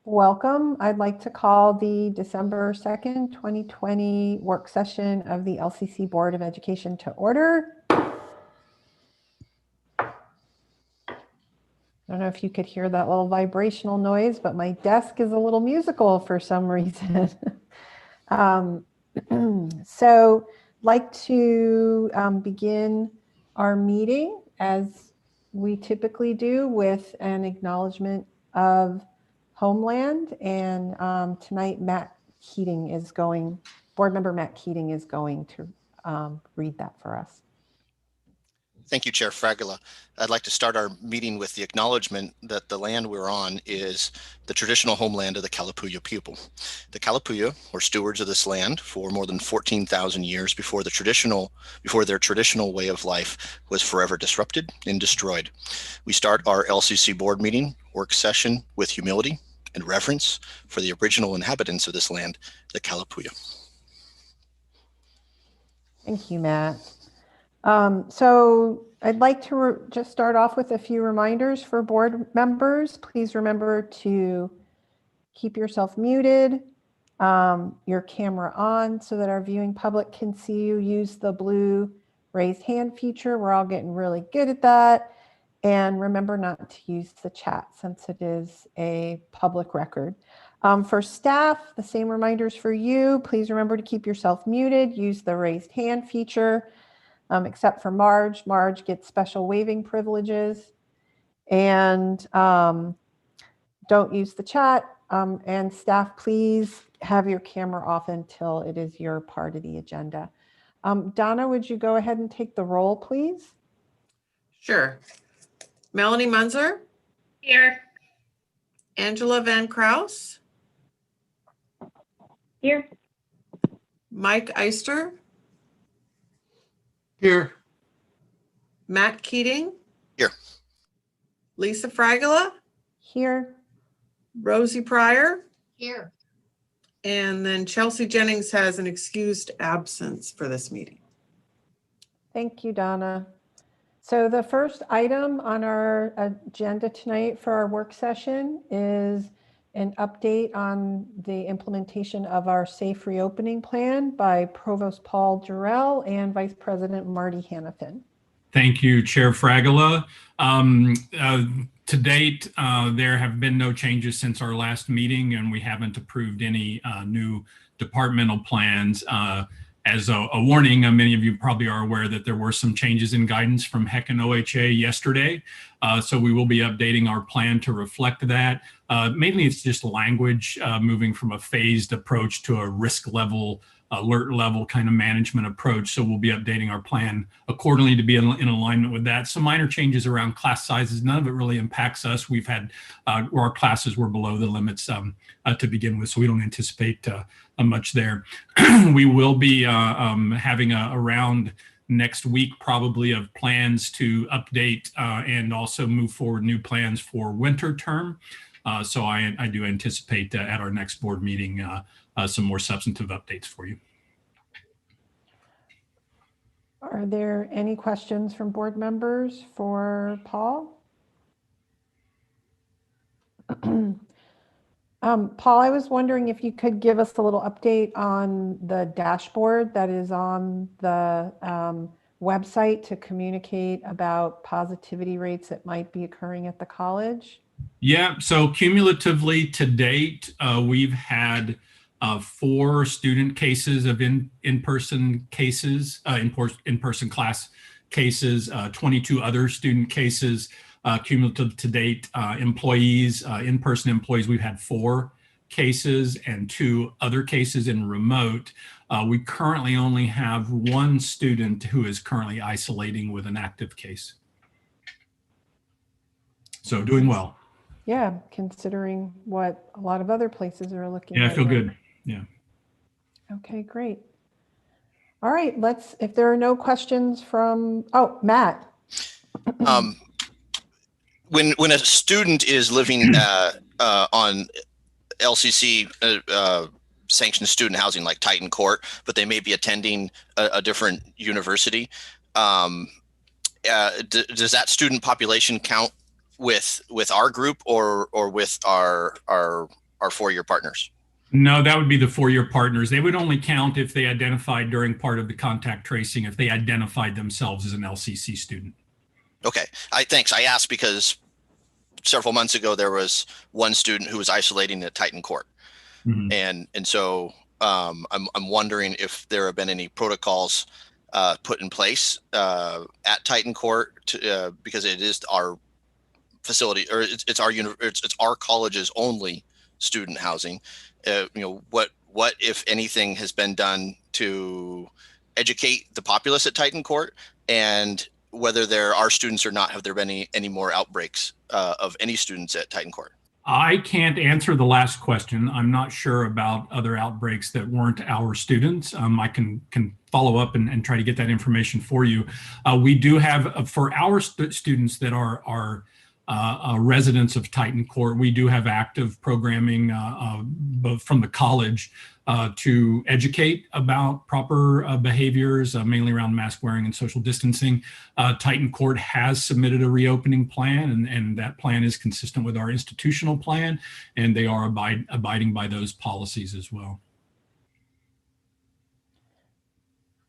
Welcome. I'd like to call the December 2nd, 2020 work session of the LCC Board of Education to order. I don't know if you could hear that little vibrational noise, but my desk is a little musical for some reason. So like to begin our meeting as we typically do with an acknowledgement of Homeland, and tonight Board Member Matt Keating is going to read that for us. Thank you, Chair Fragula. I'd like to start our meeting with the acknowledgement that the land we're on is the traditional homeland of the Kalapuya people. The Kalapuya were stewards of this land for more than 14,000 years before their traditional way of life was forever disrupted and destroyed. We start our LCC board meeting work session with humility and reverence for the original inhabitants of this land, the Kalapuya. Thank you, Matt. So I'd like to just start off with a few reminders for board members. Please remember to keep yourself muted, your camera on so that our viewing public can see you. Use the blue raise hand feature. We're all getting really good at that. And remember not to use the chat since it is a public record. For staff, the same reminders for you. Please remember to keep yourself muted. Use the raised hand feature. Except for Marge. Marge gets special waving privileges. And don't use the chat. And staff, please have your camera off until it is your part of the agenda. Donna, would you go ahead and take the roll, please? Sure. Melanie Munzer. Here. Angela Van Kraus. Here. Mike Eister. Here. Matt Keating. Here. Lisa Fragula. Here. Rosie Pryor. Here. And then Chelsea Jennings has an excused absence for this meeting. Thank you, Donna. So the first item on our agenda tonight for our work session is an update on the implementation of our safe reopening plan by Provost Paul Jarrell and Vice President Marty Hanafin. Thank you, Chair Fragula. To date, there have been no changes since our last meeting, and we haven't approved any new departmental plans. As a warning, many of you probably are aware that there were some changes in guidance from HEC and OHA yesterday. So we will be updating our plan to reflect that. Mainly it's just language, moving from a phased approach to a risk level, alert level kind of management approach. So we'll be updating our plan accordingly to be in alignment with that. Some minor changes around class sizes. None of it really impacts us. We've had where our classes were below the limits to begin with, so we don't anticipate much there. We will be having a round next week probably of plans to update and also move forward new plans for winter term. So I do anticipate at our next board meeting some more substantive updates for you. Are there any questions from board members for Paul? Paul, I was wondering if you could give us a little update on the dashboard that is on the website to communicate about positivity rates that might be occurring at the college. Yeah, so cumulatively to date, we've had 4 student cases of in-person cases, in-person class cases, 22 other student cases. Cumulative to date, employees, in-person employees, we've had 4 cases and 2 other cases in remote. We currently only have 1 student who is currently isolating with an active case. So doing well. Yeah, considering what a lot of other places are looking at. Yeah, I feel good. Yeah. Okay, great. All right, if there are no questions from, Matt. When a student is living on LCC sanctioned student housing like Titan Court, but they may be attending a different university, does that student population count with our group or with our our four-year partners? No, that would be the four-year partners. They would only count if they identified during part of the contact tracing, if they identified themselves as an LCC student. Okay, thanks. I asked because several months ago there was one student who was isolating at Titan Court, Mhm. and so I'm wondering if there have been any protocols put in place at Titan Court because it is our facility, or it's our college's only student housing. What if anything has been done to educate the populace at Titan Court, and whether there are students or not, have there been any more outbreaks of any students at Titan Court? I can't answer the last question. I'm not sure about other outbreaks that weren't our students. I can follow up and try to get that information for you. We do have, for our students that are residents of Titan Court, we do have active programming both from the college to educate about proper behaviors, mainly around mask wearing and social distancing. Titan Court has submitted a reopening plan, and that plan is consistent with our institutional plan, and they are abiding by those policies as well.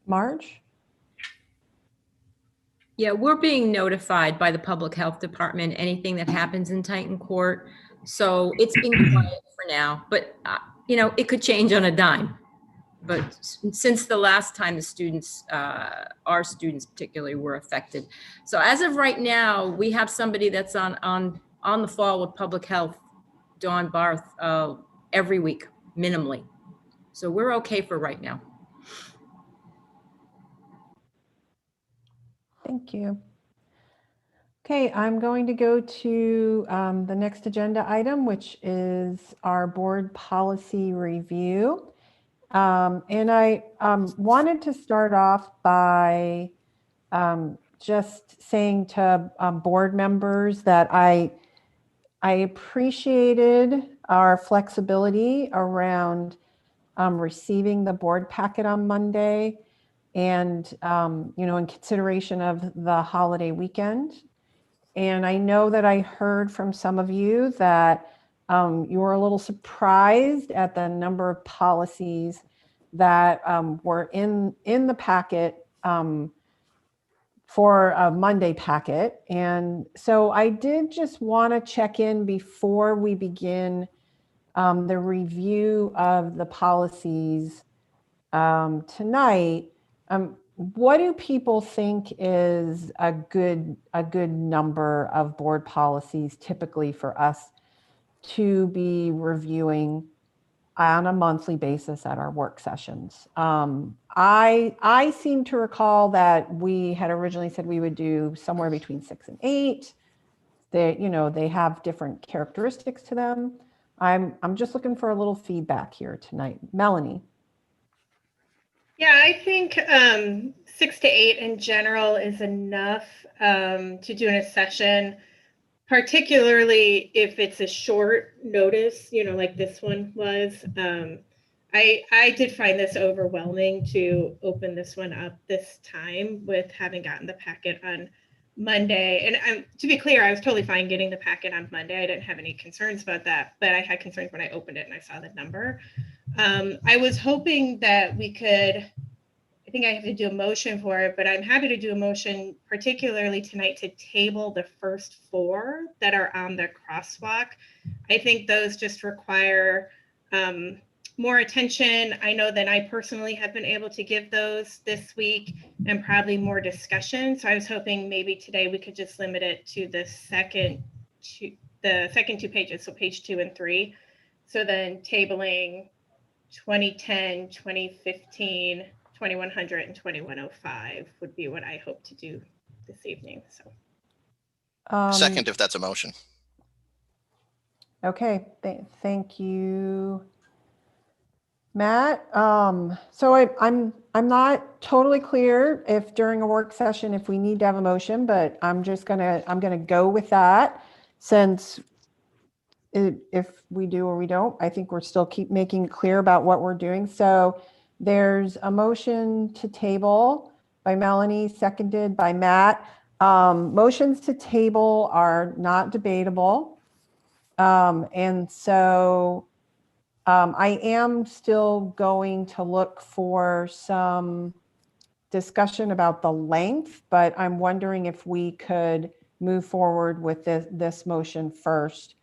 Marge? Yeah, we're being notified by the Public Health Department, anything that happens in Titan Court. So it's been quiet for now, but it could change on a dime. But since the last time the students, our students particularly, were affected. So as of right now, we have somebody that's on the fall with Public Health, Dawn Barth, every week, minimally. So we're okay for right now. Thank you. Okay, I'm going to go to the next agenda item, which is our board policy review. And I wanted to start off by just saying to board members that I appreciated our flexibility around receiving the board packet on Monday, and in consideration of the holiday weekend. And I know that I heard from some of you that you were a little surprised at the number of policies that were in the packet for a Monday packet. And so I did just want to check in before we begin the review of the policies tonight. What do people think is a good number of board policies typically for us to be reviewing on a monthly basis at our work sessions? I seem to recall that we had originally said we would do somewhere between 6 and 8. They have different characteristics to them. I'm just looking for a little feedback here tonight. Melanie. Yeah, I think 6 to 8 in general is enough to do in a session, particularly if it's a short notice, like this one was. I did find this overwhelming to open this one up this time with having gotten the packet on Monday. And to be clear, I was totally fine getting the packet on Monday. I didn't have any concerns about that, but I had concerns when I opened it and I saw the number. I was hoping that we could, I think I have to do a motion for it, but I'm happy to do a motion, particularly tonight, to table the first 4 that are on the crosswalk. I think those just require more attention. I know that I personally have been able to give those this week, and probably more discussion. So I was hoping maybe today we could just limit it to the second 2 pages, so page 2 and 3. So then tabling 2010, 2015, 2100, and 2105 would be what I hope to do this evening. So Second, if that's a motion. Okay, thank you, Matt. So I'm not totally clear if during a work session if we need to have a motion, but I'm gonna go with that, since if we do or we don't, I think we're still keep making it clear about what we're doing. So there's a motion to table by Melanie, seconded by Matt. Motions to table are not debatable. And so I am still going to look for some discussion about the length, but I'm wondering if we could move forward with this motion first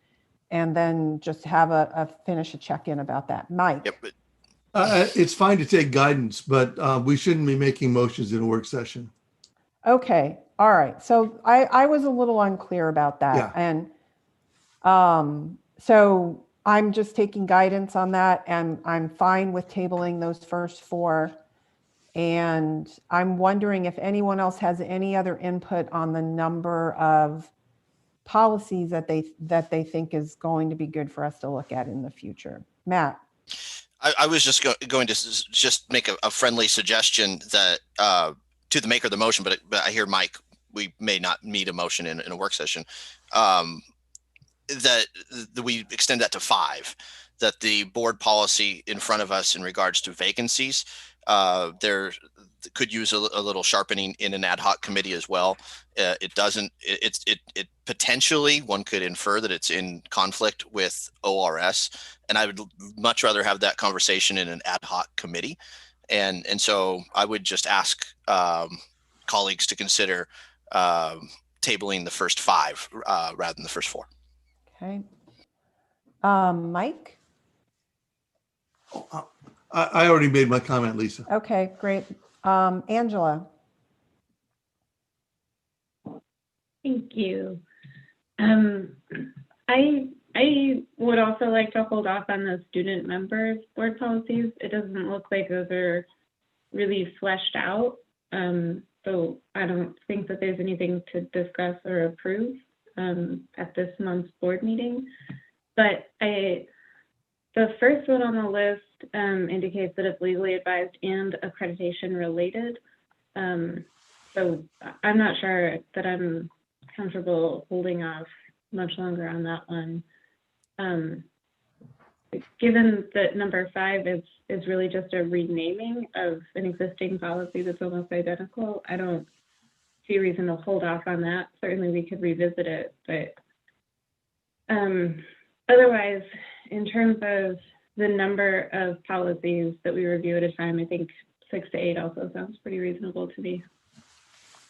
and then just have finish a check-in about that. Mike? Yep. It's fine to take guidance, but we shouldn't be making motions in a work session. Okay, all right. So I was a little unclear about that. Yeah. And so I'm just taking guidance on that, and I'm fine with tabling those first four. And I'm wondering if anyone else has any other input on the number of policies that they think is going to be good for us to look at in the future. Matt? I was just going to just make a friendly suggestion that to the maker of the motion, but I hear Mike, we may not meet a motion in a work session, that we extend that to 5, that the board policy in front of us in regards to vacancies, there could use a little sharpening in an ad hoc committee as well. It potentially, one could infer that it's in conflict with ORS, and I would much rather have that conversation in an ad hoc committee. And so I would just ask colleagues to consider tabling the first 5 rather than the first 4. Okay. Mike? I already made my comment, Lisa. Okay, great. Angela? Thank you. I would also like to hold off on the student members board policies. It doesn't look like those are really fleshed out. So I don't think that there's anything to discuss or approve at this month's board meeting. But the first one on the list indicates that it's legally advised and accreditation related. So I'm not sure that I'm comfortable holding off much longer on that one. Given that number 5 is really just a renaming of an existing policy that's almost identical, I don't see a reason to hold off on that. Certainly we could revisit it, but otherwise, in terms of the number of policies that we review at a time, I think 6 to 8 also sounds pretty reasonable to me.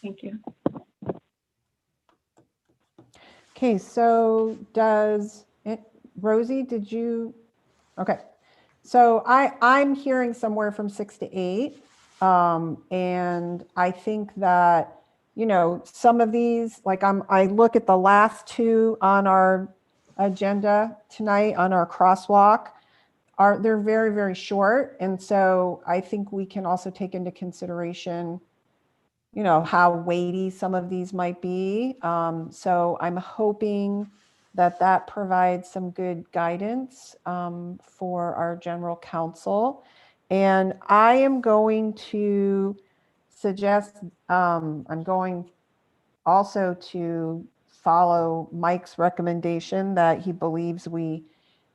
Thank you. Okay, so Rosie, did you? Okay, so I'm hearing somewhere from 6 to 8. And I think that, some of these, like I look at the last 2 on our agenda tonight on our crosswalk, they're very, very short. And so I think we can also take into consideration, how weighty some of these might be. So I'm hoping that provides some good guidance for our general counsel. And I am going to suggest, I'm going also to follow Mike's recommendation that he believes we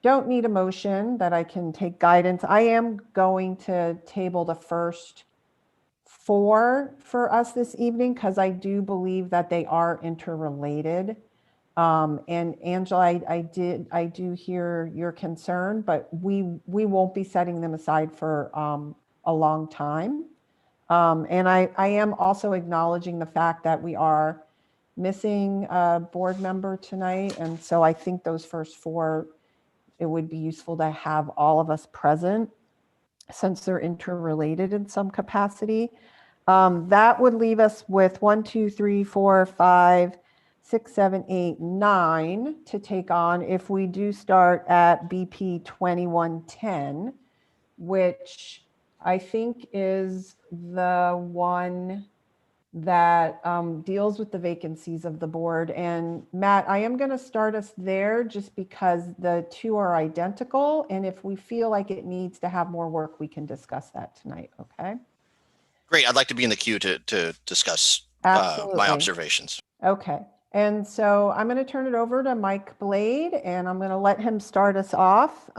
don't need a motion, that I can take guidance. I am going to table the first 4 for us this evening because I do believe that they are interrelated. And Angela, I do hear your concern, but we won't be setting them aside for a long time. And I am also acknowledging the fact that we are missing a board member tonight. And so I think those first 4, it would be useful to have all of us present since they're interrelated in some capacity. That would leave us with 1, 2, 3, 4, 5, 6, 7, 8, 9 to take on if we do start at BP 2110, which I think is the one that deals with the vacancies of the board. And Matt, I am going to start us there just because the 2 are identical. And if we feel like it needs to have more work, we can discuss that tonight. Okay. Great. I'd like to be in the queue to discuss Absolutely. my observations. Okay. And so I'm going to turn it over to Mike Blade, and I'm going to let him start us off,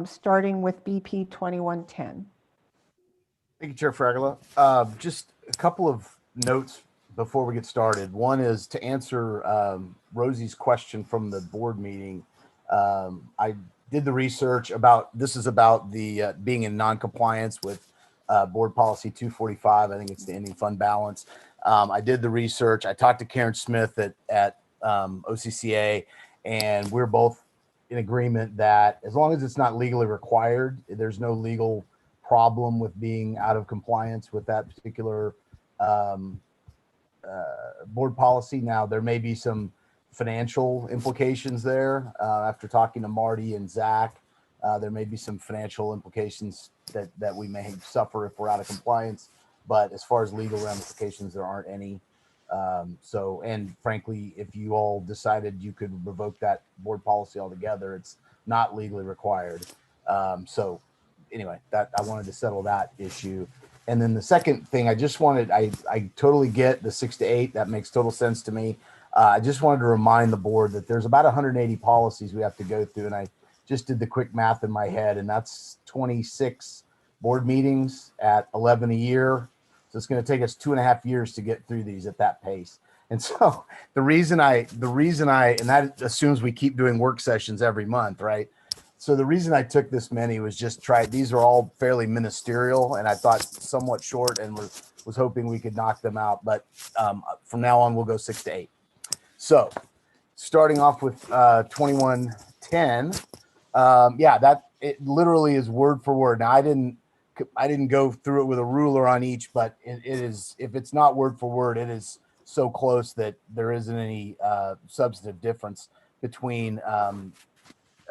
starting with BP 2110. Thank you, Chair Fragola. Just a couple of notes before we get started. One is to answer Rosie's question from the board meeting. I did the research about, this is about the being in non-compliance with board policy 245. I think it's the ending fund balance. I did the research. I talked to Karen Smith at OCCA, and we're both in agreement that as long as it's not legally required, there's no legal problem with being out of compliance with that particular board policy. Now, there may be some financial implications there. After talking to Marty and Zach, there may be some financial implications that we may suffer if we're out of compliance. But as far as legal ramifications, there aren't any. And frankly, if you all decided you could revoke that board policy altogether, it's not legally required. So anyway, that I wanted to settle that issue. And then the second thing, I totally get the 6 to 8. That makes total sense to me. I just wanted to remind the board that there's about 180 policies we have to go through. And I just did the quick math in my head, and that's 26 board meetings at 11 a year. So it's going to take us 2.5 years to get through these at that pace. And so the reason and that assumes we keep doing work sessions every month, right? So the reason I took this many was just these are all fairly ministerial, and I thought somewhat short, and was hoping we could knock them out. But from now on, we'll go 6 to 8. So starting off with 2110, that it literally is word for word. Now I didn't go through it with a ruler on each, but it is, if it's not word for word, it is so close that there isn't any substantive difference between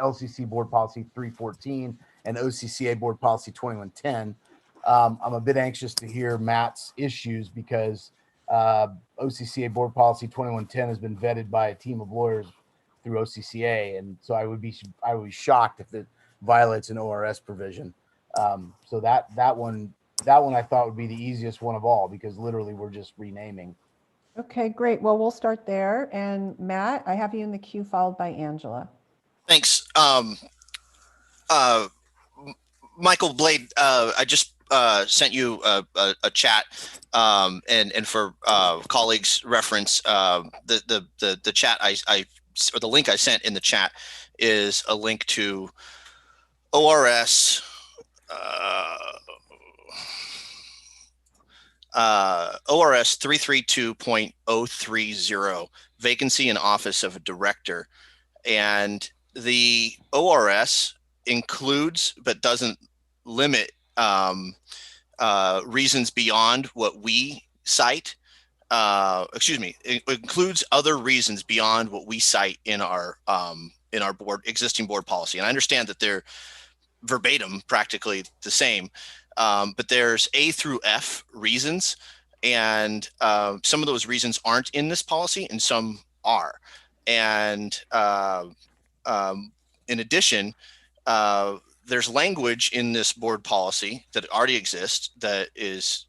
LCC board policy 314 and OCCA board policy 2110. I'm a bit anxious to hear Matt's issues because OCCA board policy 2110 has been vetted by a team of lawyers through OCCA, and so I would be shocked if it violates an ORS provision. So that one I thought would be the easiest one of all, because literally we're just renaming. Okay, great. Well, we'll start there. And Matt, I have you in the queue, followed by Angela. Thanks. Michael Blade, I just sent you a chat, and for colleagues' reference, the chat or the link I sent in the chat is a link to ORS ORS 332.030, vacancy in office of a director. And the ORS includes but doesn't limit reasons beyond what we cite. It includes other reasons beyond what we cite in our existing board policy. And I understand that they're verbatim, practically the same, but there's A through F reasons, and some of those reasons aren't in this policy, and some are. And in addition, there's language in this board policy that already exists that is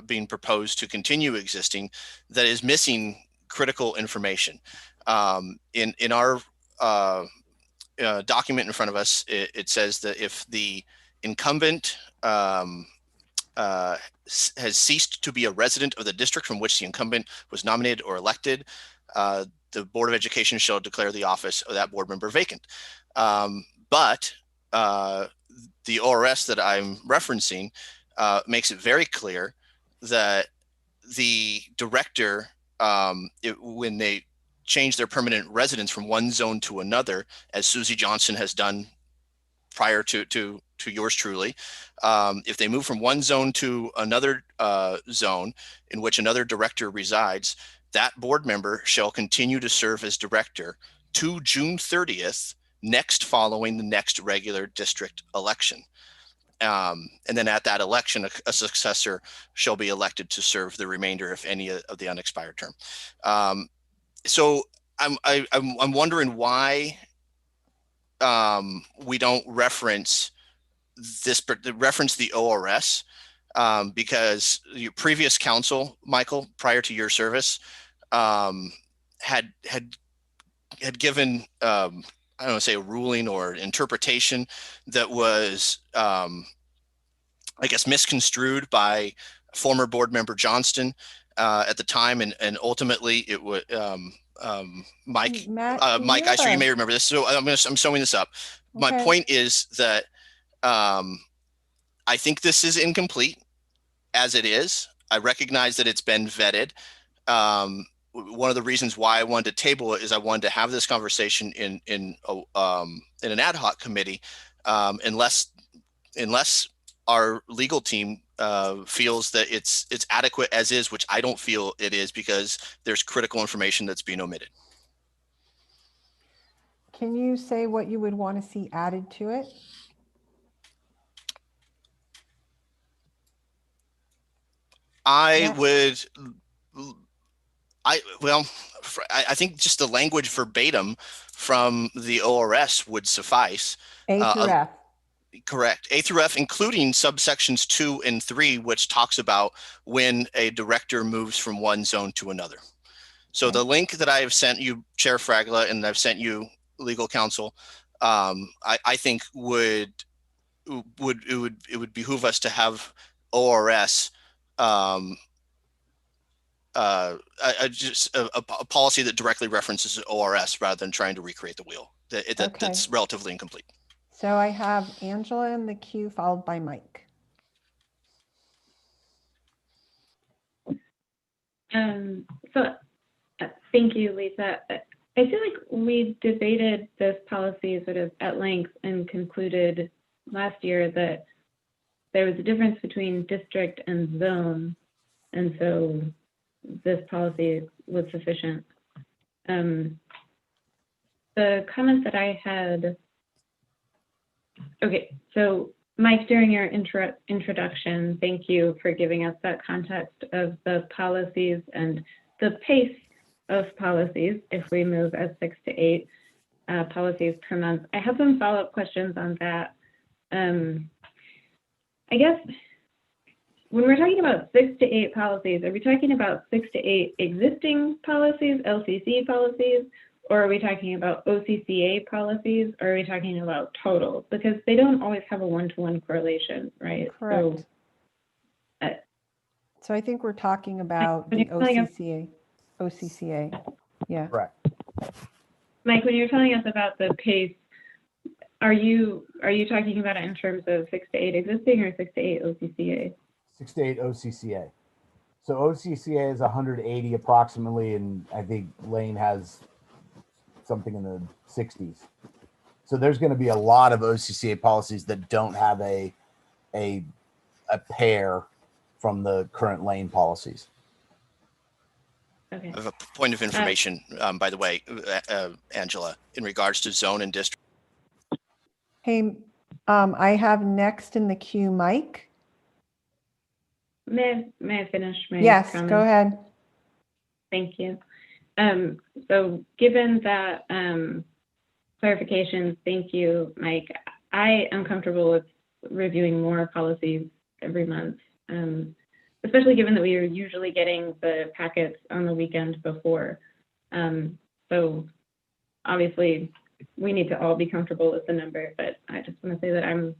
being proposed to continue existing that is missing critical information. In our document in front of us, it says that if the incumbent has ceased to be a resident of the district from which the incumbent was nominated or elected, the Board of Education shall declare the office of that board member vacant. But the ORS that I'm referencing makes it very clear that the director, when they change their permanent residence from one zone to another, as Susie Johnson has done prior to yours truly, if they move from one zone to another zone in which another director resides, that board member shall continue to serve as director to June 30th, next following the next regular district election. And then at that election, a successor shall be elected to serve the remainder, if any, of the unexpired term. So I'm wondering why we don't reference the ORS, because your previous council, Michael, prior to your service, had given I don't want to say a ruling or interpretation that was, I guess, misconstrued by former board member Johnston, at the time, and ultimately it would, Mike, Matt, do Mike, have you a- may remember this. So I'm sewing this up. My Okay. point is that I think this is incomplete as it is. I recognize that it's been vetted. One of the reasons why I wanted to table it is I wanted to have this conversation in an ad hoc committee, unless our legal team feels that it's adequate as is, which I don't feel it is, because there's critical information that's being omitted. Can you say what you would want to see added to it? I Yeah. think just the language verbatim from the ORS would suffice. A through F. Correct. A through F, including subsections 2 and 3, which talks about when a director moves from one zone to another. So Okay. the link that I have sent you, Chair Fragala, and I've sent you, legal counsel, I think it would behoove us to have ORS a policy that directly references ORS rather than trying to recreate the wheel. That's relatively incomplete. So I have Angela in the queue, followed by Mike. Thank you, Lisa. I feel like we debated this policy sort of at length and concluded last year that there was a difference between district and zone, and so this policy was sufficient. The comments that I had, okay, so Mike, during your introduction, thank you for giving us that context of the policies and the pace of policies if we move at 6 to 8 policies per month. I have some follow-up questions on that. I guess when we're talking about 6 to 8 policies, are we talking about 6 to 8 existing policies, LCC policies, or are we talking about OCCA policies, or are we talking about total? Because they don't always have a one-to-one correlation, right? Correct. So I think we're talking about the OCCA. Yeah. Correct. Mike, when you're telling us about the pace, are you talking about it in terms of 6 to 8 existing or 6 to 8 OCCA? 6 to 8 OCCA. So OCCA is 180 approximately, and I think Lane has something in the 60s. So there's going to be a lot of OCCA policies that don't have a pair from the current Lane policies. Okay. I have a point of information, by the way, Angela, in regards to zone and district. Hey, I have next in the queue, Mike. May I finish my Yes, comments? go ahead. Thank you. So given that clarification, thank you, Mike. I am comfortable with reviewing more policies every month, especially given that we are usually getting the packets on the weekend before. So obviously we need to all be comfortable with the number, but I just want to say that I'm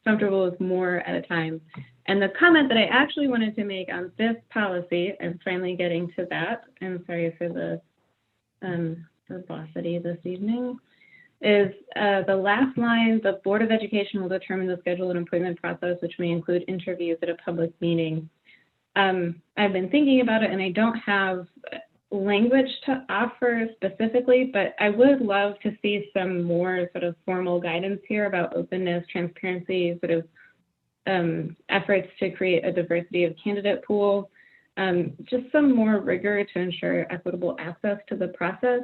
comfortable with more at a time. And the comment that I actually wanted to make on this policy, I'm finally getting to that, I'm sorry for the verbosity this evening, is the last line: the Board of Education will determine the schedule and appointment process, which may include interviews at a public meeting. I've been thinking about it, and I don't have language to offer specifically, but I would love to see some more sort of formal guidance here about openness, transparency, sort of efforts to create a diversity of candidate pool, just some more rigor to ensure equitable access to the process.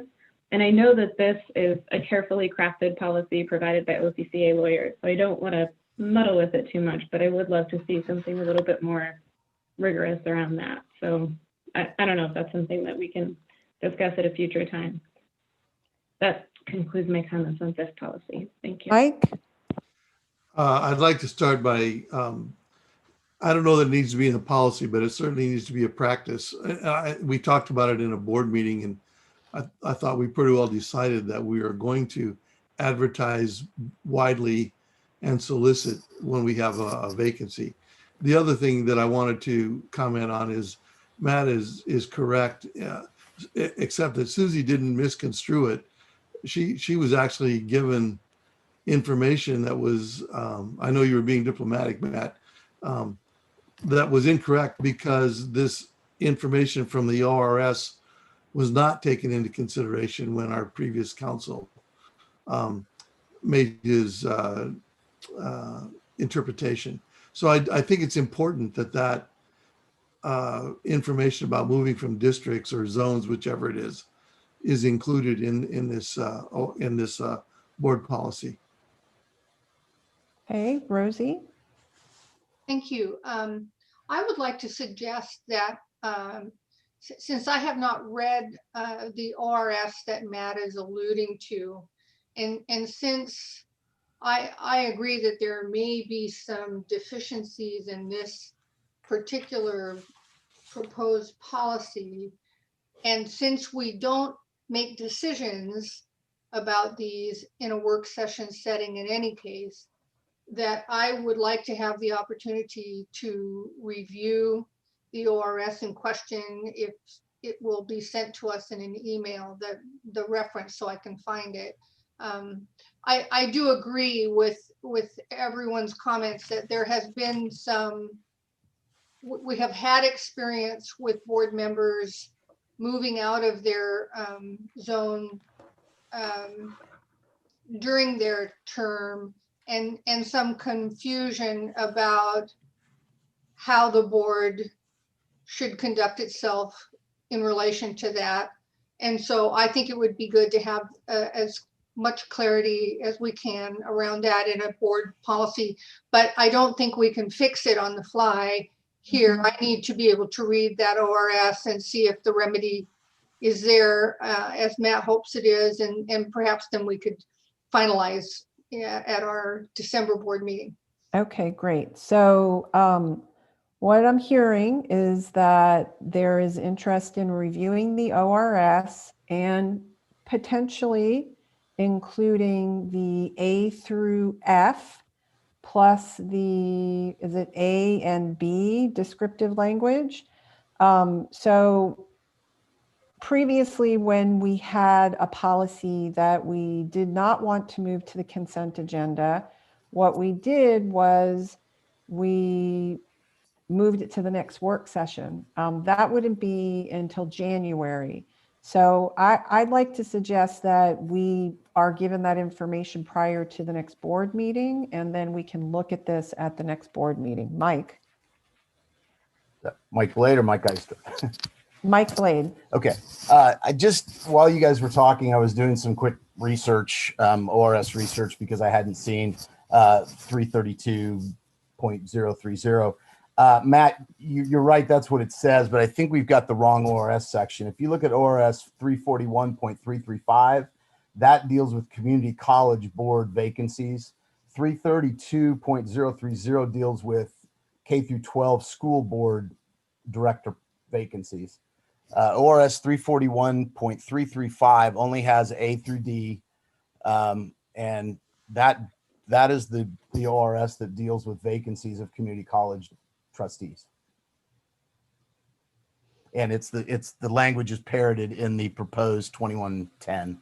And I know that this is a carefully crafted policy provided by OCCA lawyers, so I don't want to muddle with it too much, but I would love to see something a little bit more rigorous around that. So I don't know if that's something that we can discuss at a future time. That concludes my comments on this policy. Thank you. Mike? I'd like to start by, I don't know that it needs to be in the policy, but it certainly needs to be a practice. We talked about it in a board meeting, and I thought we pretty well decided that we are going to advertise widely and solicit when we have a vacancy. The other thing that I wanted to comment on is Matt is correct, except that Susie didn't misconstrue it. She was actually given information that was, I know you were being diplomatic, Matt, that was incorrect because this information from the ORS was not taken into consideration when our previous council made his interpretation. So I think it's important that information about moving from districts or zones, whichever it is included in this board policy. Okay, Rosie? Thank you. I would like to suggest that since I have not read the ORS that Matt is alluding to, and since I agree that there may be some deficiencies in this particular proposed policy, and since we don't make decisions about these in a work session setting in any case, that I would like to have the opportunity to review the ORS in question if it will be sent to us in an email, the reference, so I can find it. I do agree with everyone's comments that there has been we have had experience with board members moving out of their zone during their term, and some confusion about how the board should conduct itself in relation to that. And so I think it would be good to have as much clarity as we can around that in a board policy, but I don't think we can fix it on the fly here. I need to be able to read that ORS and see if the remedy is there, as Matt hopes it is, and perhaps then we could finalize at our December board meeting. Okay, great. So what I'm hearing is that there is interest in reviewing the ORS and potentially including the A through F plus the, is it A and B descriptive language? So previously, when we had a policy that we did not want to move to the consent agenda, what we did was we moved it to the next work session. That wouldn't be until January. So I'd like to suggest that we are given that information prior to the next board meeting, and then we can look at this at the next board meeting. Mike? Mike Blade or Mike Geister? Mike Blade. Okay. I just, while you guys were talking, I was doing some quick research, ORS research, because I hadn't seen 332.030. Matt, you're right. That's what it says, but I think we've got the wrong ORS section. If you look at ORS 341.335, that deals with community college board vacancies. 332.030 deals with K through 12 school board director vacancies. ORS 341.335 only has A through D, and that is the ORS that deals with vacancies of community college trustees. And it's the language is parroted in the proposed 2110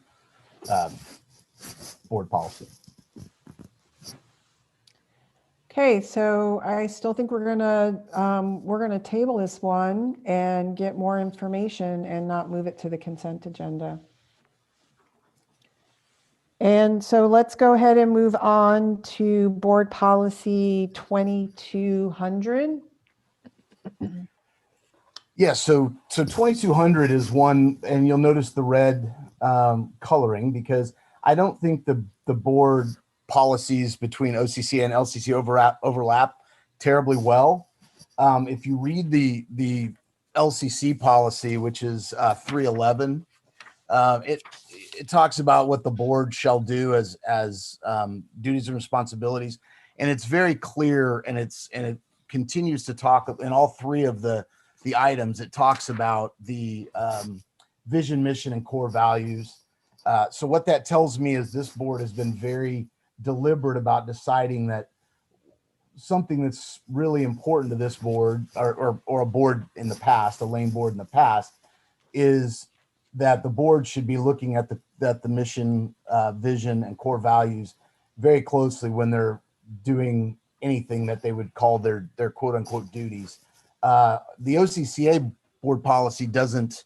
board policy. Okay, so I still think we're gonna table this one and get more information and not move it to the consent agenda. And so let's go ahead and move on to board policy 2200. Yeah, so 2200 is one, and you'll notice the red coloring, because I don't think the board policies between OCC and LCC overlap terribly well. If you read the LCC policy, which is 311, it talks about what the board shall do as duties and responsibilities, and it's very clear, and it continues to talk in all three of the items. It talks about the vision, mission, and core values. So what that tells me is this board has been very deliberate about deciding that something that's really important to this board or a board in the past, a lane board in the past, is that the board should be looking at the mission, vision, and core values very closely when they're doing anything that they would call their quote unquote duties. The OCCA board policy doesn't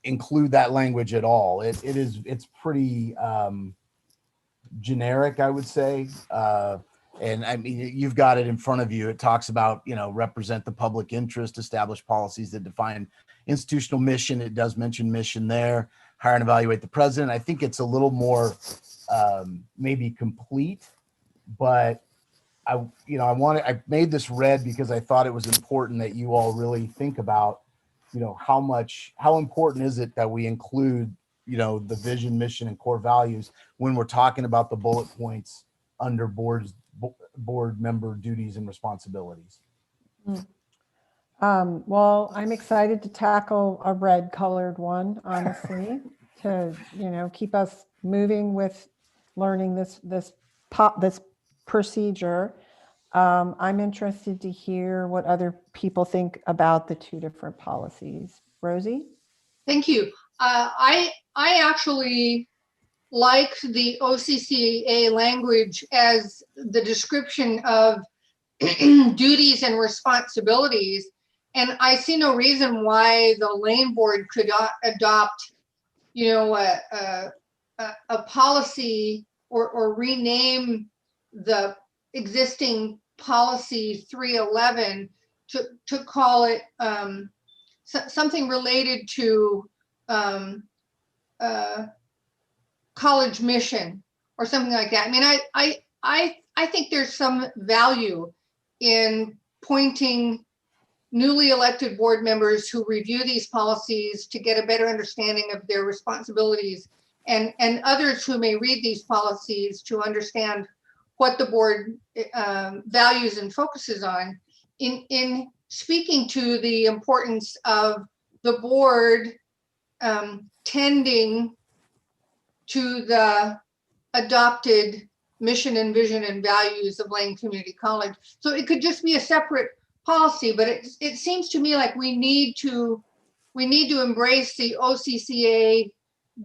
include that language at all. It's pretty generic, I would say. And I mean, you've got it in front of you. It talks about, represent the public interest, establish policies that define institutional mission. It does mention mission there, hire and evaluate the president. I think it's a little more maybe complete, but I made this red because I thought it was important that you all really think about, how important is it that we include, the vision, mission, and core values when we're talking about the bullet points under board member duties and responsibilities. Well, I'm excited to tackle a red colored one, honestly, to, keep us moving with learning this procedure. I'm interested to hear what other people think about the two different policies. Rosie? Thank you. I actually like the OCCA language as the description of duties and responsibilities. And I see no reason why the lane board could adopt, a policy or rename the existing policy 311 to call it something related to college mission or something like that. I mean, I think there's some value in pointing newly elected board members who review these policies to get a better understanding of their responsibilities, and others who may read these policies to understand what the board values and focuses on in speaking to the importance of the board tending to the adopted mission and vision and values of Lane Community College. So it could just be a separate policy, but it seems to me like we need to embrace the OCCA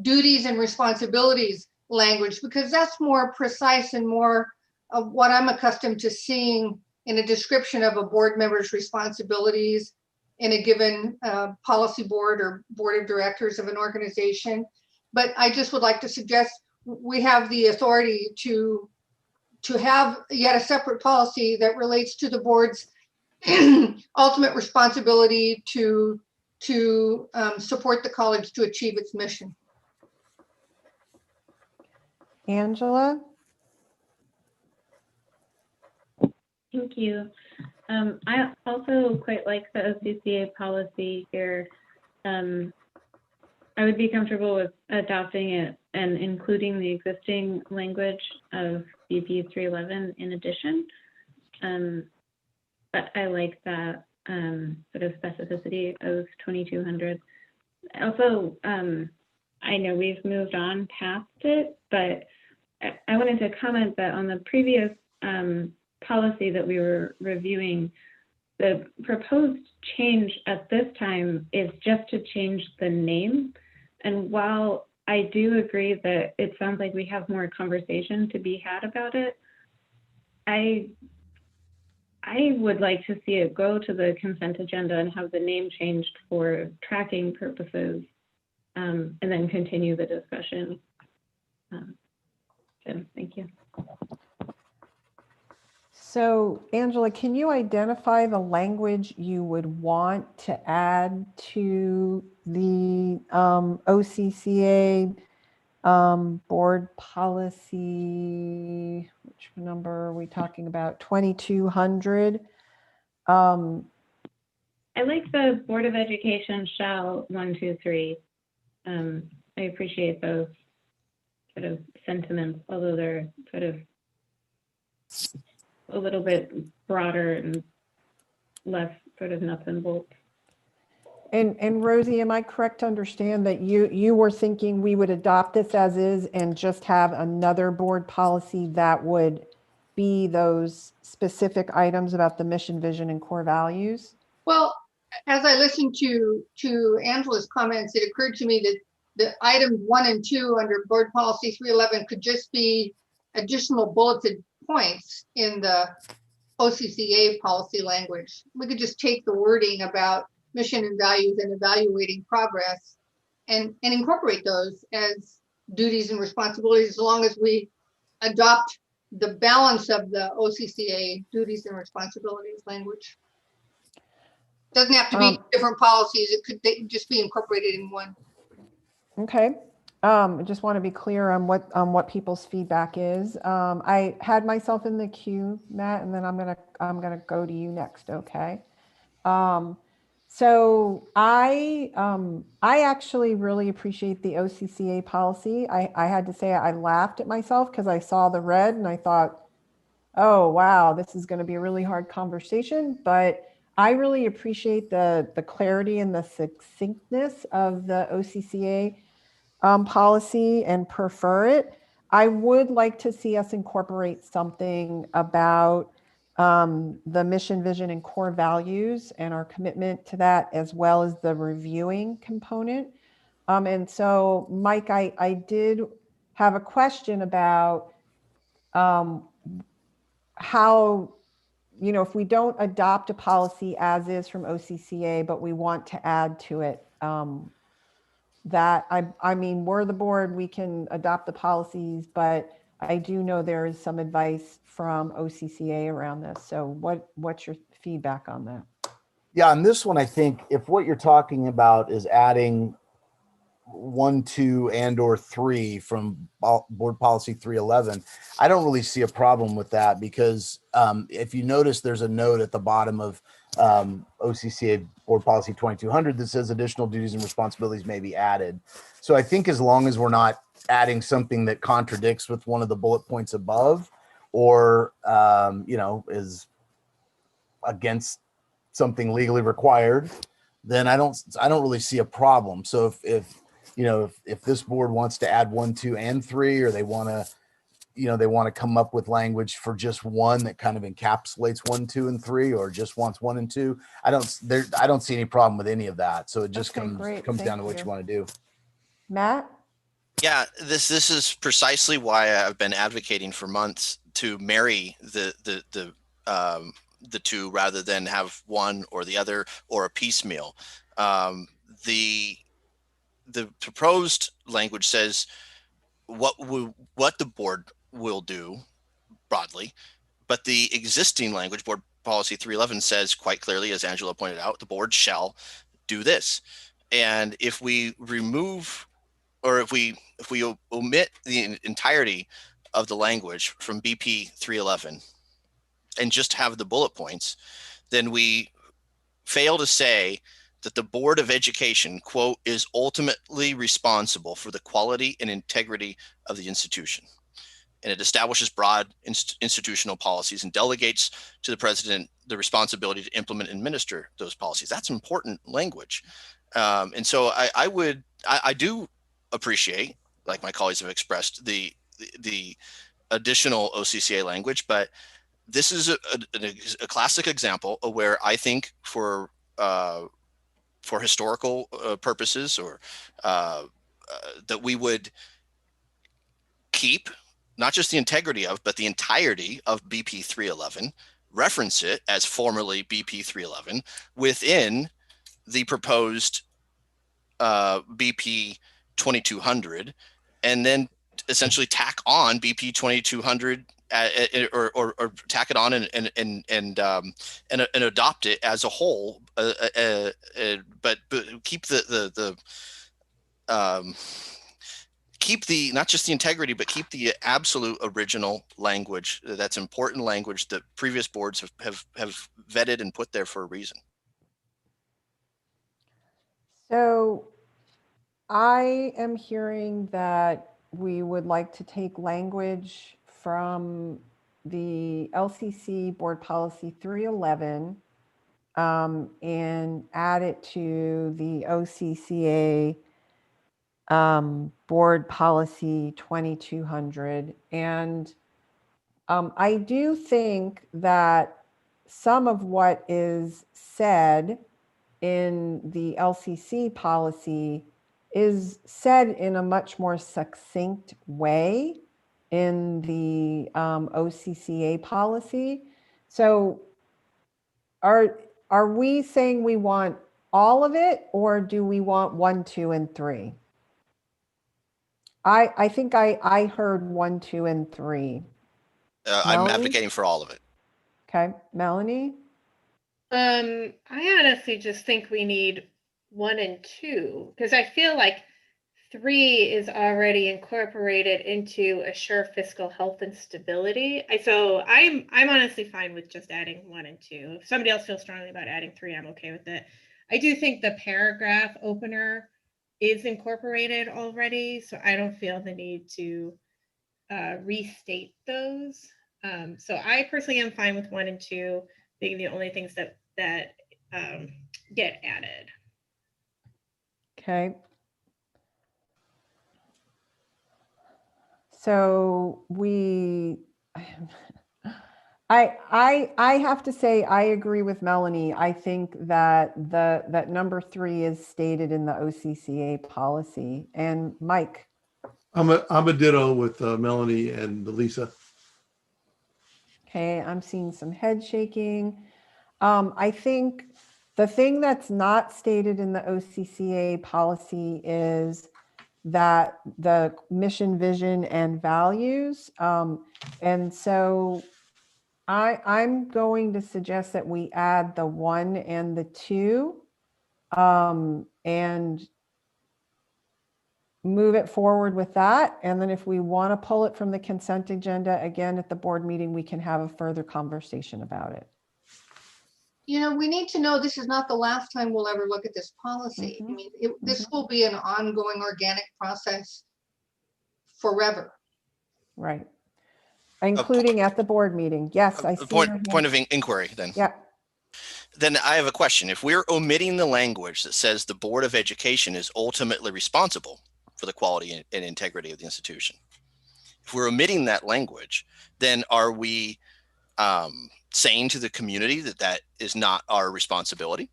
duties and responsibilities language, because that's more precise and more of what I'm accustomed to seeing in a description of a board member's responsibilities in a given policy board or board of directors of an organization. But I just would like to suggest we have the authority to have yet a separate policy that relates to the board's ultimate responsibility to support the college to achieve its mission. Angela? Thank you. I also quite like the OCCA policy here. I would be comfortable with adopting it and including the existing language of BP 311 in addition. But I like that sort of specificity of 2200. Also, I know we've moved on past it, but I wanted to comment that on the previous policy that we were reviewing, the proposed change at this time is just to change the name. And while I do agree that it sounds like we have more conversation to be had about it, I would like to see it go to the consent agenda and have the name changed for tracking purposes, and then continue the discussion. So thank you. So Angela, can you identify the language you would want to add to the OCCA board policy? Which number are we talking about? 2200. I like the Board of Education shall 1, 2, 3. I appreciate those sort of sentiments, although they're sort of a little bit broader and less sort of nuts and bolts. And Rosie, am I correct to understand that you were thinking we would adopt this as is and just have another board policy that would be those specific items about the mission, vision, and core values? Well, as I listened to Angela's comments, it occurred to me that the items 1 and 2 under board policy 311 could just be additional bulleted points in the OCCA policy language. We could just take the wording about mission and values and evaluating progress and incorporate those as duties and responsibilities, as long as we adopt the balance of the OCCA duties and responsibilities language. Doesn't have to be different policies. It could just be incorporated in one. Okay. I just want to be clear on what people's feedback is. I had myself in the queue, Matt, and then I'm gonna go to you next. Okay. So I actually really appreciate the OCCA policy. I had to say I laughed at myself because I saw the red and I thought, oh wow, this is going to be a really hard conversation. But I really appreciate the clarity and the succinctness of the OCCA policy and prefer it. I would like to see us incorporate something about the mission, vision, and core values and our commitment to that, as well as the reviewing component. And so, Mike, I did have a question about how, if we don't adopt a policy as is from OCCA, but we want to add to it, that I mean, we're the board, we can adopt the policies, but I do know there is some advice from OCCA around this. So what's your feedback on that? Yeah, on this one, I think if what you're talking about is adding 1, 2, and/or 3 from board policy 311, I don't really see a problem with that, because if you notice, there's a note at the bottom of OCCA board policy 2200 that says additional duties and responsibilities may be added. So I think as long as we're not adding something that contradicts with one of the bullet points above, or is against something legally required, then I don't really see a problem. So if this board wants to add 1, 2, and 3, or they want to come up with language for just one that kind of encapsulates 1, 2, and 3, or just wants 1 and 2, I don't see any problem with any of that. So it just Okay, comes great. down to Thank what you you. want to do. Matt? Yeah, this is precisely why I've been advocating for months to marry the two rather than have one or the other or a piecemeal. The proposed language says what the board will do broadly, but the existing language, board policy 311, says quite clearly, as Angela pointed out, the board shall do this. And if we remove, or if we omit the entirety of the language from BP 311 and just have the bullet points, then we fail to say that the Board of Education, quote, is ultimately responsible for the quality and integrity of the institution. And it establishes broad institutional policies and delegates to the president the responsibility to implement and administer those policies. That's important language. And so I do appreciate, like my colleagues have expressed, the additional OCCA language, but this is a classic example of where I think for historical purposes, or that we would keep not just the integrity of, but the entirety of BP 311, reference it as formerly BP 311 within the proposed BP 2200, and then essentially tack on BP 2200 or tack it on and adopt it as a whole, but keep keep the not just the integrity, but keep the absolute original language. That's important language that previous boards have vetted and put there for a reason. So I am hearing that we would like to take language from the LCC Board Policy 311 and add it to the OCCA Board Policy 2200. And I do think that some of what is said in the LCC policy is said in a much more succinct way in the OCCA policy. So are we saying we want all of it, or do we want 1, 2, and 3? I think I heard 1, 2, and 3. I'm Melanie? advocating for all of it. Okay, Melanie? I honestly just think we need 1 and 2, because I feel like 3 is already incorporated into assure fiscal health and stability. So I'm honestly fine with just adding 1 and 2. If somebody else feels strongly about adding 3, I'm okay with it. I do think the paragraph opener is incorporated already, so I don't feel the need to restate those. So I personally am fine with 1 and 2 being the only things that get added. Okay. So I have to say, I agree with Melanie. I think that that number 3 is stated in the OCCA policy. And Mike? I'm a ditto with Melanie and Lisa. Okay, I'm seeing some head shaking. I think the thing that's not stated in the OCCA policy is that the mission, vision, and values. And so I'm going to suggest that we add the 1 and the 2 and move it forward with that. And then if we want to pull it from the consent agenda again at the board meeting, we can have a further conversation about it. You know, we need to know this is not the last time we'll ever look at this policy. I mean, this will be an ongoing organic process forever. Right. Including at the board meeting. Yes, I see. Point of inquiry then. Yeah. Then I have a question. If we're omitting the language that says the Board of Education is ultimately responsible for the quality and integrity of the institution, if we're omitting that language, then are we saying to the community that that is not our responsibility?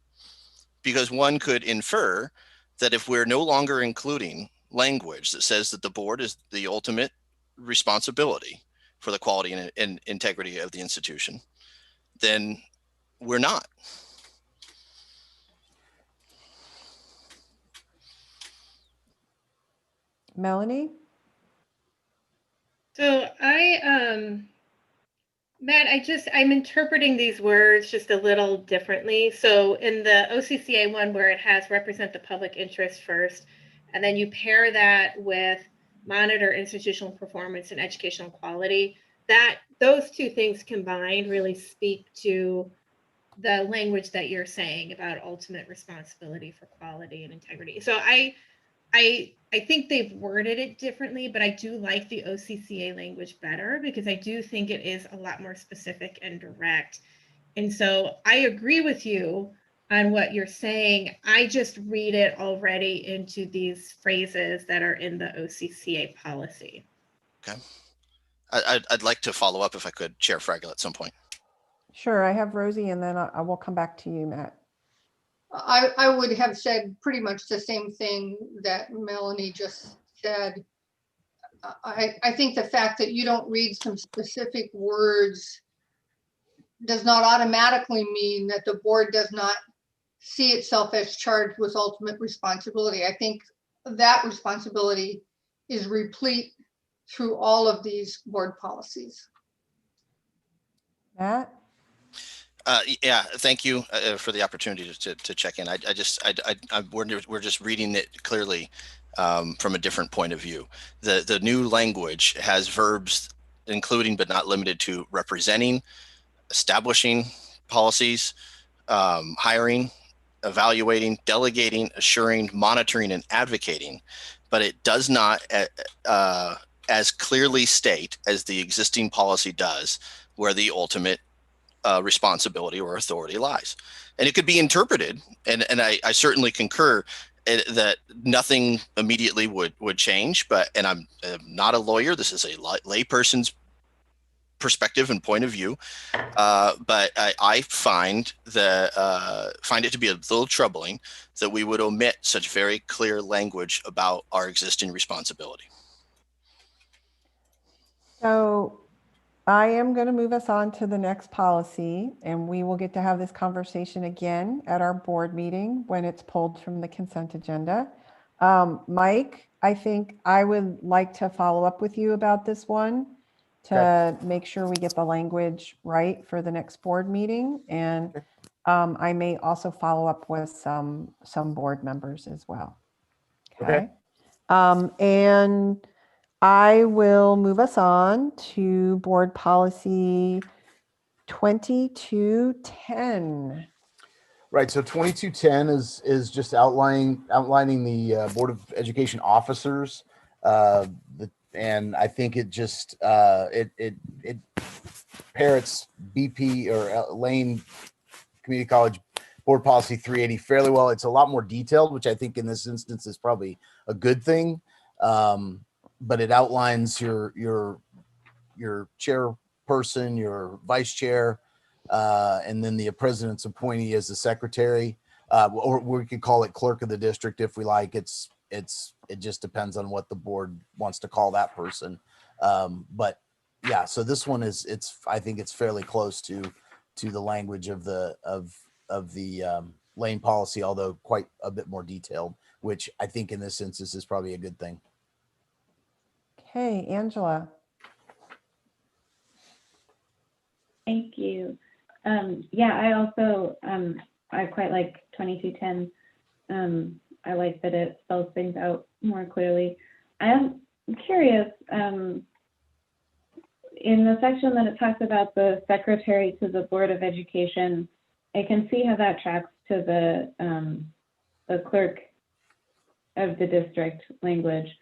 Because one could infer that if we're no longer including language that says that the board is the ultimate responsibility for the quality and integrity of the institution, then we're not. Melanie? So Matt, I'm interpreting these words just a little differently. So in the OCCA one where it has represent the public interest first, and then you pair that with monitor institutional performance and educational quality, that those two things combined really speak to the language that you're saying about ultimate responsibility for quality and integrity. So I think they've worded it differently, but I do like the OCCA language better because I do think it is a lot more specific and direct. And so I agree with you on what you're saying. I just read it already into these phrases that are in the OCCA policy. Okay. I'd like to follow up if I could, Chair Fragile, at some point. Sure, I have Rosie and then I will come back to you, Matt. I would have said pretty much the same thing that Melanie just said. I think the fact that you don't read some specific words does not automatically mean that the board does not see itself as charged with ultimate responsibility. I think that responsibility is replete through all of these board policies. Matt? Yeah, thank you for the opportunity to check in. We're just reading it clearly from a different point of view. The new language has verbs including but not limited to representing, establishing policies, hiring, evaluating, delegating, assuring, monitoring, and advocating, but it does not as clearly state as the existing policy does where the ultimate responsibility or authority lies. And it could be interpreted, and I certainly concur that nothing immediately would change, and I'm not a lawyer. This is a layperson's perspective and point of view, but I find it to be a little troubling that we would omit such very clear language about our existing responsibility. So I am going to move us on to the next policy, and we will get to have this conversation again at our board meeting when it's pulled from the consent agenda. Mike, I think I would like to follow up with you about this one to make sure we get the language right for the next board meeting. And I may also follow up with some board members as well. Okay. And I will move us on to board policy 2210. Right. So 2210 is just outlining the Board of Education officers. And I think it just it parrots BP or Lane Community College Board Policy 380 fairly well. It's a lot more detailed, which I think in this instance is probably a good thing. But it outlines your chairperson, your vice chair, and then the president's appointee as the secretary, or we could call it clerk of the district if we like. It just depends on what the board wants to call that person. But yeah, so this one I think it's fairly close to the language of the Lane policy, although quite a bit more detailed, which I think in this instance is probably a good thing. Okay, Angela. Thank you. Yeah, I also, I quite like 2210. I like that it spells things out more clearly. I am curious, in the section that it talks about the secretary to the Board of Education, I can see how that tracks to the clerk of the district language.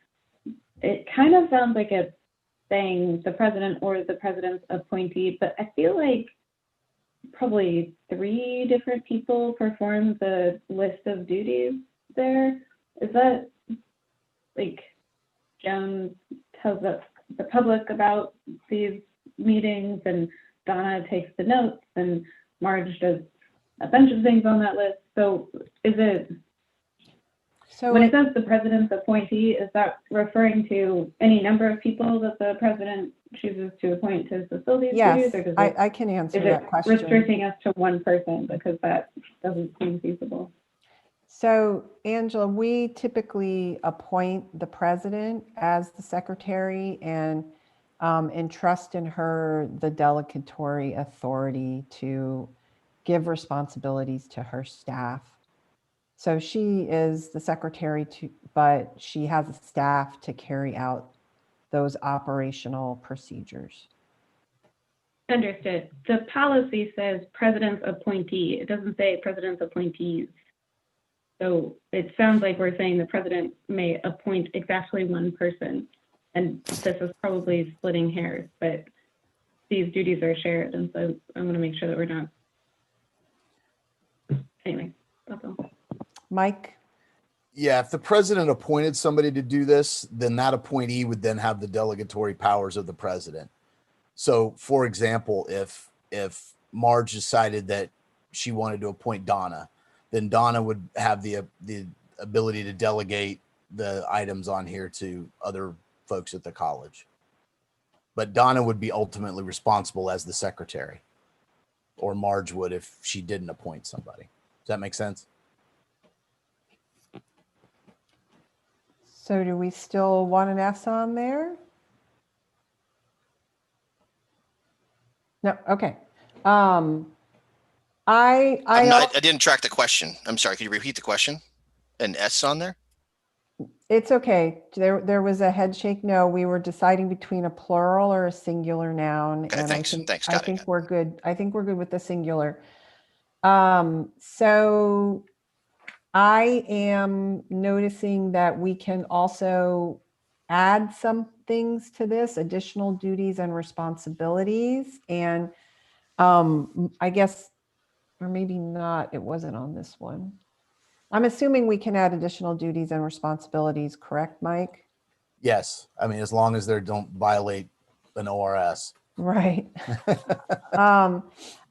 It kind of sounds like it's saying the president or the president's appointee, but I feel like probably 3 different people perform the list of duties there. Is that like Joan tells the public about these meetings and Donna takes the notes and Marge does a bunch of things on that list? So is it, So when it says the president's appointee, is that referring to any number of people that the president chooses to appoint to fulfill these yes, duties? Or does I can answer is that it question. restricting us to one person, because that doesn't seem feasible? So Angela, we typically appoint the president as the secretary and entrust in her the delegatory authority to give responsibilities to her staff. So she is the secretary but she has a staff to carry out those operational procedures. Understood. The policy says president's appointee. It doesn't say president's appointees. So it sounds like we're saying the president may appoint exactly one person. And this is probably splitting hairs, but these duties are shared. And so I want to make sure that we're not. Anyway, that's all. Mike? Yeah, if the president appointed somebody to do this, then that appointee would then have the delegatory powers of the president. So, for example, if Marge decided that she wanted to appoint Donna, then Donna would have the ability to delegate the items on here to other folks at the college. But Donna would be ultimately responsible as the secretary, or Marge would if she didn't appoint somebody. Does that make sense? So do we still want an S on there? No, okay. I didn't track the question. I'm sorry. Could you repeat the question? An S on there? It's okay. There was a head shake. No, we were deciding between a plural or a singular noun. Okay, and thanks. I think we're good. I think we're good with the singular. So I am noticing that we can also add some things to this, additional duties and responsibilities. And I guess, or maybe not, it wasn't on this one. I'm assuming we can add additional duties and responsibilities, correct, Mike? Yes. I mean, as long as they don't violate an ORS. Right.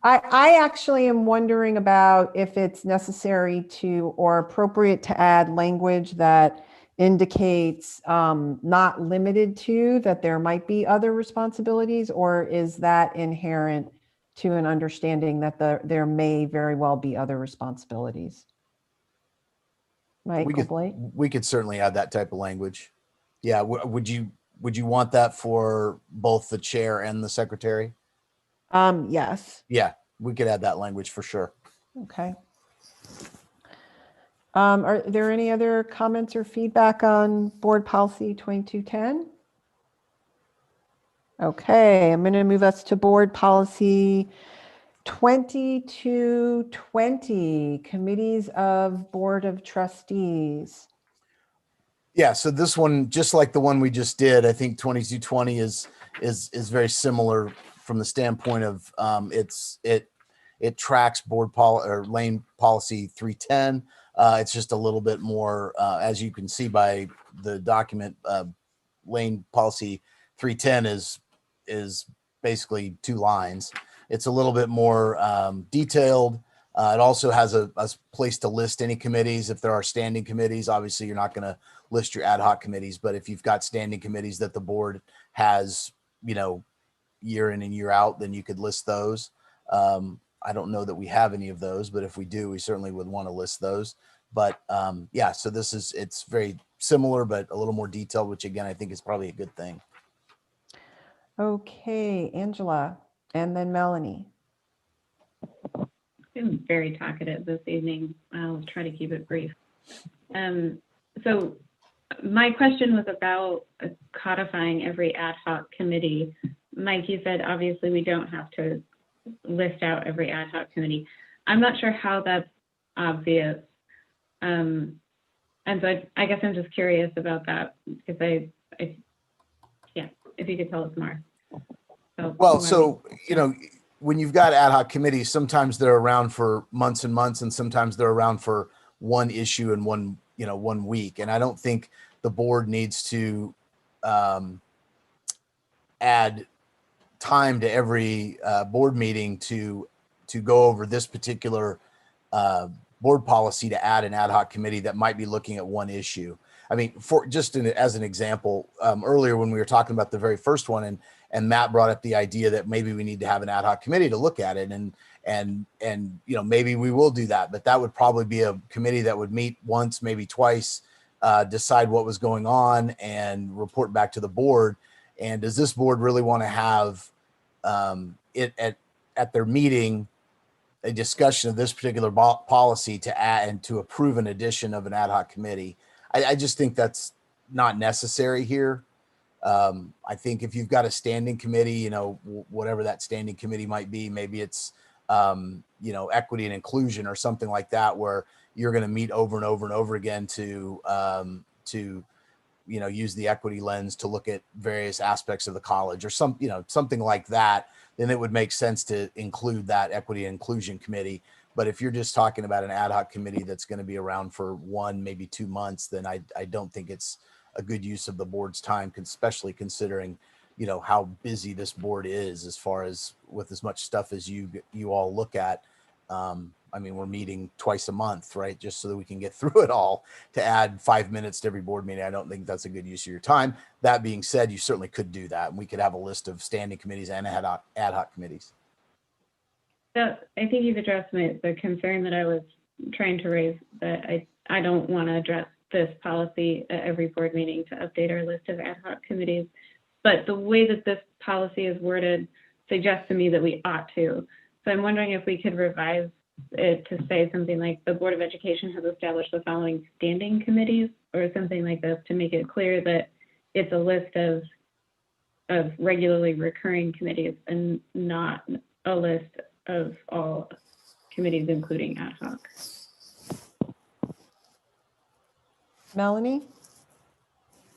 I actually am wondering about if it's necessary to or appropriate to add language that indicates not limited to, that there might be other responsibilities, or is that inherent to an understanding that there may very well be other responsibilities? Michael Blake? We could certainly add that type of language. Yeah, would you want that for both the chair and the secretary? Yes. Yeah, we could add that language for sure. Okay. Are there any other comments or feedback on Board Policy 2210? Okay, I'm going to move us to Board Policy 2220, Committees of Board of Trustees. Yeah, so this one, just like the one we just did, I think 2220 is very similar from the standpoint of it tracks lane policy 310. It's just a little bit more, as you can see by the document, lane policy 310 is basically 2 lines. It's a little bit more detailed. It also has a place to list any committees. If there are standing committees, obviously you're not going to list your ad hoc committees, but if you've got standing committees that the board has, year in and year out, then you could list those. I don't know that we have any of those, but if we do, we certainly would want to list those. But yeah, so it's very similar, but a little more detailed, which again, I think is probably a good thing. Okay, Angela, and then Melanie. I'm very talkative this evening. I'll try to keep it brief. So my question was about codifying every ad hoc committee. Mike, you said obviously we don't have to list out every ad hoc committee. I'm not sure how that's obvious. And so I guess I'm just curious about that, because yeah, if you could tell us more. So when you've got ad hoc committees, sometimes they're around for months and months, and sometimes they're around for one issue in one week. And I don't think the board needs to add time to every board meeting to go over this particular board policy to add an ad hoc committee that might be looking at one issue. I mean, as an example, earlier when we were talking about the very first one, and Matt brought up the idea that maybe we need to have an ad hoc committee to look at it, and maybe we will do that, but that would probably be a committee that would meet once, maybe twice, decide what was going on and report back to the board. And does this board really want to have it at their meeting a discussion of this particular policy to add and to approve an addition of an ad hoc committee? I just think that's not necessary here. I think if you've got a standing committee, whatever that standing committee might be, maybe it's equity and inclusion or something like that, where you're going to meet over and over and over again to use the equity lens to look at various aspects of the college or something like that, then it would make sense to include that equity and inclusion committee. But if you're just talking about an ad hoc committee that's going to be around for 1, maybe 2 months, then I don't think it's a good use of the board's time, especially considering, how busy this board is as far as with as much stuff as you all look at. I mean, we're meeting twice a month, right? Just so that we can get through it all. To add 5 minutes to every board meeting, I don't think that's a good use of your time. That being said, you certainly could do that. And we could have a list of standing committees and ad hoc committees. So I think you've addressed the concern that I was trying to raise, that I don't want to address this policy at every board meeting to update our list of ad hoc committees. But the way that this policy is worded suggests to me that we ought to. So I'm wondering if we could revise it to say something like the Board of Education has established the following standing committees, or something like this, to make it clear that it's a list of regularly recurring committees and not a list of all committees, including ad hoc. Melanie?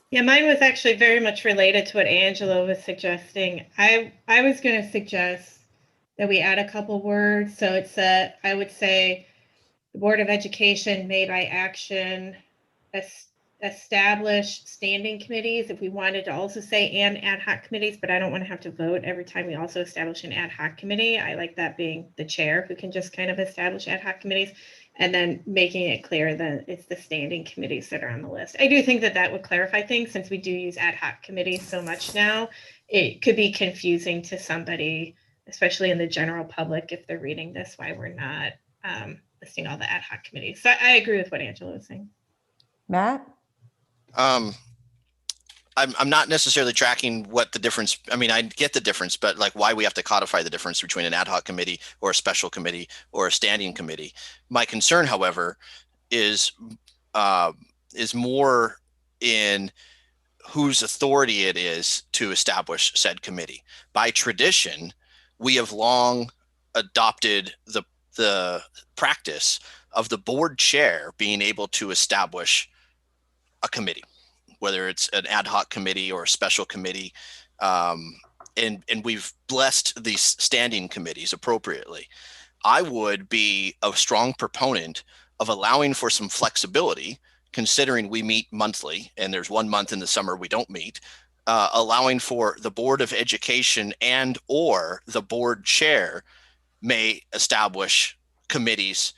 Yeah, mine was actually very much related to what Angela was suggesting. I was going to suggest that we add a couple words. So it's I would say the Board of Education may by action establish standing committees if we wanted to also say and ad hoc committees, but I don't want to have to vote every time we also establish an ad hoc committee. I like that being the chair who can just kind of establish ad hoc committees and then making it clear that it's the standing committees that are on the list. I do think that that would clarify things since we do use ad hoc committees so much now. It could be confusing to somebody, especially in the general public, if they're reading this, why we're not listing all the ad hoc committees. So I agree with what Angela was saying. Matt? I'm not necessarily tracking what the difference. I mean, I get the difference, but like why we have to codify the difference between an ad hoc committee or a special committee or a standing committee. My concern, however, is more in whose authority it is to establish said committee. By tradition, we have long adopted the practice of the board chair being able to establish a committee, whether it's an ad hoc committee or a special committee. And we've blessed these standing committees appropriately. I would be a strong proponent of allowing for some flexibility, considering we meet monthly and there's 1 month in the summer we don't meet, allowing for the Board of Education and or the board chair may establish committees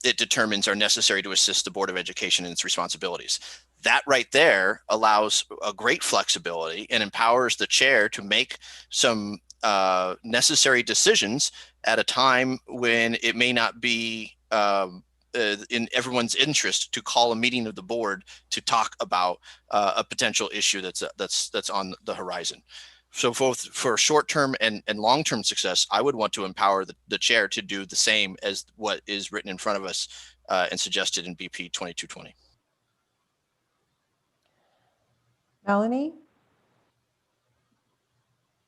it determines are necessary to assist the Board of Education in its responsibilities. That right there allows a great flexibility and empowers the chair to make some necessary decisions at a time when it may not be in everyone's interest to call a meeting of the board to talk about a potential issue that's on the horizon. So for short-term and long-term success, I would want to empower the chair to do the same as what is written in front of us and suggested in BP 2220. Melanie?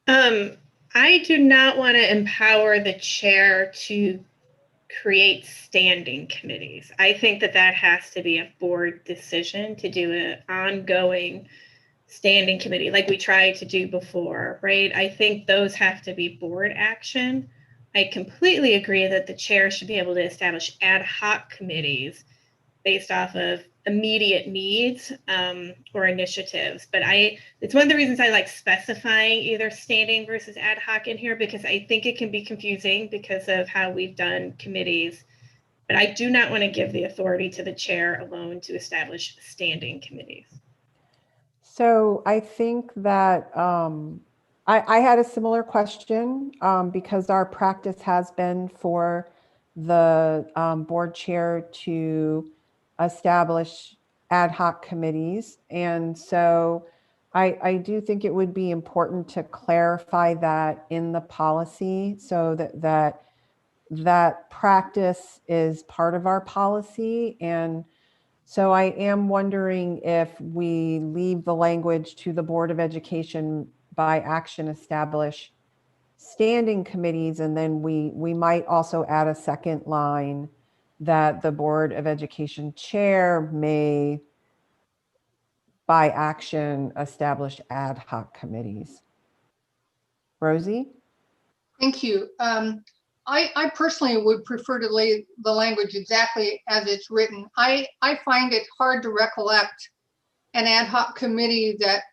I do not want to empower the chair to create standing committees. I think that that has to be a board decision to do an ongoing standing committee like we tried to do before, right? I think those have to be board action. I completely agree that the chair should be able to establish ad hoc committees based off of immediate needs or initiatives. But it's one of the reasons I like specifying either standing versus ad hoc in here, because I think it can be confusing because of how we've done committees. But I do not want to give the authority to the chair alone to establish standing committees. So I think that I had a similar question because our practice has been for the board chair to establish ad hoc committees. And so I do think it would be important to clarify that in the policy so that practice is part of our policy. And so I am wondering if we leave the language to the Board of Education by action establish standing committees, and then we might also add a second line that the Board of Education chair may by action establish ad hoc committees. Rosie? Thank you. I personally would prefer to lay the language exactly as it's written. I find it hard to recollect an ad hoc committee that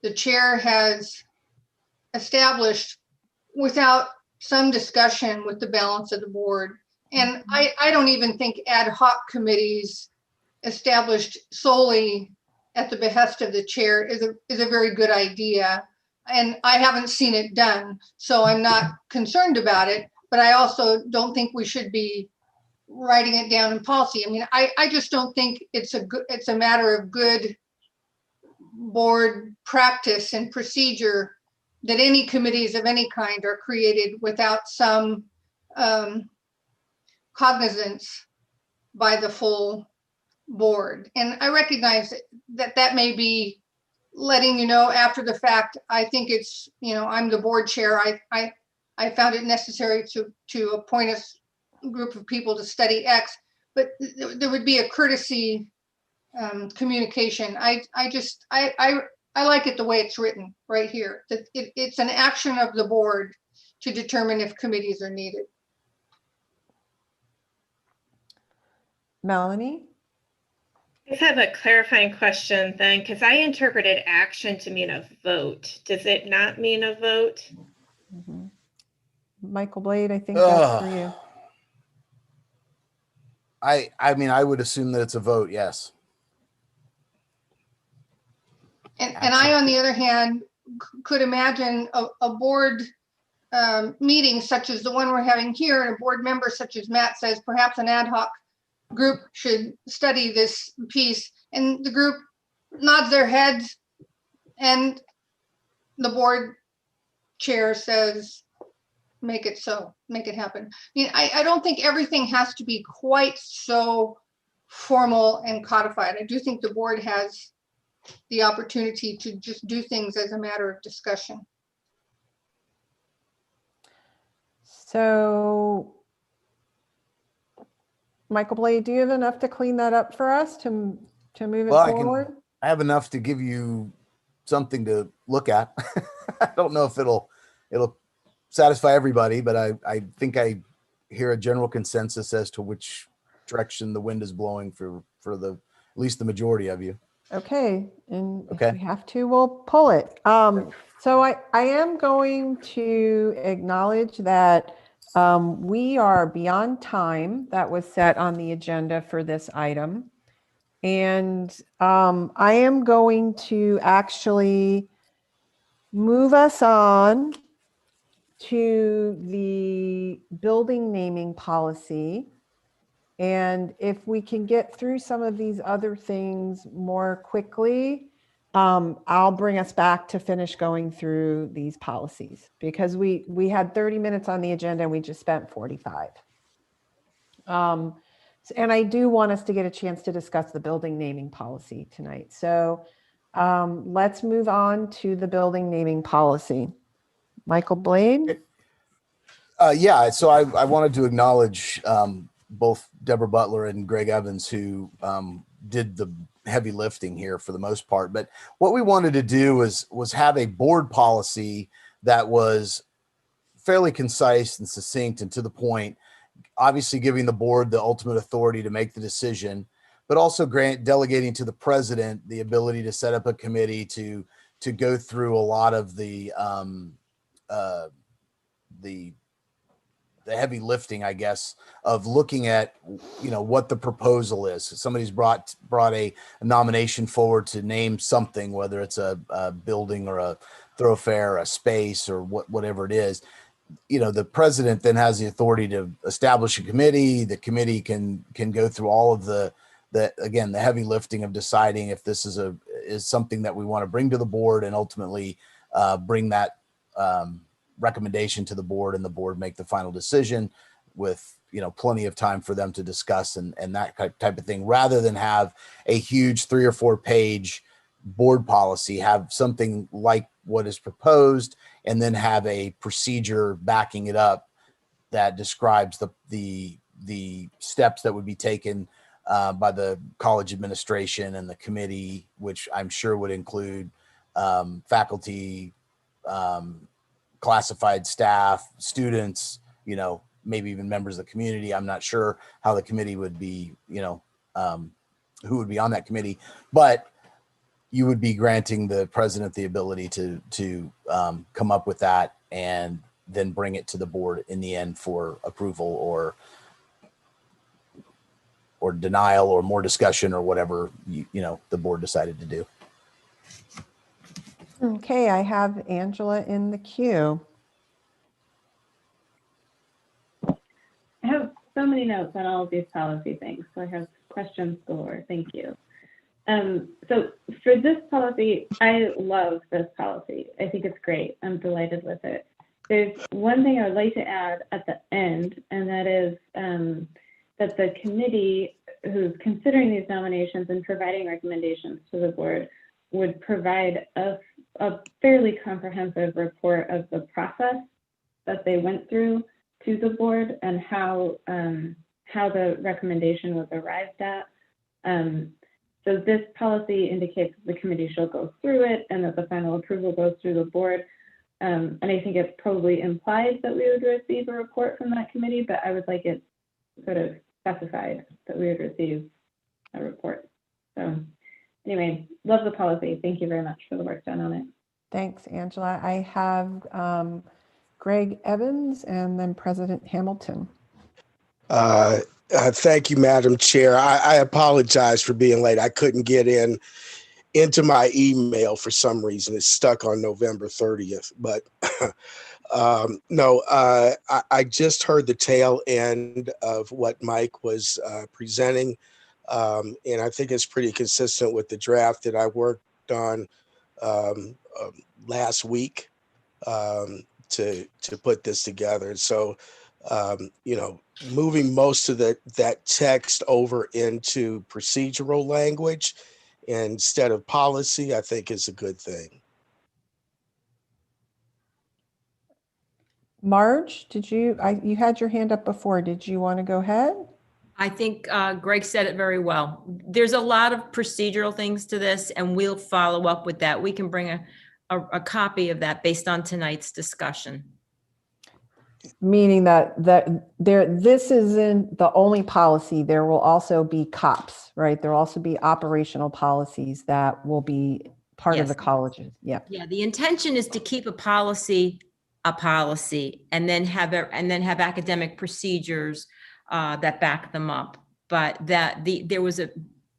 the chair has established without some discussion with the balance of the board. And I don't even think ad hoc committees established solely at the behest of the chair is a very good idea. And I haven't seen it done, so I'm not concerned about it. But I also don't think we should be writing it down in policy. I mean, I just don't think it's a matter of good board practice and procedure that any committees of any kind are created without some cognizance by the full board. And I recognize that may be letting you know after the fact. I think it's, I'm the board chair. I found it necessary to appoint a group of people to study X, but there would be a courtesy communication. I like it the way it's written right here. That it's an action of the board to determine if committees are needed. Melanie? just have a clarifying question then, because I interpreted action to mean a vote. Does it not mean a vote? Mhm. Michael Blade, I think that's for you. I mean, I would assume that it's a vote, yes. And I, on the other hand, could imagine a board meeting such as the one we're having here, and a board member such as Matt says, perhaps an ad hoc group should study this piece, and the group nods their heads and the board chair says, make it so, make it happen. I mean, I don't think everything has to be quite so formal and codified. I do think the board has the opportunity to just do things as a matter of discussion. So, Michael Blade, do you have enough to clean that up for us to move it Well, forward? I have enough to give you something to look at. I don't know if it'll satisfy everybody, but I think I hear a general consensus as to which direction the wind is blowing for the at least the majority of you. Okay, and Okay. if we have to, we'll pull it. So I am going to acknowledge that we are beyond time that was set on the agenda for this item. And I am going to actually move us on to the building naming policy. And if we can get through some of these other things more quickly, I'll bring us back to finish going through these policies, because we had 30 minutes on the agenda and we just spent 45. And I do want us to get a chance to discuss the building naming policy tonight. So let's move on to the building naming policy. Michael Blade? Yeah, so I wanted to acknowledge both Deborah Butler and Greg Evans, who did the heavy lifting here for the most part. But what we wanted to do was have a board policy that was fairly concise and succinct and to the point, obviously giving the board the ultimate authority to make the decision, but also delegating to the president the ability to set up a committee to go through a lot of the heavy lifting, I guess, of looking at, what the proposal is. Somebody's brought a nomination forward to name something, whether it's a building or a thoroughfare, a space, or whatever it is. The president then has the authority to establish a committee. The committee can go through all of the heavy lifting of deciding if this is something that we want to bring to the board, and ultimately bring that recommendation to the board, and the board make the final decision with plenty of time for them to discuss and that type of thing, rather than have a huge 3 or 4 page board policy. Have something like what is proposed, and then have a procedure backing it up that describes the steps that would be taken by the college administration and the committee, which I'm sure would include faculty, classified staff, students, maybe even members of the community. I'm not sure how the committee would be, who would be on that committee, but you would be granting the president the ability to come up with that and then bring it to the board in the end for approval or denial or more discussion or whatever the board decided to do. Okay, I have Angela in the queue. I have so many notes on all of these policy things, so I have questions galore. Thank you. So for this policy, I love this policy. I think it's great. I'm delighted with it. There's one thing I would like to add at the end, and that is that the committee who's considering these nominations and providing recommendations to the board would provide a fairly comprehensive report of the process that they went through to the board and how the recommendation was arrived at. So this policy indicates that the committee shall go through it and that the final approval goes through the board. And I think it probably implies that we would receive a report from that committee, but I would like it sort of specified that we would receive a report. So anyway, love the policy. Thank you very much for the work done on it. Thanks, Angela. I have Greg Evans and then President Hamilton. Thank you, Madam Chair. I apologize for being late. I couldn't get into my email for some reason. It's stuck on November 30th. But no, I just heard the tail end of what Mike was presenting. And I think it's pretty consistent with the draft that I worked on last week to put this together. And so, you know, moving most of that text over into procedural language instead of policy, I think is a good thing. Marge, you had your hand up before. Did you want to go ahead? I think Greg said it very well. There's a lot of procedural things to this, and we'll follow up with that. We can bring a copy of that based on tonight's discussion. Meaning that this isn't the only policy. There will also be COPs, right? There will also be operational policies that will be part of the colleges. Yeah. Yeah. The intention is to keep a policy, and then have academic procedures that back them up. But there was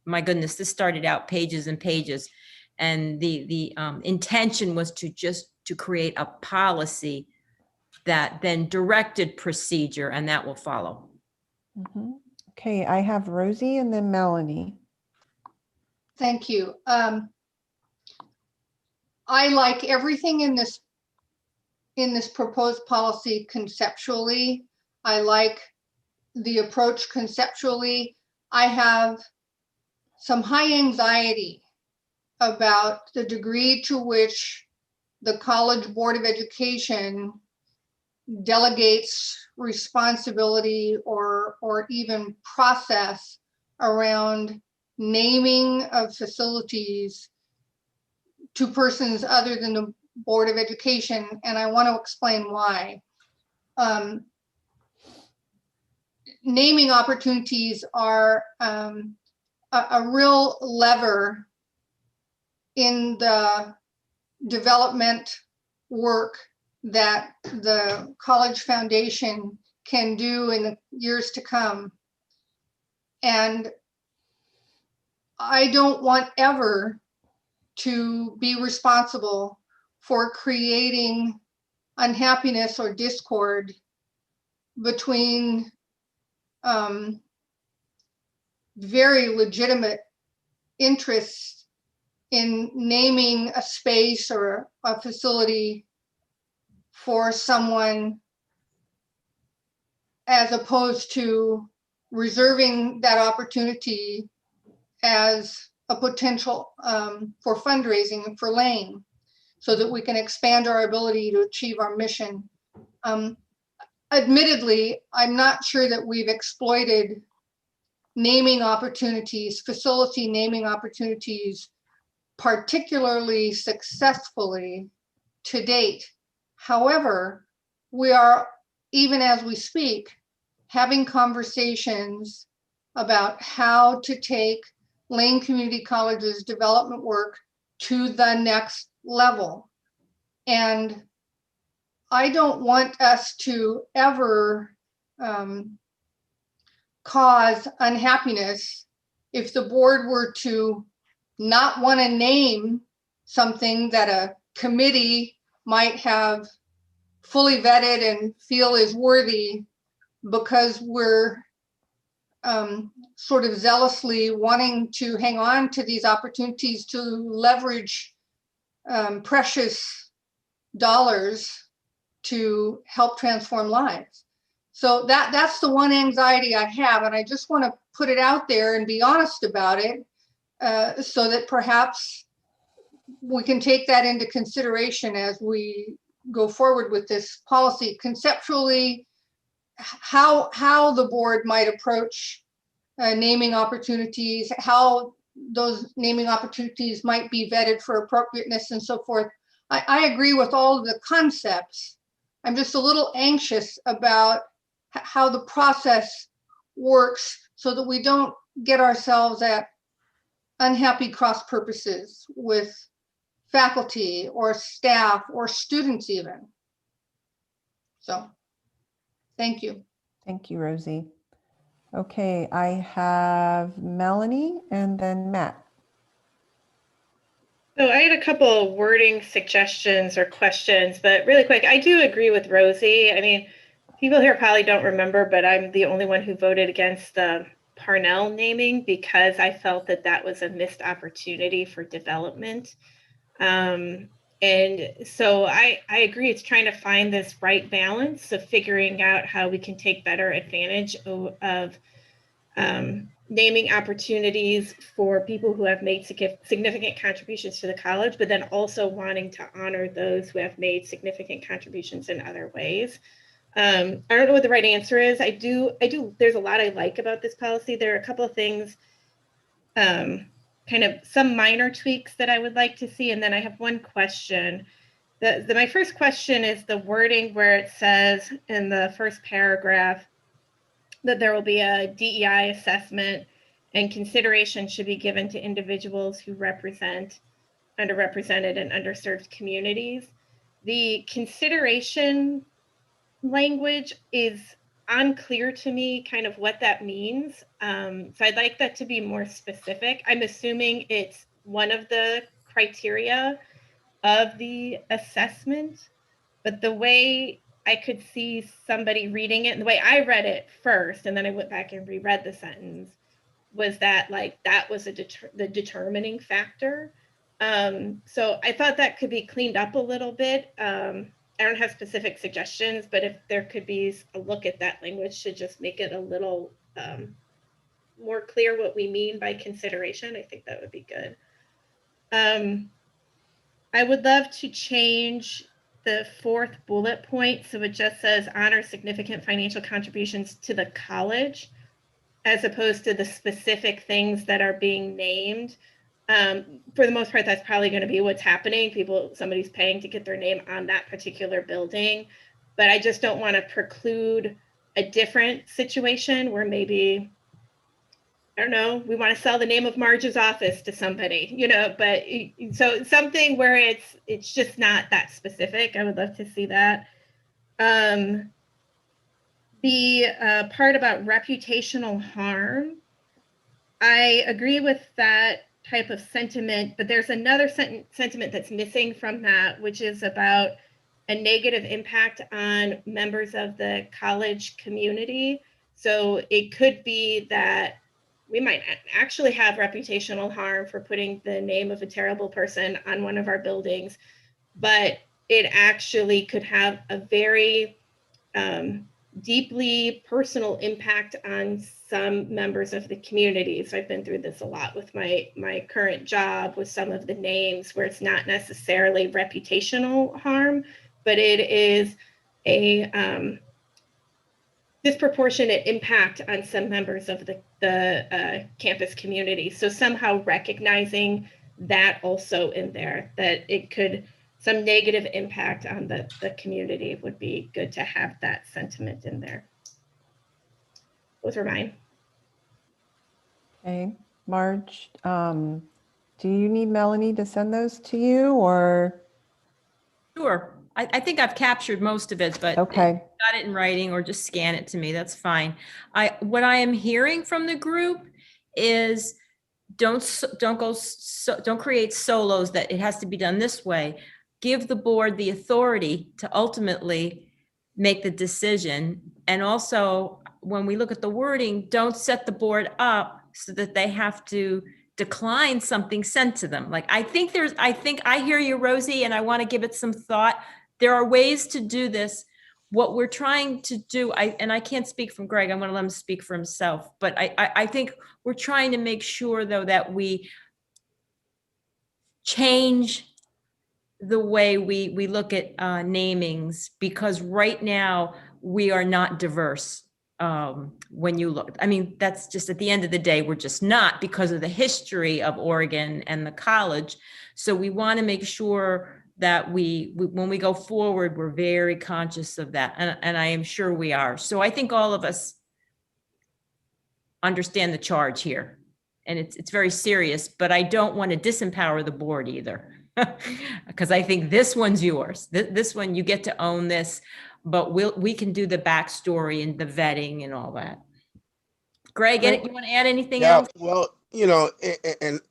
my goodness, this started out pages and pages, and the intention was to create a policy that then directed procedure, and that will follow. Mm-hmm. Okay, I have Rosie and then Melanie. Thank you. I like everything in this proposed policy conceptually. I like the approach conceptually. I have some high anxiety about the degree to which the College Board of Education delegates responsibility or even process around naming of facilities to persons other than the Board of Education, and I want to explain why. Naming opportunities are a real lever in the development work that the College Foundation can do in the years to come. And I don't want ever to be responsible for creating unhappiness or discord between very legitimate interests in naming a space or a facility for someone, as opposed to reserving that opportunity as a potential for fundraising and for Lane, so that we can expand our ability to achieve our mission. Admittedly, I'm not sure that we've exploited naming opportunities, facility naming opportunities, particularly successfully to date. However, we are, even as we speak, having conversations about how to take Lane Community College's development work to the next level. And I don't want us to ever cause unhappiness if the board were to not want to name something that a committee might have fully vetted and feel is worthy, because we're sort of zealously wanting to hang on to these opportunities to leverage precious dollars to help transform lives. So that's the one anxiety I have, and I just want to put it out there and be honest about it, so that perhaps we can take that into consideration as we go forward with this policy. Conceptually, how the board might approach naming opportunities, how those naming opportunities might be vetted for appropriateness and so forth. I agree with all of the concepts. I'm just a little anxious about how the process works, so that we don't get ourselves at unhappy cross purposes with faculty or staff or students even. So, thank you. Thank you, Rosie. Okay, I have Melanie and then Matt. So I had a couple of wording suggestions or questions, but really quick, I do agree with Rosie. I mean, people here probably don't remember, but I'm the only one who voted against the Parnell naming because I felt that that was a missed opportunity for development. And so I agree, it's trying to find this right balance of figuring out how we can take better advantage of naming opportunities for people who have made significant contributions to the college, but then also wanting to honor those who have made significant contributions in other ways. I don't know what the right answer is. I do, there's a lot I like about this policy. There are a couple of things, kind of some minor tweaks that I would like to see. And then I have one question. My first question is the wording where it says in the first paragraph that there will be a DEI assessment and consideration should be given to individuals who represent underrepresented and underserved communities. The consideration language is unclear to me kind of what that means. So I'd like that to be more specific. I'm assuming it's one of the criteria of the assessment, but the way I could see somebody reading it, and the way I read it first, and then I went back and reread the sentence, was that like that was the determining factor. So I thought that could be cleaned up a little bit. I don't have specific suggestions, but if there could be a look at that language to just make it a little more clear what we mean by consideration, I think that would be good. I would love to change the fourth bullet point so it just says honor significant financial contributions to the college as opposed to the specific things that are being named. For the most part, that's probably going to be what's happening. Somebody's paying to get their name on that particular building, but I just don't want to preclude a different situation where maybe, I don't know, we want to sell the name of Marge's office to somebody, you know, but so something where it's just not that specific. I would love to see that. The part about reputational harm, I agree with that type of sentiment, but there's another sentiment that's missing from that, which is about a negative impact on members of the college community. So it could be that we might actually have reputational harm for putting the name of a terrible person on one of our buildings, but it actually could have a very deeply personal impact on some members of the community. So I've been through this a lot with my current job with some of the names where it's not necessarily reputational harm, but it is a disproportionate impact on some members of the campus community. So somehow recognizing that also in there, that it could, some negative impact on the community would be good to have that sentiment in there. Those were mine. Okay, Marge, do you need Melanie to send those to you or? Sure. I think I've captured most of it, but Okay. if you got it in writing or just scan it to me, that's fine. What I am hearing from the group is don't create solos that it has to be done this way. Give the board the authority to ultimately make the decision. And also, when we look at the wording, don't set the board up so that they have to decline something sent to them. Like, I think I hear you, Rosie, and I want to give it some thought. There are ways to do this. What we're trying to do, and I can't speak from Greg, I'm going to let him speak for himself, but I think we're trying to make sure, though, that we change the way we look at namings, because right now we are not diverse. When you look, I mean, that's just at the end of the day, we're just not, because of the history of Oregon and the college. So we want to make sure that when we go forward, we're very conscious of that. And I am sure we are. So I think all of us understand the charge here. and it's very serious, but I don't want to disempower the board either. Because I think this one's yours. This one, you get to own this, but we can do the backstory and the vetting and all that. Greg, you want to add anything else? Well, you know,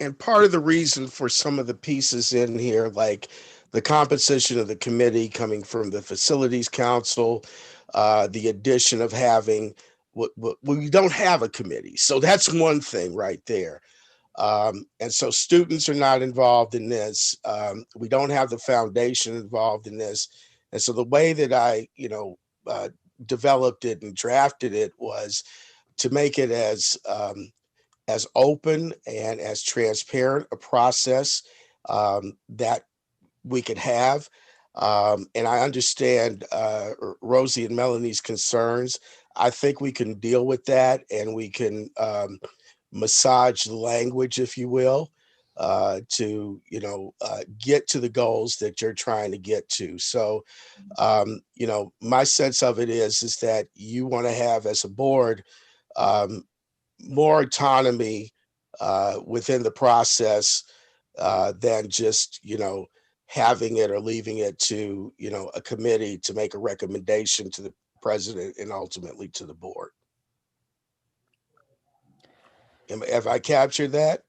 and part of the reason for some of the pieces in here, like the composition of the committee coming from the facilities council, the addition of having we don't have a committee. So that's one thing right there. And so students are not involved in this. We don't have the foundation involved in this. And so the way that I, developed it and drafted it was to make it as open and as transparent a process that we could have. And I understand Rosie and Melanie's concerns. I think we can deal with that, and we can massage the language, if you will, to get to the goals that you're trying to get to. So, my sense of it is that you want to have, as a board, more autonomy within the process than just having it or leaving it to a committee to make a recommendation to the president and ultimately to the board. Have I captured that?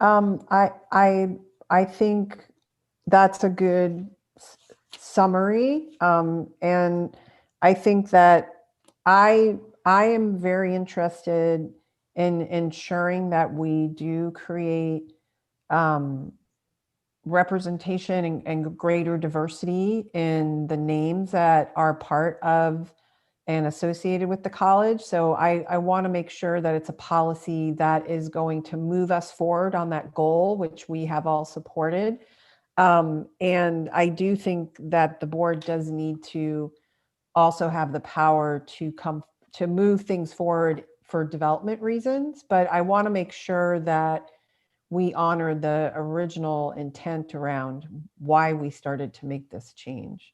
I think that's a good summary. And I think that I am very interested in ensuring that we do create representation and greater diversity in the names that are part of and associated with the college. So I want to make sure that it's a policy that is going to move us forward on that goal, which we have all supported. And I do think that the board does need to also have the power to move things forward for development reasons. But I want to make sure that we honor the original intent around why we started to make this change.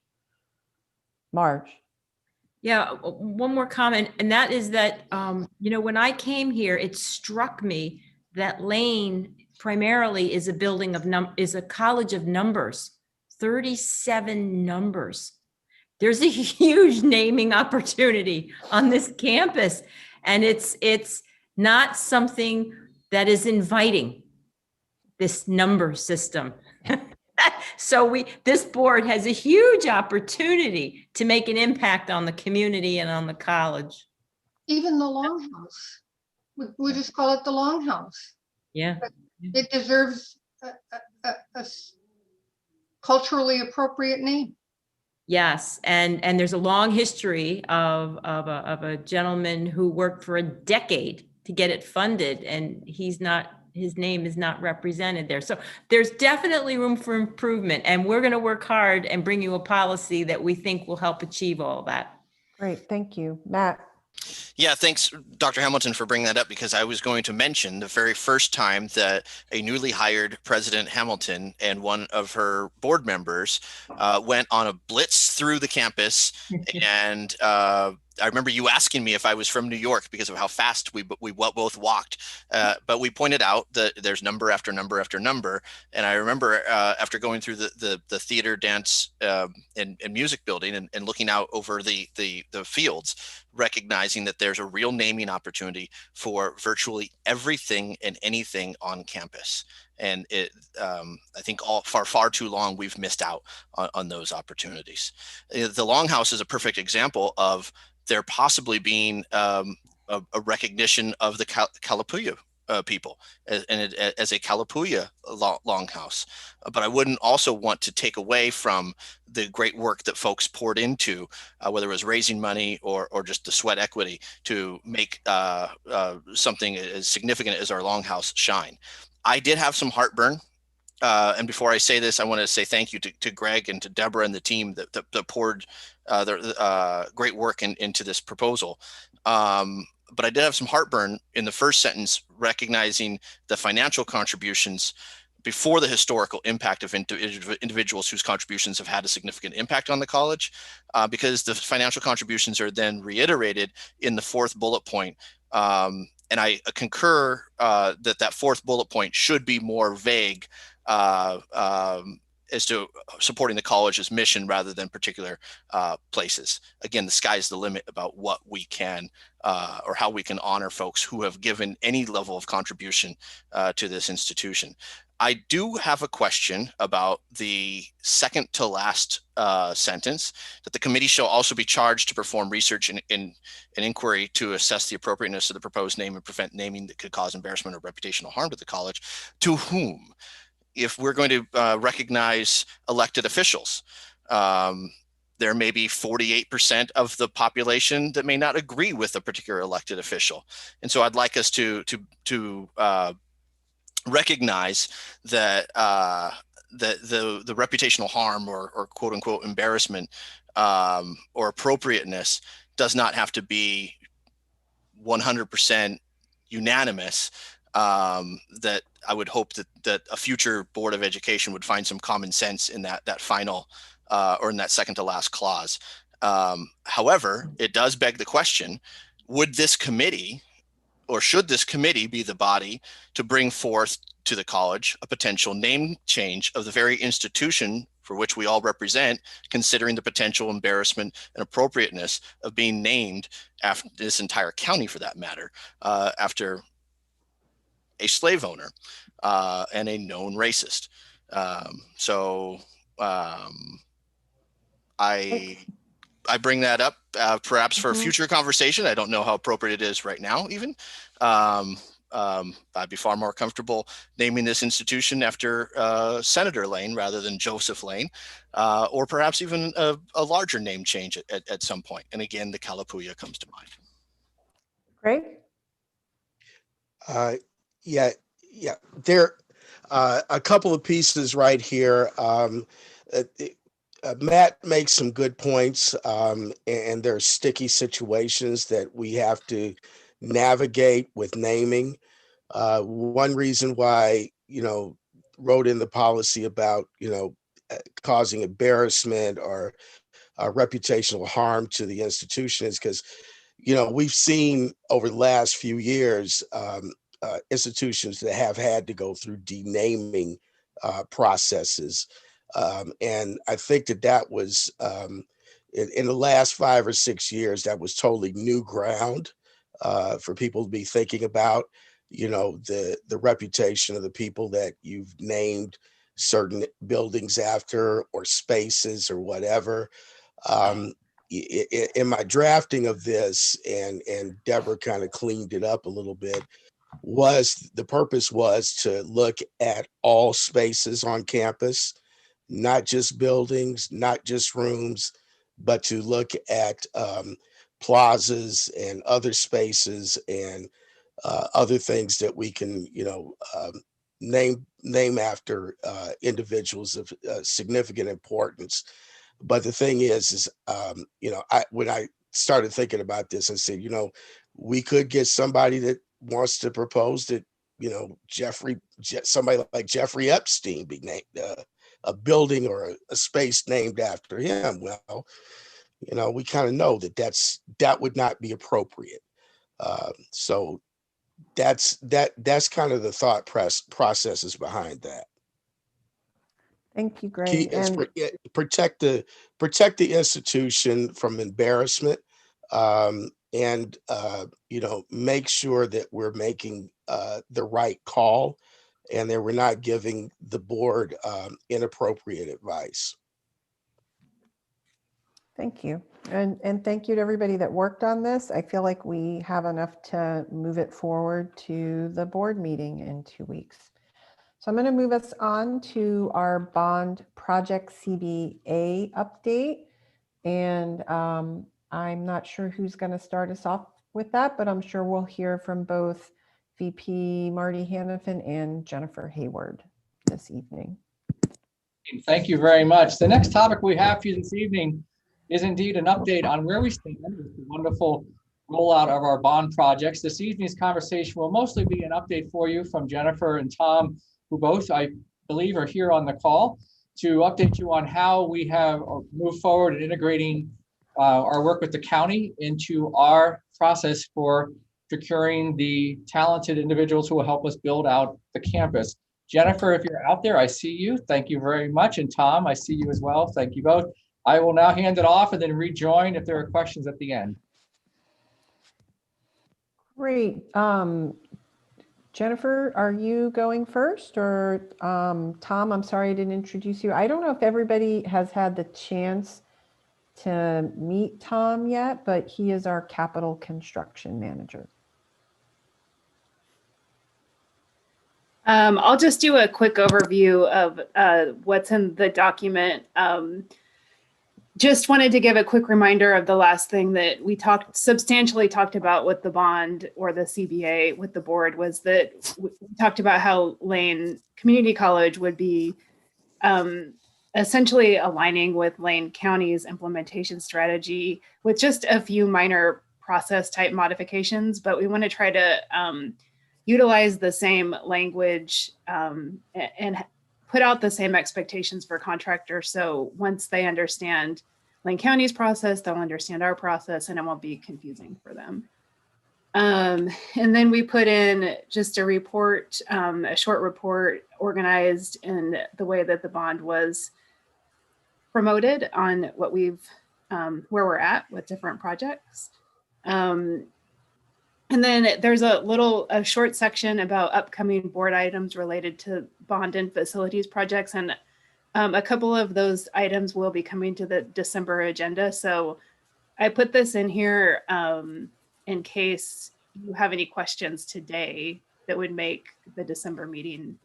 Marge. Yeah, one more comment, and that is that, when I came here, it struck me that Lane primarily is a building of is a college of numbers, 37 numbers. There's a huge naming opportunity on this campus, and it's not something that is inviting, this number system. So this board has a huge opportunity to make an impact on the community and on the college. Even the Longhouse. We just call it the Longhouse. Yeah. It deserves a culturally appropriate name. Yes, and there's a long history of a gentleman who worked for a decade to get it funded, and his name is not represented there. So there's definitely room for improvement, and we're going to work hard and bring you a policy that we think will help achieve all that. Great, thank you. Matt. Yeah, thanks, Dr. Hamilton, for bringing that up, because I was going to mention the very first time that a newly hired President Hamilton and one of her board members went on a blitz through the campus. And I remember you asking me if I was from New York because of how fast we both walked. But we pointed out that there's number after number after number. And I remember after going through the theater, dance, and music building and looking out over the fields, recognizing that there's a real naming opportunity for virtually everything and anything on campus. And I think far too long we've missed out on those opportunities. The Longhouse is a perfect example of there possibly being a recognition of the Kalapuya people as a Kalapuya Longhouse. But I wouldn't also want to take away from the great work that folks poured into, whether it was raising money or just the sweat equity to make something as significant as our Longhouse shine. I did have some heartburn. And before I say this, I want to say thank you to Greg and to Deborah and the team that poured their great work into this proposal. But I did have some heartburn in the first sentence, recognizing the financial contributions before the historical impact of individuals whose contributions have had a significant impact on the college, because the financial contributions are then reiterated in the fourth bullet point And I concur that fourth bullet point should be more vague as to supporting the college's mission rather than particular places. Again, the sky's the limit about what we can or how we can honor folks who have given any level of contribution to this institution. I do have a question about the second to last sentence, that the committee shall also be charged to perform research and inquiry to assess the appropriateness of the proposed name and prevent naming that could cause embarrassment or reputational harm to the college. To whom? If we're going to recognize elected officials, there may be 48% of the population that may not agree with a particular elected official. And so I'd like us to recognize that the reputational harm or quote unquote embarrassment or appropriateness does not have to be 100% unanimous. That I would hope that a future Board of Education would find some common sense in that final or in that second to last clause. However, it does beg the question, would this committee or should this committee be the body to bring forth to the college a potential name change of the very institution for which we all represent, considering the potential embarrassment and appropriateness of being named after this entire county, for that matter, after a slave owner and a known racist. I bring that up perhaps for a future conversation. I don't know how appropriate it is right now even. I'd be far more comfortable naming this institution after Senator Lane rather than Joseph Lane, or perhaps even a larger name change at some point. And again, the Kalapuya comes to mind. Great. Yeah. There a couple of pieces right here. Matt makes some good points, and there are sticky situations that we have to navigate with naming. One reason why, wrote in the policy about, causing embarrassment or reputational harm to the institution is because, we've seen over the last few years institutions that have had to go through denaming processes. And I think that was in the last 5 or 6 years, that was totally new ground for people to be thinking about, the reputation of the people that you've named certain buildings after or spaces or whatever. In my drafting of this, and Deborah kind of cleaned it up a little bit, the purpose was to look at all spaces on campus, not just buildings, not just rooms, but to look at plazas and other spaces and other things that we can, name after individuals of significant importance. But the thing is when I started thinking about this, I said, we could get somebody that wants to propose that, somebody like Jeffrey Epstein be named a building or a space named after him. Well, we kind of know that would not be appropriate. So that's kind of the thought processes behind that. Thank you, Greg. Key is protect the institution from embarrassment, and make sure that we're making the right call and that we're not giving the board inappropriate advice. Thank you. And thank you to everybody that worked on this. I feel like we have enough to move it forward to the board meeting in 2 weeks. So I'm going to move us on to our bond project CBA update. And I'm not sure who's going to start us off with that, but I'm sure we'll hear from both VP Marty Hannafin and Jennifer Hayward this evening. Thank you very much. The next topic we have for you this evening is indeed an update on where we stand with the wonderful rollout of our bond projects. This evening's conversation will mostly be an update for you from Jennifer and Tom, who both, I believe, are here on the call, to update you on how we have moved forward in integrating our work with the county into our process for procuring the talented individuals who will help us build out the campus. Jennifer, if you're out there, I see you. Thank you very much. And Tom, I see you as well. Thank you both. I will now hand it off and then rejoin if there are questions at the end. Great. Jennifer, are you going first, or Tom? I'm sorry I didn't introduce you. I don't know if everybody has had the chance to meet Tom yet, but he is our capital construction manager. I'll just do a quick overview of what's in the document. Just wanted to give a quick reminder of the last thing that we substantially talked about with the bond or the CBA with the board, was that we talked about how Lane Community College would be essentially aligning with Lane County's implementation strategy with just a few minor process type modifications, but we want to try to utilize the same language and put out the same expectations for contractors. So once they understand Lane County's process, they'll understand our process and it won't be confusing for them. And then we put in just a report, a short report organized in the way that the bond was promoted on what we've, where we're at with different projects. And then there's a short section about upcoming board items related to bond and facilities projects. And a couple of those items will be coming to the December agenda. So I put this in here in case you have any questions today that would make the December meeting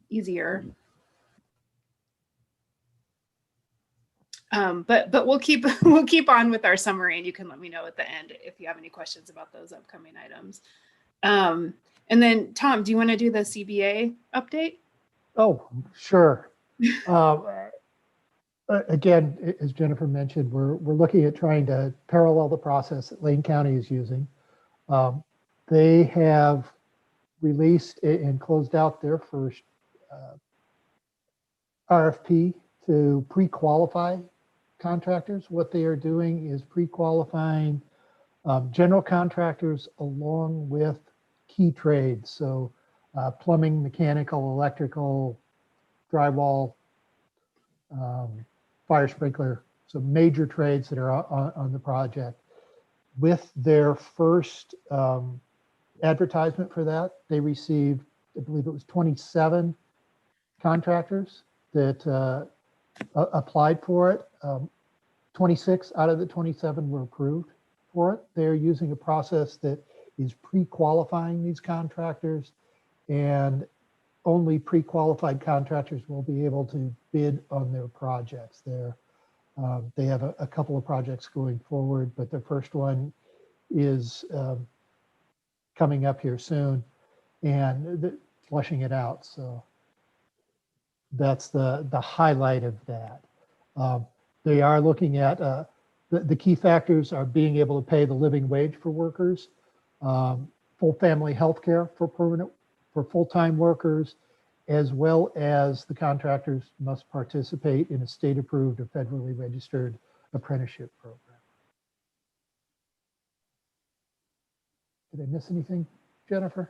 easier. But we'll keep on with our summary, and you can let me know at the end if you have any questions about those upcoming items. And then Tom, do you want to do the CBA update? Oh, sure. Again, as Jennifer mentioned, we're looking at trying to parallel the process that Lane County is using. They have released and closed out their first RFP to pre-qualify contractors. What they are doing is pre-qualifying general contractors along with key trades. So plumbing, mechanical, electrical, drywall, fire sprinkler, so major trades that are on the project. With their first advertisement for that, they received, I believe it was 27 contractors that applied for it. 26 out of the 27 were approved for it. They're using a process that is pre-qualifying these contractors, and only pre-qualified contractors will be able to bid on their projects. They have a couple of projects going forward, but the first one is coming up here soon, and flushing it out. So that's the highlight of that. They are looking at the key factors are being able to pay the living wage for workers, full family health care for full-time workers, as well as the contractors must participate in a state-approved or federally registered apprenticeship program. Did I miss anything, Jennifer?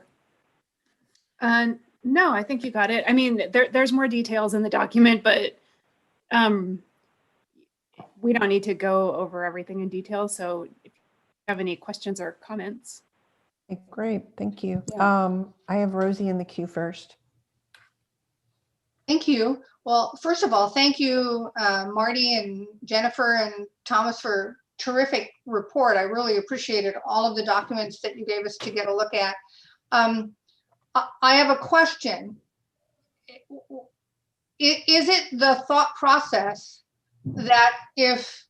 No, I think you got it. I mean, there's more details in the document, but we don't need to go over everything in detail. So if you have any questions or comments. Okay, great, thank you. Yeah. I have Rosie in the queue first. Thank you. Well, first of all, thank you, Marty and Jennifer and Thomas, for terrific report. I really appreciated all of the documents that you gave us to get a look at. I have a question. Is it the thought process that if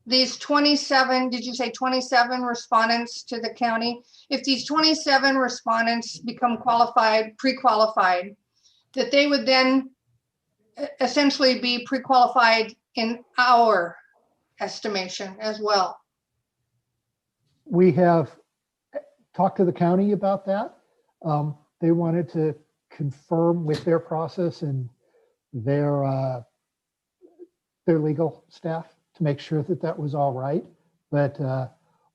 these 27, did you say 27 respondents to the county, if these 27 respondents become qualified, pre-qualified, that they would then essentially be pre-qualified in our estimation as well? We have talked to the county about that. They wanted to confirm with their process and their legal staff to make sure that that was all right. But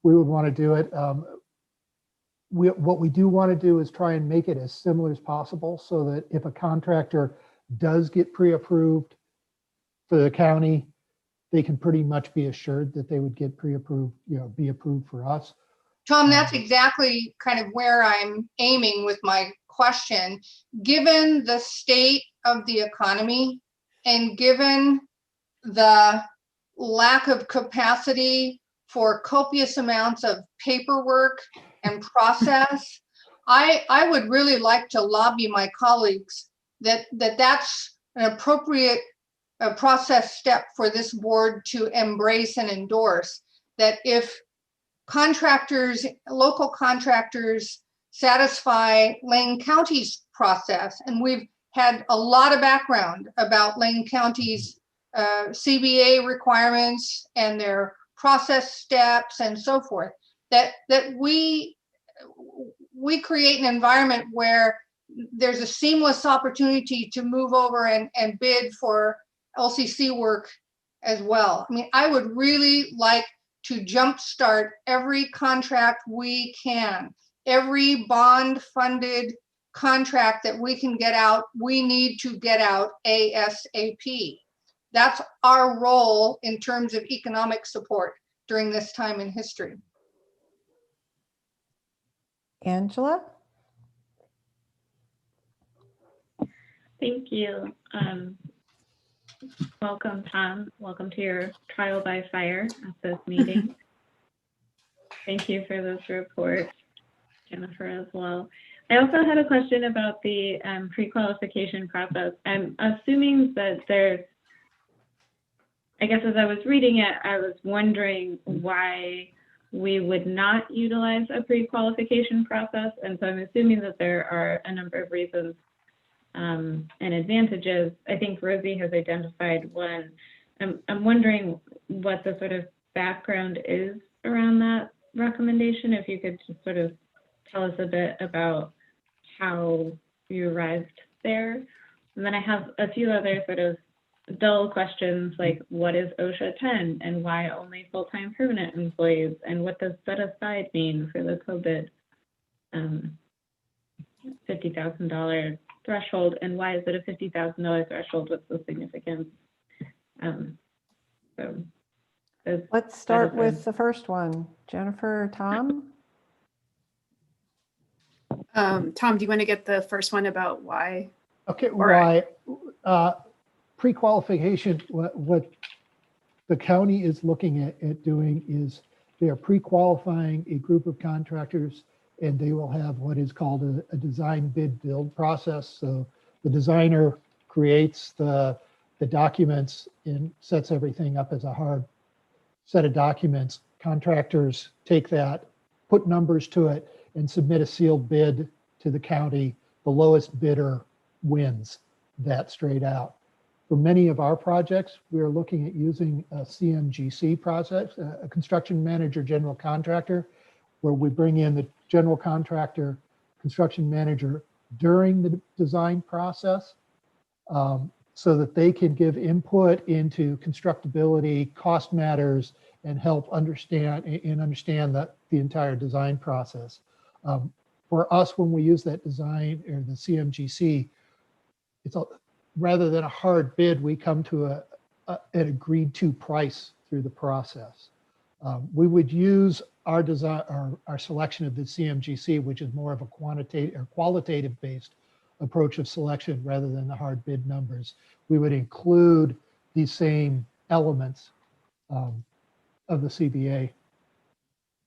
we would want to do it. what we do want to do is try and make it as similar as possible so that if a contractor does get pre-approved for the county, they can pretty much be assured that they would get pre-approved, be approved for us. Tom, that's exactly kind of where I'm aiming with my question. Given the state of the economy and given the lack of capacity for copious amounts of paperwork and process, I would really like to lobby my colleagues that's an appropriate process step for this board to embrace and endorse. That if contractors, local contractors satisfy Lane County's process, and we've had a lot of background about Lane County's CBA requirements and their process steps and so forth, that we create an environment where there's a seamless opportunity to move over and bid for LCC work as well. I mean, I would really like to jumpstart every contract we can, every bond-funded contract that we can get out, we need to get out ASAP. That's our role in terms of economic support during this time in history. Angela? Thank you. Welcome, Tom. Welcome to your trial by fire at this meeting. Thank you for this report, Jennifer, as well. I also had a question about the pre-qualification process. I'm assuming that there's, I guess as I was reading it, I was wondering why we would not utilize a pre-qualification process. And so I'm assuming that there are a number of reasons and advantages. I think Rosie has identified one. I'm wondering what the sort of background is around that recommendation. If you could just sort of tell us a bit about how you arrived there. And then I have a few other sort of dull questions, like what is OSHA 10 and why only full-time permanent employees, and what does set aside mean for the COVID $50,000 threshold, and why is it a $50,000 threshold? What's the significance? Let's start with the first one. Jennifer or Tom? Tom, do you want to get the first one about why? Okay, why? Pre-qualification, what the county is looking at doing is they are pre-qualifying a group of contractors, and they will have what is called a design bid build process. So the designer creates the documents and sets everything up as a hard set of documents. Contractors take that, put numbers to it, and submit a sealed bid to the county. The lowest bidder wins that straight out. For many of our projects, we are looking at using a CMGC process, a construction manager general contractor, where we bring in the general contractor, construction manager during the design process so that they can give input into constructability, cost matters, and help understand the entire design process. For us, when we use that design or the CMGC, rather than a hard bid, we come to an agreed to price through the process. We would use our design, our selection of the CMGC, which is more of a quantitative or qualitative based approach of selection rather than the hard bid numbers. We would include these same elements of the CBA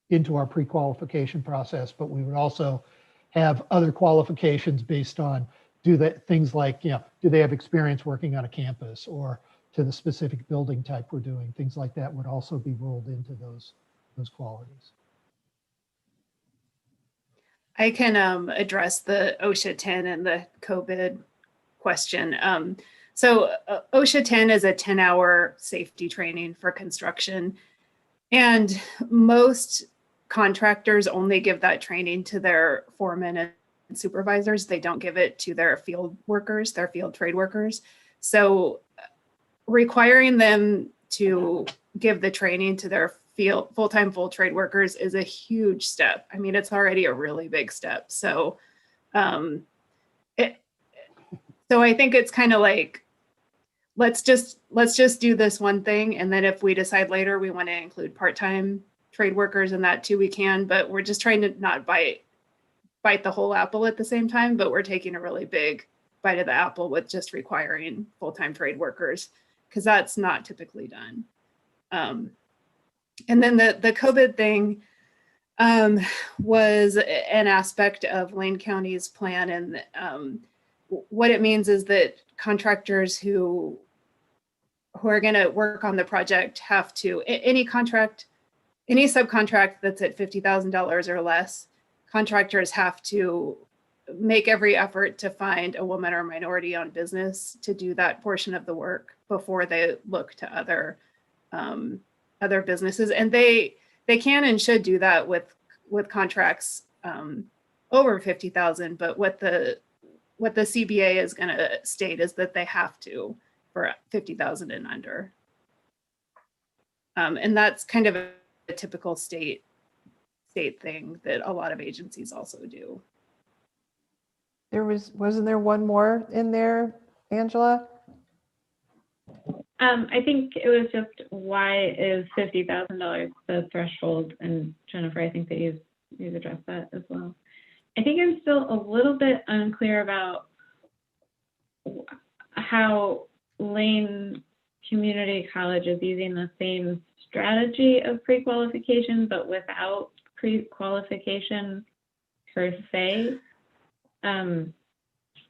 into our pre-qualification process, but we would also have other qualifications based on things like, do they have experience working on a campus, or to the specific building type we're doing, things like that would also be rolled into those qualities. I can address the OSHA 10 and the COVID question. So OSHA 10 is a 10-hour safety training for construction. And most contractors only give that training to their foremen and supervisors. They don't give it to their field workers, their field trade workers. So requiring them to give the training to their full-time full trade workers is a huge step. I mean, it's already a really big step. So, so I think it's kind of like, let's just do this one thing. And then if we decide later we want to include part-time trade workers in that too, we can, but we're just trying to not bite the whole apple at the same time, but we're taking a really big bite of the apple with just requiring full-time trade workers, because that's not typically done. And then the COVID thing was an aspect of Lane County's plan. And what it means is that contractors who are going to work on the project have to, any subcontract that's at $50,000 or less, contractors have to make every effort to find a woman or minority-owned business to do that portion of the work before they look to other businesses. And they can and should do that with contracts over 50,000. But what the CBA is going to state is that they have to for 50,000 and under. And that's kind of a typical state thing that a lot of agencies also do. Wasn't there one more in there, Angela? I think it was just, why is $50,000 the threshold? And Jennifer, I think that you've addressed that as well. I think I'm still a little bit unclear about how Lane Community College is using the same strategy of pre-qualification, but without pre-qualification per se.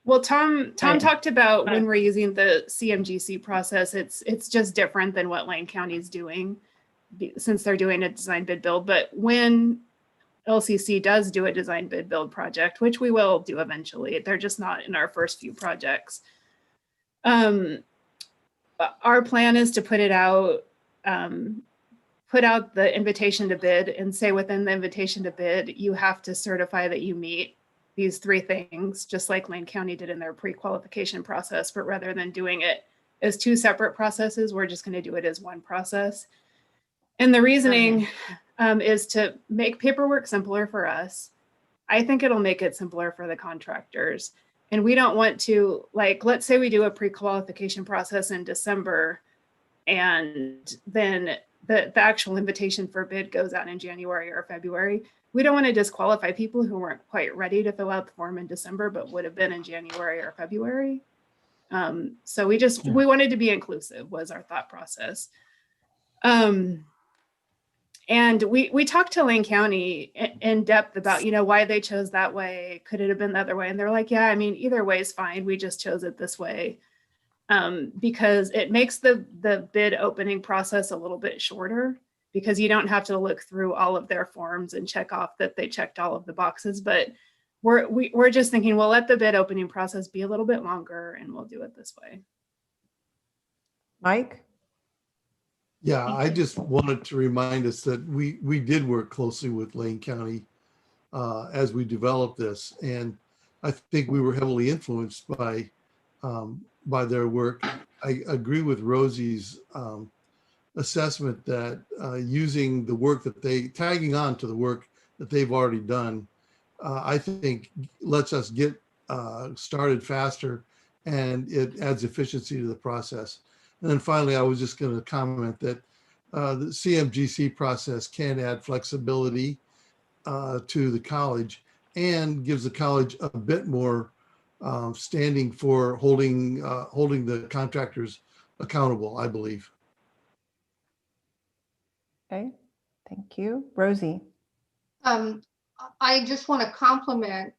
Well, Tom talked about when we're using the CMGC process, it's just different than what Lane County is doing since they're doing a design bid build. But when LCC does do a design bid build project, which we will do eventually, they're just not in our first few projects. Our plan is to put out the invitation to bid and say within the invitation to bid, you have to certify that you meet these three things, just like Lane County did in their pre-qualification process. But rather than doing it as two separate processes, we're just going to do it as one process. And the reasoning is to make paperwork simpler for us. I think it'll make it simpler for the contractors. And we don't want to, like, let's say we do a pre-qualification process in December, and then the actual invitation for bid goes out in January or February. We don't want to disqualify people who weren't quite ready to fill out the form in December, but would have been in January or February. So we wanted to be inclusive was our thought process. And we talked to Lane County in depth about, why they chose that way. Could it have been the other way? And they're like, yeah, I mean, either way is fine. We just chose it this way because it makes the bid opening process a little bit shorter, because you don't have to look through all of their forms and check off that they checked all of the boxes. But we're just thinking, we'll let the bid opening process be a little bit longer and we'll do it this way. Mike? Yeah, I just wanted to remind us that we did work closely with Lane County as we developed this. And I think we were heavily influenced by their work. I agree with Rosie's assessment that using the work that tagging on to the work that they've already done, I think lets us get started faster, and it adds efficiency to the process. And then finally, I was just going to comment that the CMGC process can add flexibility to the college and gives the college a bit more standing for holding the contractors accountable, I believe. Okay, thank you. Rosie? I just want to compliment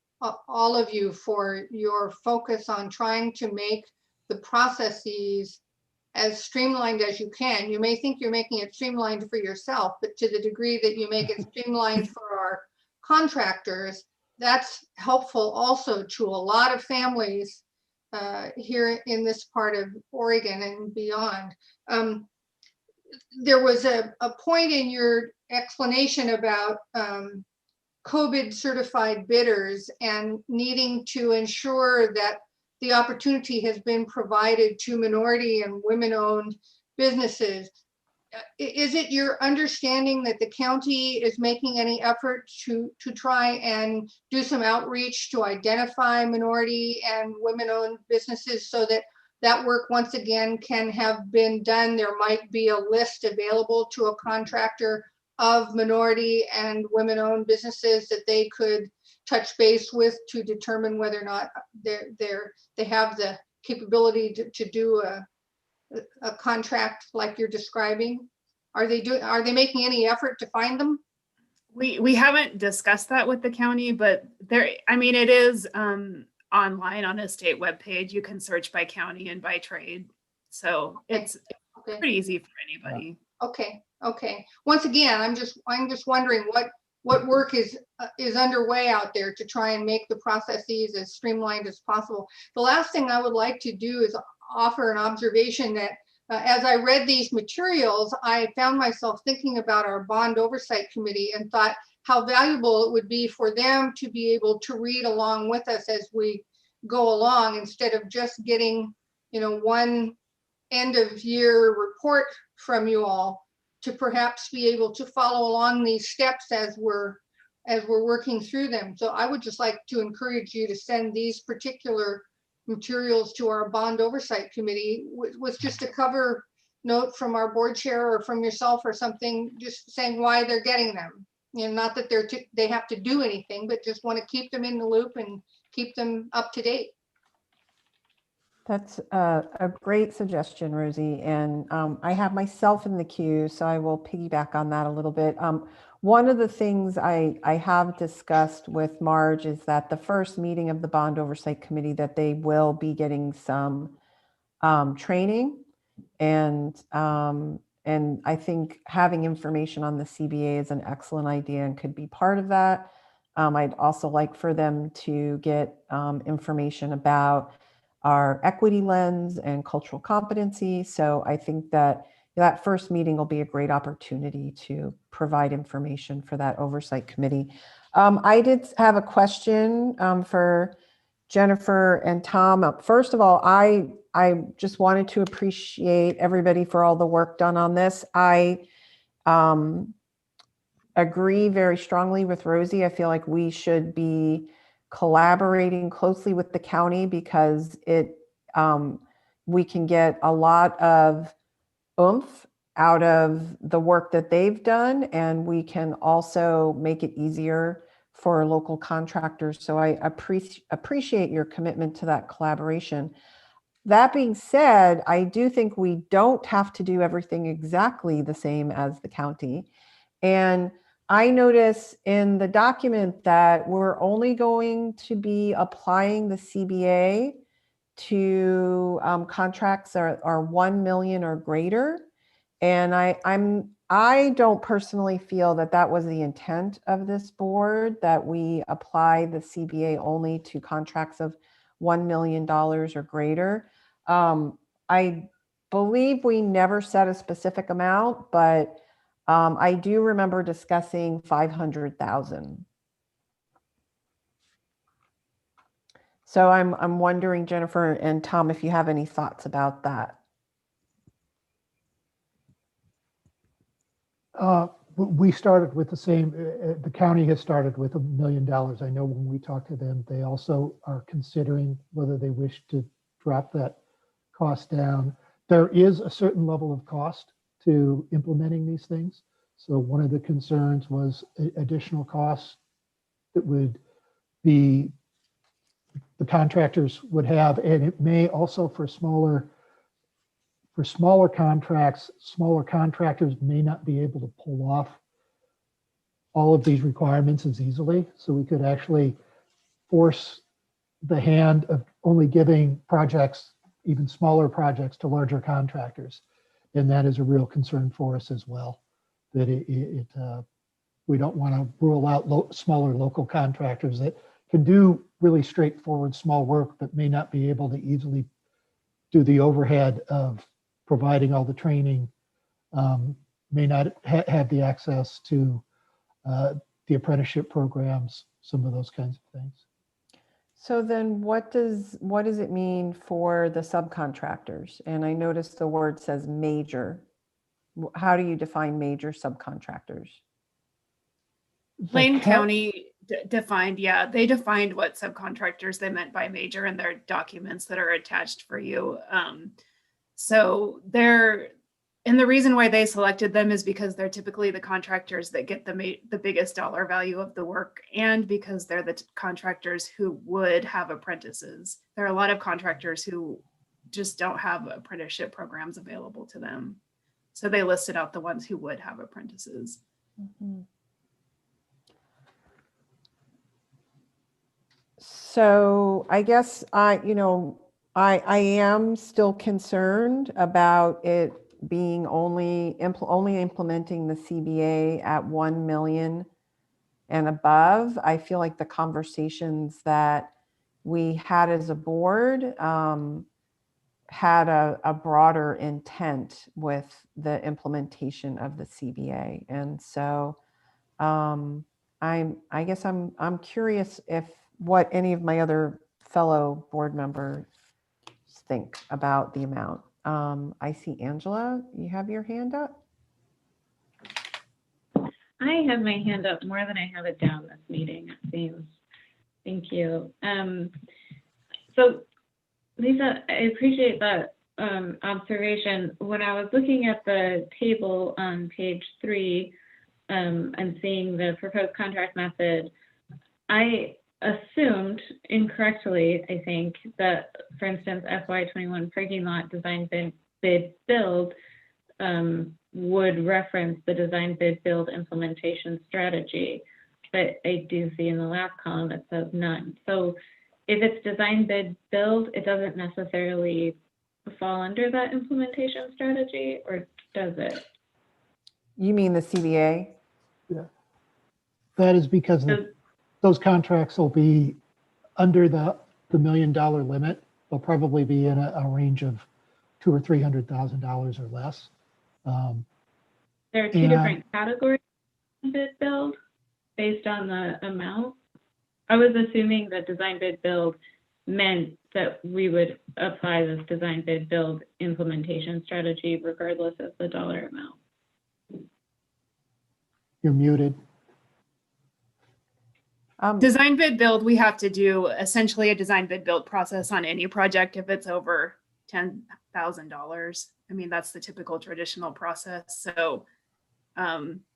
all of you for your focus on trying to make the processes as streamlined as you can. You may think you're making it streamlined for yourself, but to the degree that you make it streamlined for our contractors, that's helpful also to a lot of families here in this part of Oregon and beyond. There was a point in your explanation about COVID certified bidders and needing to ensure that the opportunity has been provided to minority and women-owned businesses. is it your understanding that the county is making any effort to try and do some outreach to identify minority and women-owned businesses so that that work once again can have been done? There might be a list available to a contractor of minority and women-owned businesses that they could touch base with to determine whether or not they have the capability to do a contract like you're describing. Are they making any effort to find them? We haven't discussed that with the county, but there, I mean, it is online on a state webpage. You can search by county and by trade. So it's Okay. pretty easy for anybody. Okay. Once again, I'm just wondering what work is underway out there to try and make the processes as streamlined as possible. The last thing I would like to do is offer an observation that as I read these materials, I found myself thinking about our bond oversight committee and thought how valuable it would be for them to be able to read along with us as we go along, instead of just getting, one end of year report from you all, to perhaps be able to follow along these steps as we're working through them. So I would just like to encourage you to send these particular materials to our bond oversight committee with just a cover note from our board chair or from yourself or something, just saying why they're getting them. Not that they have to do anything, but just want to keep them in the loop and keep them up to date. That's a great suggestion, Rosie. And I have myself in the queue, so I will piggyback on that a little bit. One of the things I have discussed with Marge is that the first meeting of the Bond Oversight Committee, that they will be getting some training. And I think having information on the CBA is an excellent idea and could be part of that. I'd also like for them to get information about our equity lens and cultural competency. So I think that first meeting will be a great opportunity to provide information for that oversight committee. I did have a question for Jennifer and Tom. First of all, I just wanted to appreciate everybody for all the work done on this. I agree very strongly with Rosie. I feel like we should be collaborating closely with the county because we can get a lot of oomph out of the work that they've done, and we can also make it easier for local contractors. So I appreciate your commitment to that collaboration. That being said, I do think we don't have to do everything exactly the same as the county. And I notice in the document that we're only going to be applying the CBA to contracts are 1 million or greater. And I don't personally feel that was the intent of this board, that we apply the CBA only to contracts of $1 million or greater. I believe we never set a specific amount, but I do remember discussing 500,000. So I'm wondering, Jennifer and Tom, if you have any thoughts about that. We started with the same, the county has started with $1 million. I know when we talked to them, they also are considering whether they wish to drop that cost down. There is a certain level of cost to implementing these things. So one of the concerns was additional costs that would be the contractors would have, and it may also for smaller contracts, smaller contractors may not be able to pull off all of these requirements as easily. So we could actually force the hand of only giving projects, even smaller projects, to larger contractors. And that is a real concern for us as well, that we don't want to rule out smaller local contractors that can do really straightforward small work, but may not be able to easily do the overhead of providing all the training, may not have the access to the apprenticeship programs, some of those kinds of things. So then what does it mean for the subcontractors? And I noticed the word says major. How do you define major subcontractors? Lane Like, how- County defined, yeah, they defined what subcontractors they meant by major in their documents that are attached for you. So and the reason why they selected them is because they're typically the contractors that get the biggest dollar value of the work, and because they're the contractors who would have apprentices. There are a lot of contractors who just don't have apprenticeship programs available to them. So they listed out the ones who would have apprentices. Mhm. So I guess I am still concerned about it being only implementing the CBA at 1 million and above. I feel like the conversations that we had as a board had a broader intent with the implementation of the CBA. And so I guess I'm curious if what any of my other fellow board members think about the amount. I see Angela, you have your hand up. I have my hand up more than I have it down this meeting, it seems. Thank you. So Lisa, I appreciate that observation. When I was looking at the table on page 3 and seeing the proposed contract method, I assumed incorrectly, I think, that, for instance, FY21 parking lot design bid build would reference the design bid build implementation strategy. But I do see in the last column it says none. So if it's design bid build, it doesn't necessarily fall under that implementation strategy, or does it? You mean the CBA? Yeah. That is because those contracts will be under the $1 million limit. They'll probably be in a range of $200,000 or $300,000 or less. There are two different categories of bid build based on the amount. I was assuming that design bid build meant that we would apply this design bid build implementation strategy regardless of the dollar amount. You're muted. Design bid build, we have to do essentially a design bid build process on any project if it's over $10,000. I mean, that's the typical traditional process. So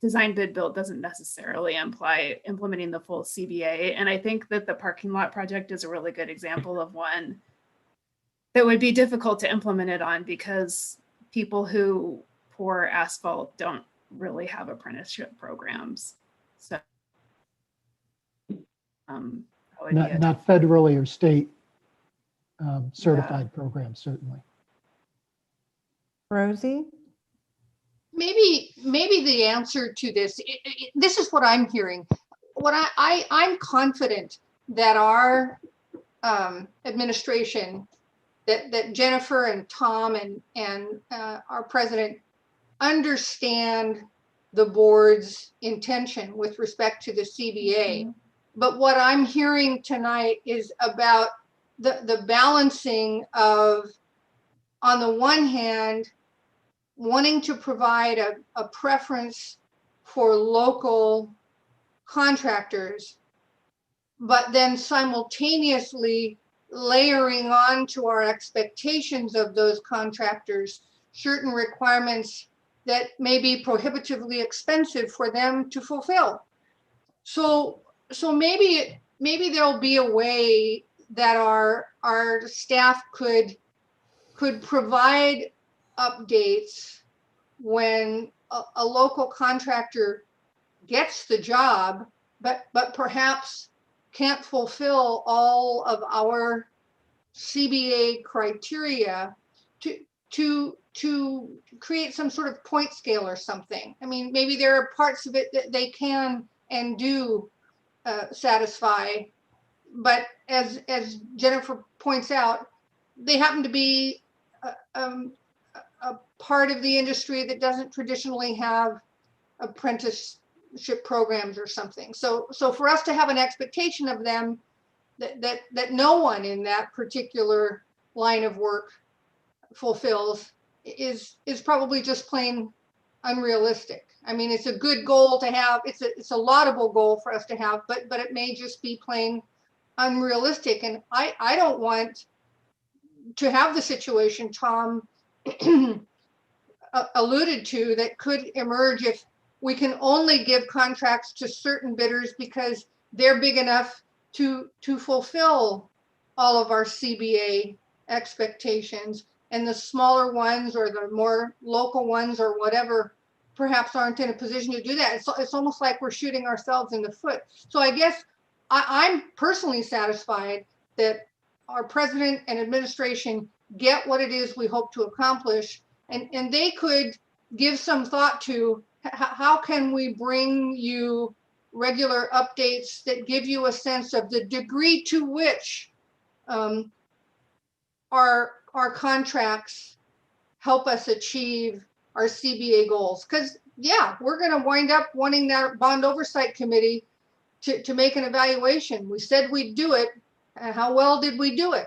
design bid build doesn't necessarily imply implementing the full CBA. And I think that the parking lot project is a really good example of one that would be difficult to implement it on, because people who pour asphalt don't really have apprenticeship programs. So not federally or state certified programs, certainly. Rosie? Maybe the answer to this, this is what I'm hearing. What I'm confident that our administration, that Jennifer and Tom and our president understand the board's intention with respect to the CBA. Mm-hmm. But what I'm hearing tonight is about the balancing of, on the one hand, wanting to provide a preference for local contractors, but then simultaneously layering on to our expectations of those contractors certain requirements that may be prohibitively expensive for them to fulfill. So maybe there'll be a way that our staff could provide updates when a local contractor gets the job, but perhaps can't fulfill all of our CBA criteria, to create some sort of point scale or something. I mean, maybe there are parts of it that they can and do satisfy, but as Jennifer points out, they happen to be a part of the industry that doesn't traditionally have apprenticeship programs or something. So for us to have an expectation of them that no one in that particular line of work fulfills is probably just plain unrealistic. I mean, it's a good goal to have. It's a laudable goal for us to have, but it may just be plain unrealistic. And I don't want to have the situation Tom alluded to that could emerge if we can only give contracts to certain bidders because they're big enough to fulfill all of our CBA expectations, and the smaller ones or the more local ones or whatever perhaps aren't in a position to do that. It's almost like we're shooting ourselves in the foot. So I guess I'm personally satisfied that our president and administration get what it is we hope to accomplish, and they could give some thought to how can we bring you regular updates that give you a sense of the degree to which our contracts help us achieve our CBA goals. Because yeah, we're going to wind up wanting that bond oversight committee to make an evaluation. We said we'd do it. How well did we do it?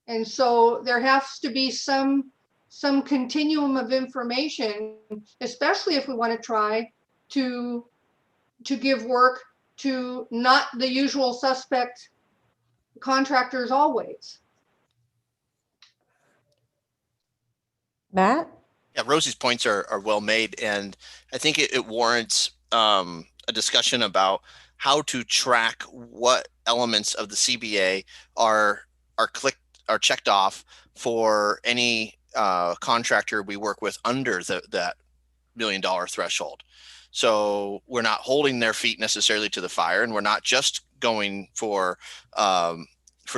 And so there has to be some continuum of information, especially if we want to try to give work to not the usual suspect contractors always. Matt? Yeah, Rosie's points are well made, and I think it warrants a discussion about how to track what elements of the CBA are checked off for any contractor we work with under that $1 million threshold. So we're not holding their feet necessarily to the fire, and we're not just going for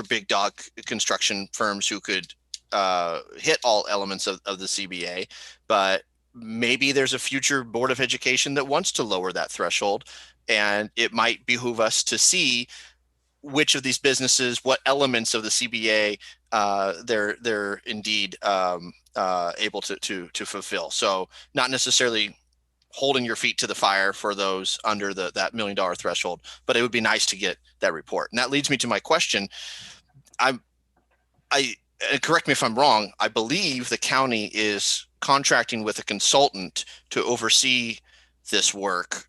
big dog construction firms who could hit all elements of the CBA, but maybe there's a future Board of Education that wants to lower that threshold, and it might behoove us to see which of these businesses, what elements of the CBA they're indeed able to fulfill. So not necessarily holding your feet to the fire for those under that $1 million threshold, but it would be nice to get that report. And that leads me to my question. Correct me if I'm wrong, I believe the county is contracting with a consultant to oversee this work.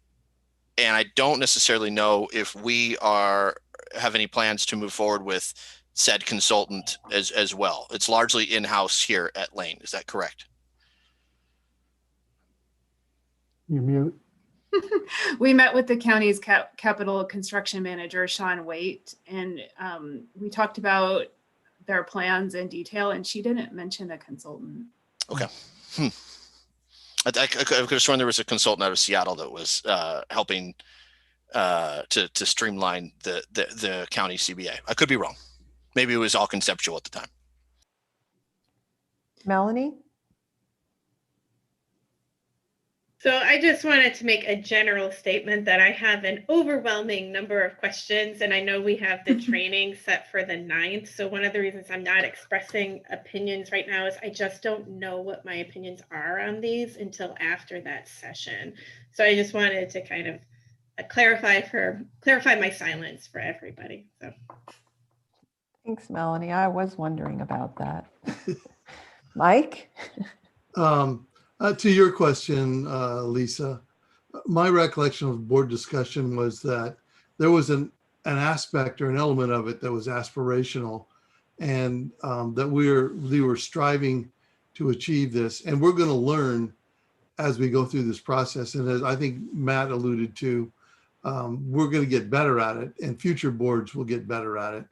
And I don't necessarily know if we have any plans to move forward with said consultant as well. It's largely in-house here at Lane. Is that correct? You mute. We met with the county's capital construction manager, Sean Waite, and we talked about their plans in detail, and she didn't mention a consultant. Okay. I could have sworn there was a consultant out of Seattle that was helping to streamline the county CBA. I could be wrong. Maybe it was all conceptual at the time. Melanie? So I just wanted to make a general statement that I have an overwhelming number of questions, and I know we have the training set for the 9th. So one of the reasons I'm not expressing opinions right now is I just don't know what my opinions are on these until after that session. So I just wanted to kind of clarify my silence for everybody. So. Thanks, Melanie. I was wondering about that. Mike? To your question, Lisa, my recollection of board discussion was that there was an aspect or an element of it that was aspirational, and that we were striving to achieve this. And we're going to learn as we go through this process. And as I think Matt alluded to, we're going to get better at it, and future boards will get better at it.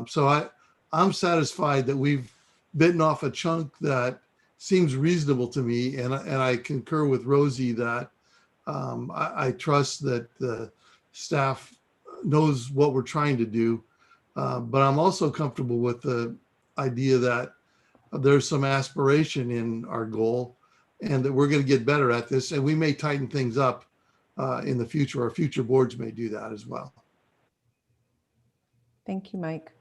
So I'm satisfied that we've bitten off a chunk that seems reasonable to me, and I concur with Rosie that I trust that the staff knows what we're trying to do, but I'm also comfortable with the idea that there's some aspiration in our goal, and that we're going to get better at this, and we may tighten things up in the future, or future boards may do that as well. Thank you, Mike.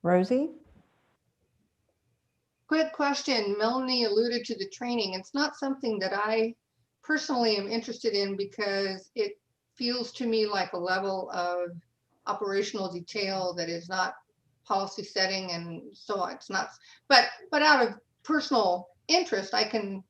Rosie? Quick question. Melanie alluded to the training. It's not something that I personally am interested in because it feels to me like a level of operational detail that is not policy setting, and so it's not. But out of personal interest, I can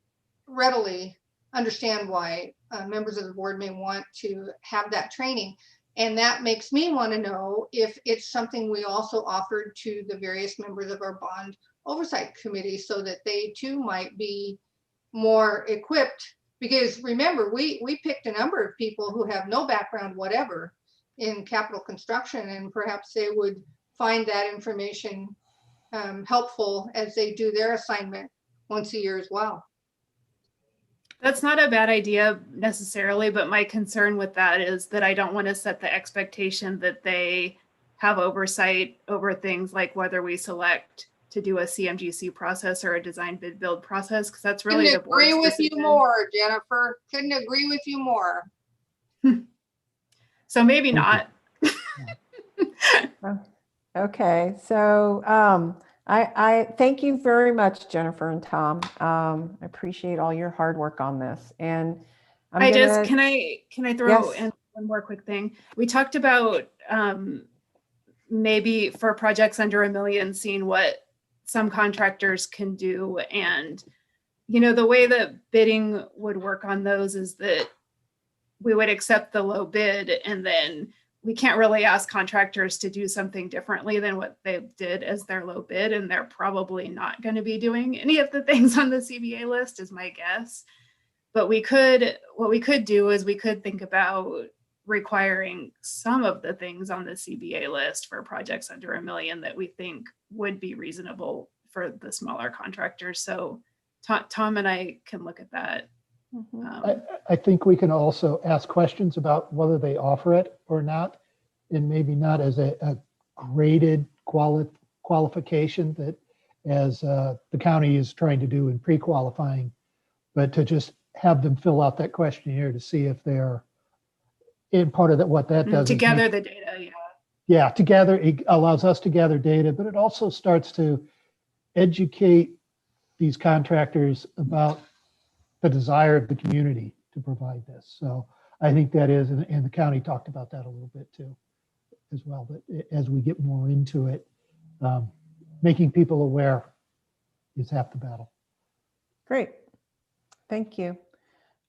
readily understand why members of the board may want to have that training. And that makes me want to know if it's something we also offered to the various members of our bond oversight committee so that they too might be more equipped. Because remember, we picked a number of people who have no background whatever in capital construction, and perhaps they would find that information helpful as they do their assignment once a year as well. That's not a bad idea necessarily, but my concern with that is that I don't want to set the expectation that they have oversight over things like whether we select to do a CMGC process or a design bid build process, because that's really the board's Couldn't agree with decision. you more, Jennifer. Couldn't agree with you more. So maybe not. Okay, so I thank you very much, Jennifer and Tom. I appreciate all your hard work on this. And can I throw Yes. in one more quick thing? We talked about maybe for projects under $1 million, seeing what some contractors can do. And, you know, the way that bidding would work on those is that we would accept the low bid, and then we can't really ask contractors to do something differently than what they did as their low bid. And they're probably not going to be doing any of the things on the CBA list is my guess. But what we could do is we could think about requiring some of the things on the CBA list for projects under $1 million that we think would be reasonable for the smaller contractors. So Tom and I can look at that. I think we can also ask questions about whether they offer it or not, and maybe not as a graded qualification that as the county is trying to do in pre-qualifying, but to just have them fill out that questionnaire to see if they're in part of that. What that does To is gather the data, yeah, together it allows us to gather data, but it also starts to educate these contractors about the desire of the community to provide this. So I think that is, and the county talked about that a little bit too, as well. But as we get more into it, making people aware is half the battle. Great. Thank you.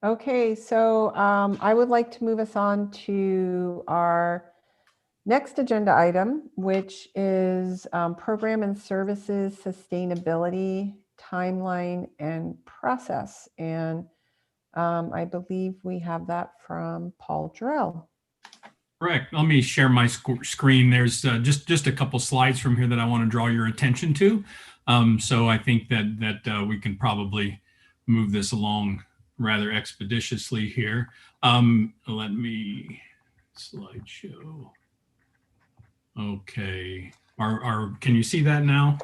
Okay, so I would like to move us on to our next agenda item, which is program and services sustainability timeline and process. And I believe we have that from Paul Jarrell. Correct. Let me share my screen. There's just a couple slides from here that I want to draw your attention to. So I think that we can probably move this along rather expeditiously here. Let me slideshow. Okay. Can you see that now?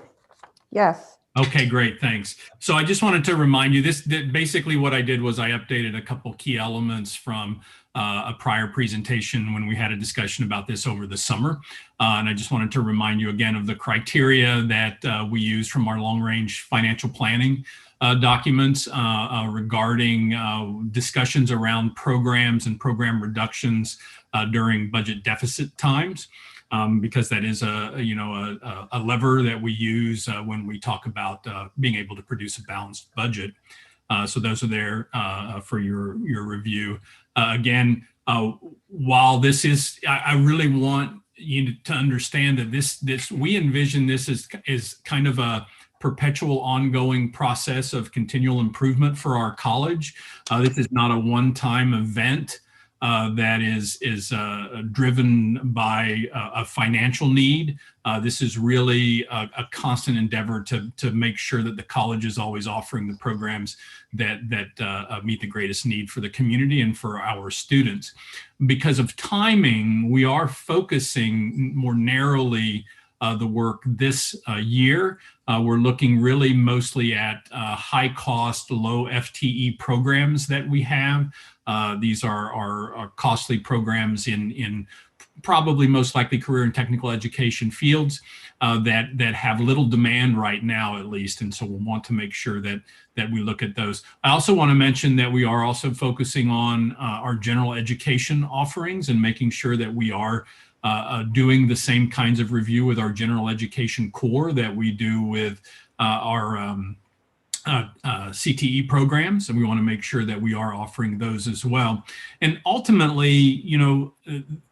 Yes. Okay, great, thanks. So I just wanted to remind you that basically what I did was I updated a couple key elements from a prior presentation when we had a discussion about this over the summer. And I just wanted to remind you again of the criteria that we used from our long-range financial planning documents regarding discussions around programs and program reductions during budget deficit times. Because that is a lever that we use when we talk about being able to produce a balanced budget. So those are there for your review. Again, while this is, I really want you to understand that this we envision this is kind of a perpetual ongoing process of continual improvement for our college. This is not a one-time event. That is driven by a financial need. This is really a constant endeavor to make sure that the college is always offering the programs that meet the greatest need for the community and for our students. Because of timing, we are focusing more narrowly the work this year. We're looking really mostly at high cost, low FTE programs that we have. These are costly programs in probably most likely career and technical education fields that have little demand right now, at least. And so we'll want to make sure that we look at those. I also want to mention that we are also focusing on our general education offerings and making sure that we are doing the same kinds of review with our general education core that we do with our CTE programs, and we want to make sure that we are offering those as well. And ultimately, you know,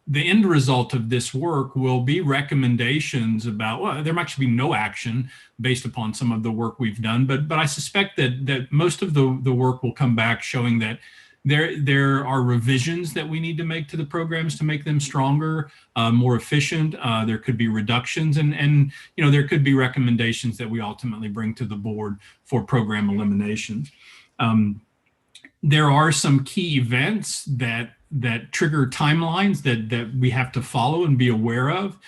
the end result of this work will be recommendations about, well, there might actually be no action based upon some of the work we've done, but I suspect that most of the work will come back showing that there are revisions that we need to make to the programs to make them stronger, more efficient. There could be reductions, and you know, there could be recommendations that we ultimately bring to the board for program elimination. There are some key events that trigger timelines that we have to follow and be aware of.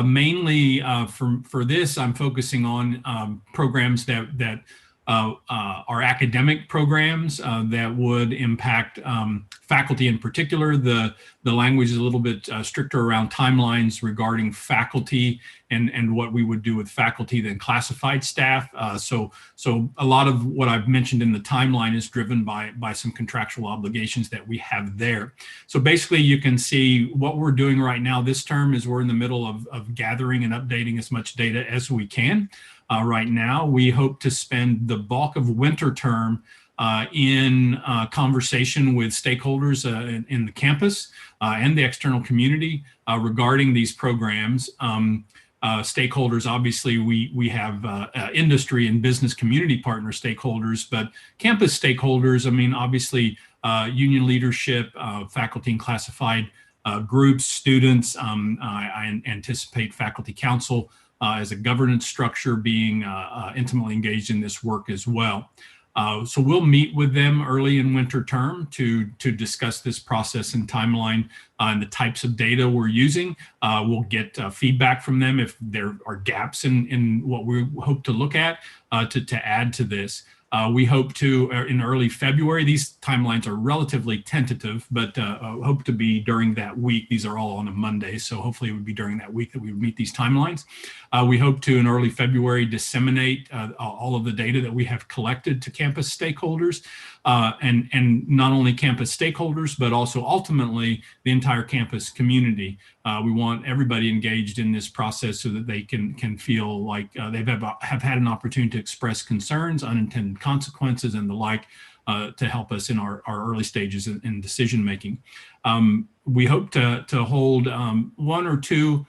Mainly for this, I'm focusing on programs that are academic programs that would impact faculty in particular. The language is a little bit stricter around timelines regarding faculty and what we would do with faculty than classified staff. So a lot of what I've mentioned in the timeline is driven by some contractual obligations that we have there. So basically you can see what we're doing right now this term is we're in the middle of gathering and updating as much data as we can. Right now, we hope to spend the bulk of winter term in conversation with stakeholders in the campus and the external community regarding these programs. Stakeholders, obviously, we have industry and business community partner stakeholders, but campus stakeholders, I mean, obviously, union leadership, faculty and classified groups, students. I anticipate faculty council as a governance structure being intimately engaged in this work as well. So we'll meet with them early in winter term to discuss this process and timeline and the types of data we're using. We'll get feedback from them if there are gaps in what we hope to look at to add to this. We hope to, in early February, these timelines are relatively tentative, but hope to be during that week. These are all on a Monday, so hopefully it would be during that week that we would meet these timelines. We hope to, in early February, disseminate all of the data that we have collected to campus stakeholders, and not only campus stakeholders, but also ultimately the entire campus community. We want everybody engaged in this process so that they can feel like they have had an opportunity to express concerns, unintended consequences, and the like to help us in our early stages in decision making. We hope to hold one or two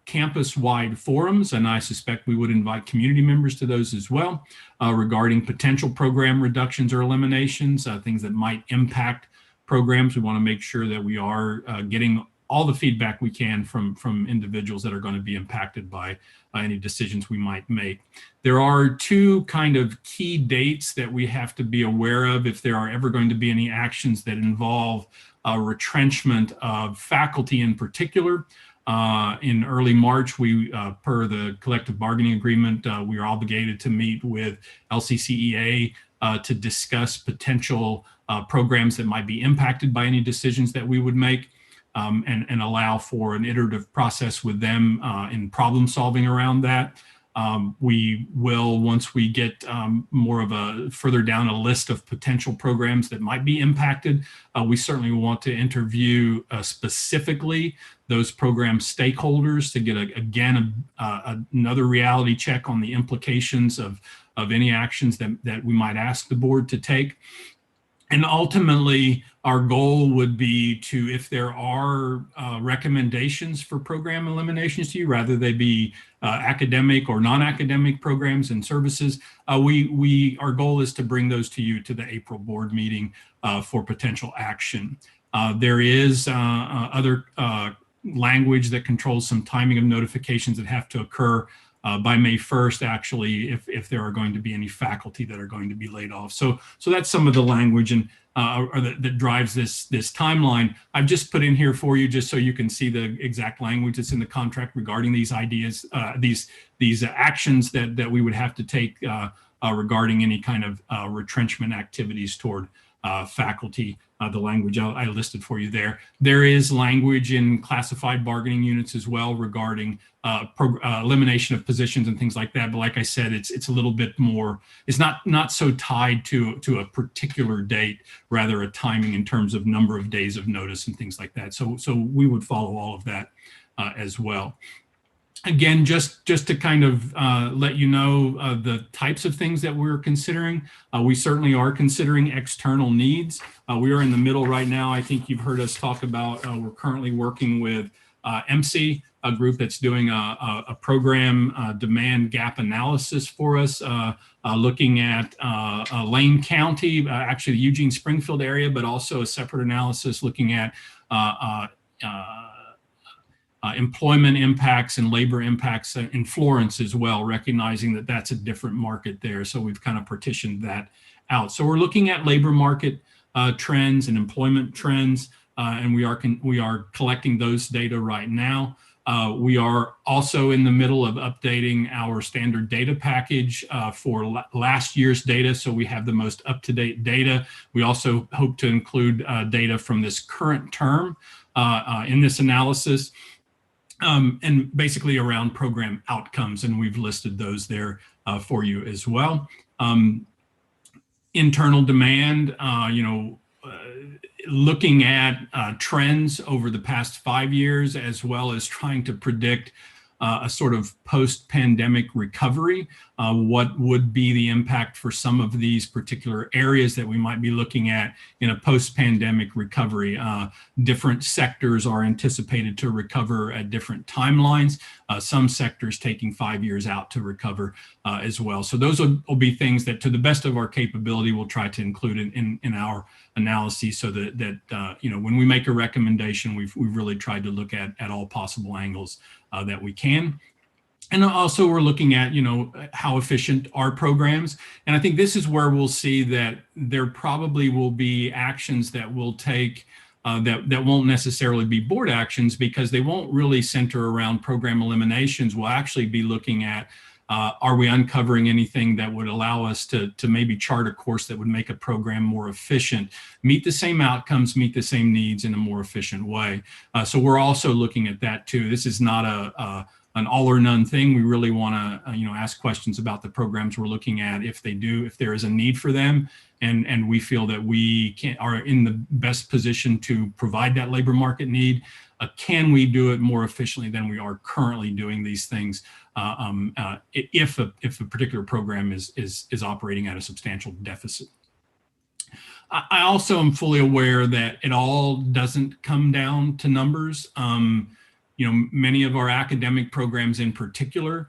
campus-wide forums, and I suspect we would invite community members to those as well, regarding potential program reductions or eliminations, things that might impact programs. We want to make sure that we are getting all the feedback we can from individuals that are going to be impacted by any decisions we might make. There are two kind of key dates that we have to be aware of if there are ever going to be any actions that involve retrenchment of faculty in particular. In early March, we, per the collective bargaining agreement, we are obligated to meet with LCCEA to discuss potential programs that might be impacted by any decisions that we would make. And allow for an iterative process with them in problem solving around that. We will, once we get more of a further down a list of potential programs that might be impacted, we certainly want to interview specifically those program stakeholders to get another reality check on the implications of any actions that we might ask the board to take. And ultimately, our goal would be to, if there are recommendations for program eliminations to you, rather they be academic or non-academic programs and services, our goal is to bring those to you to the April board meeting for potential action. There is other language that controls some timing of notifications that have to occur by May 1st, actually, if there are going to be any faculty that are going to be laid off. So that's some of the language and that drives this timeline. I've just put in here for you just so you can see the exact language that's in the contract regarding these ideas, these actions that we would have to take regarding any kind of retrenchment activities toward faculty. The language I listed for you there. There is language in classified bargaining units as well regarding elimination of positions and things like that. But like I said, it's a little bit more, it's not so tied to a particular date, rather a timing in terms of number of days of notice and things like that. So we would follow all of that as well. again, just to kind of let you know the types of things that we're considering. We certainly are considering external needs. We are in the middle right now. I think you've heard us talk about, we're currently working with MC, a group that's doing a program demand gap analysis for us, looking at Lane County, actually the Eugene Springfield area, but also a separate analysis looking at employment impacts and labor impacts in Florence as well, recognizing that that's a different market there. So we've kind of partitioned that out. So we're looking at labor market trends and employment trends, and we are collecting those data right now. We are also in the middle of updating our standard data package for last year's data, so we have the most up-to-date data. We also hope to include data from this current term in this analysis. And basically around program outcomes, and we've listed those there for you as well. Internal demand, looking at trends over the past 5 years, as well as trying to predict a sort of post-pandemic recovery. What would be the impact for some of these particular areas that we might be looking at in a post-pandemic recovery? Different sectors are anticipated to recover at different timelines. Some sectors taking 5 years out to recover as well. So those will be things that, to the best of our capability, we'll try to include in our analyses, so that when we make a recommendation, we've really tried to look at all possible angles that we can. And also we're looking at, how efficient are programs. And I think this is where we'll see that there probably will be actions that we'll take that won't necessarily be board actions, because they won't really center around program eliminations. We'll actually be looking at, are we uncovering anything that would allow us to maybe chart a course that would make a program more efficient, meet the same outcomes, meet the same needs in a more efficient way. So we're also looking at that too. This is not an all or none thing. We really want to, ask questions about the programs we're looking at, if there is a need for them, and we feel that we are in the best position to provide that labor market need. Can we do it more efficiently than we are currently doing these things? If a particular program is operating at a substantial deficit. I also am fully aware that it all doesn't come down to numbers. Many of our academic programs in particular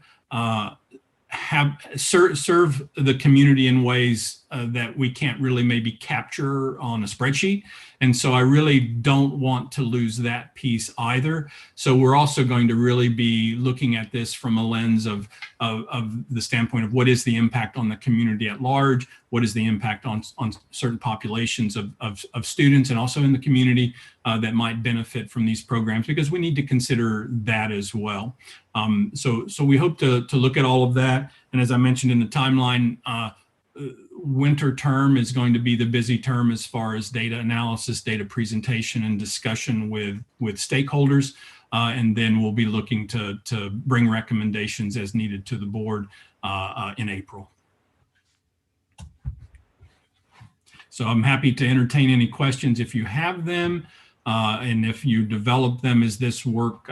serve the community in ways that we can't really maybe capture on a spreadsheet. And so I really don't want to lose that piece either. So we're also going to really be looking at this from a lens of the standpoint of what is the impact on the community at large, what is the impact on certain populations of students and also in the community that might benefit from these programs, because we need to consider that as well. So we hope to look at all of that. And as I mentioned in the timeline, winter term is going to be the busy term as far as data analysis, data presentation, and discussion with stakeholders. And then we'll be looking to bring recommendations as needed to the board in April. So I'm happy to entertain any questions if you have them. And if you develop them as this work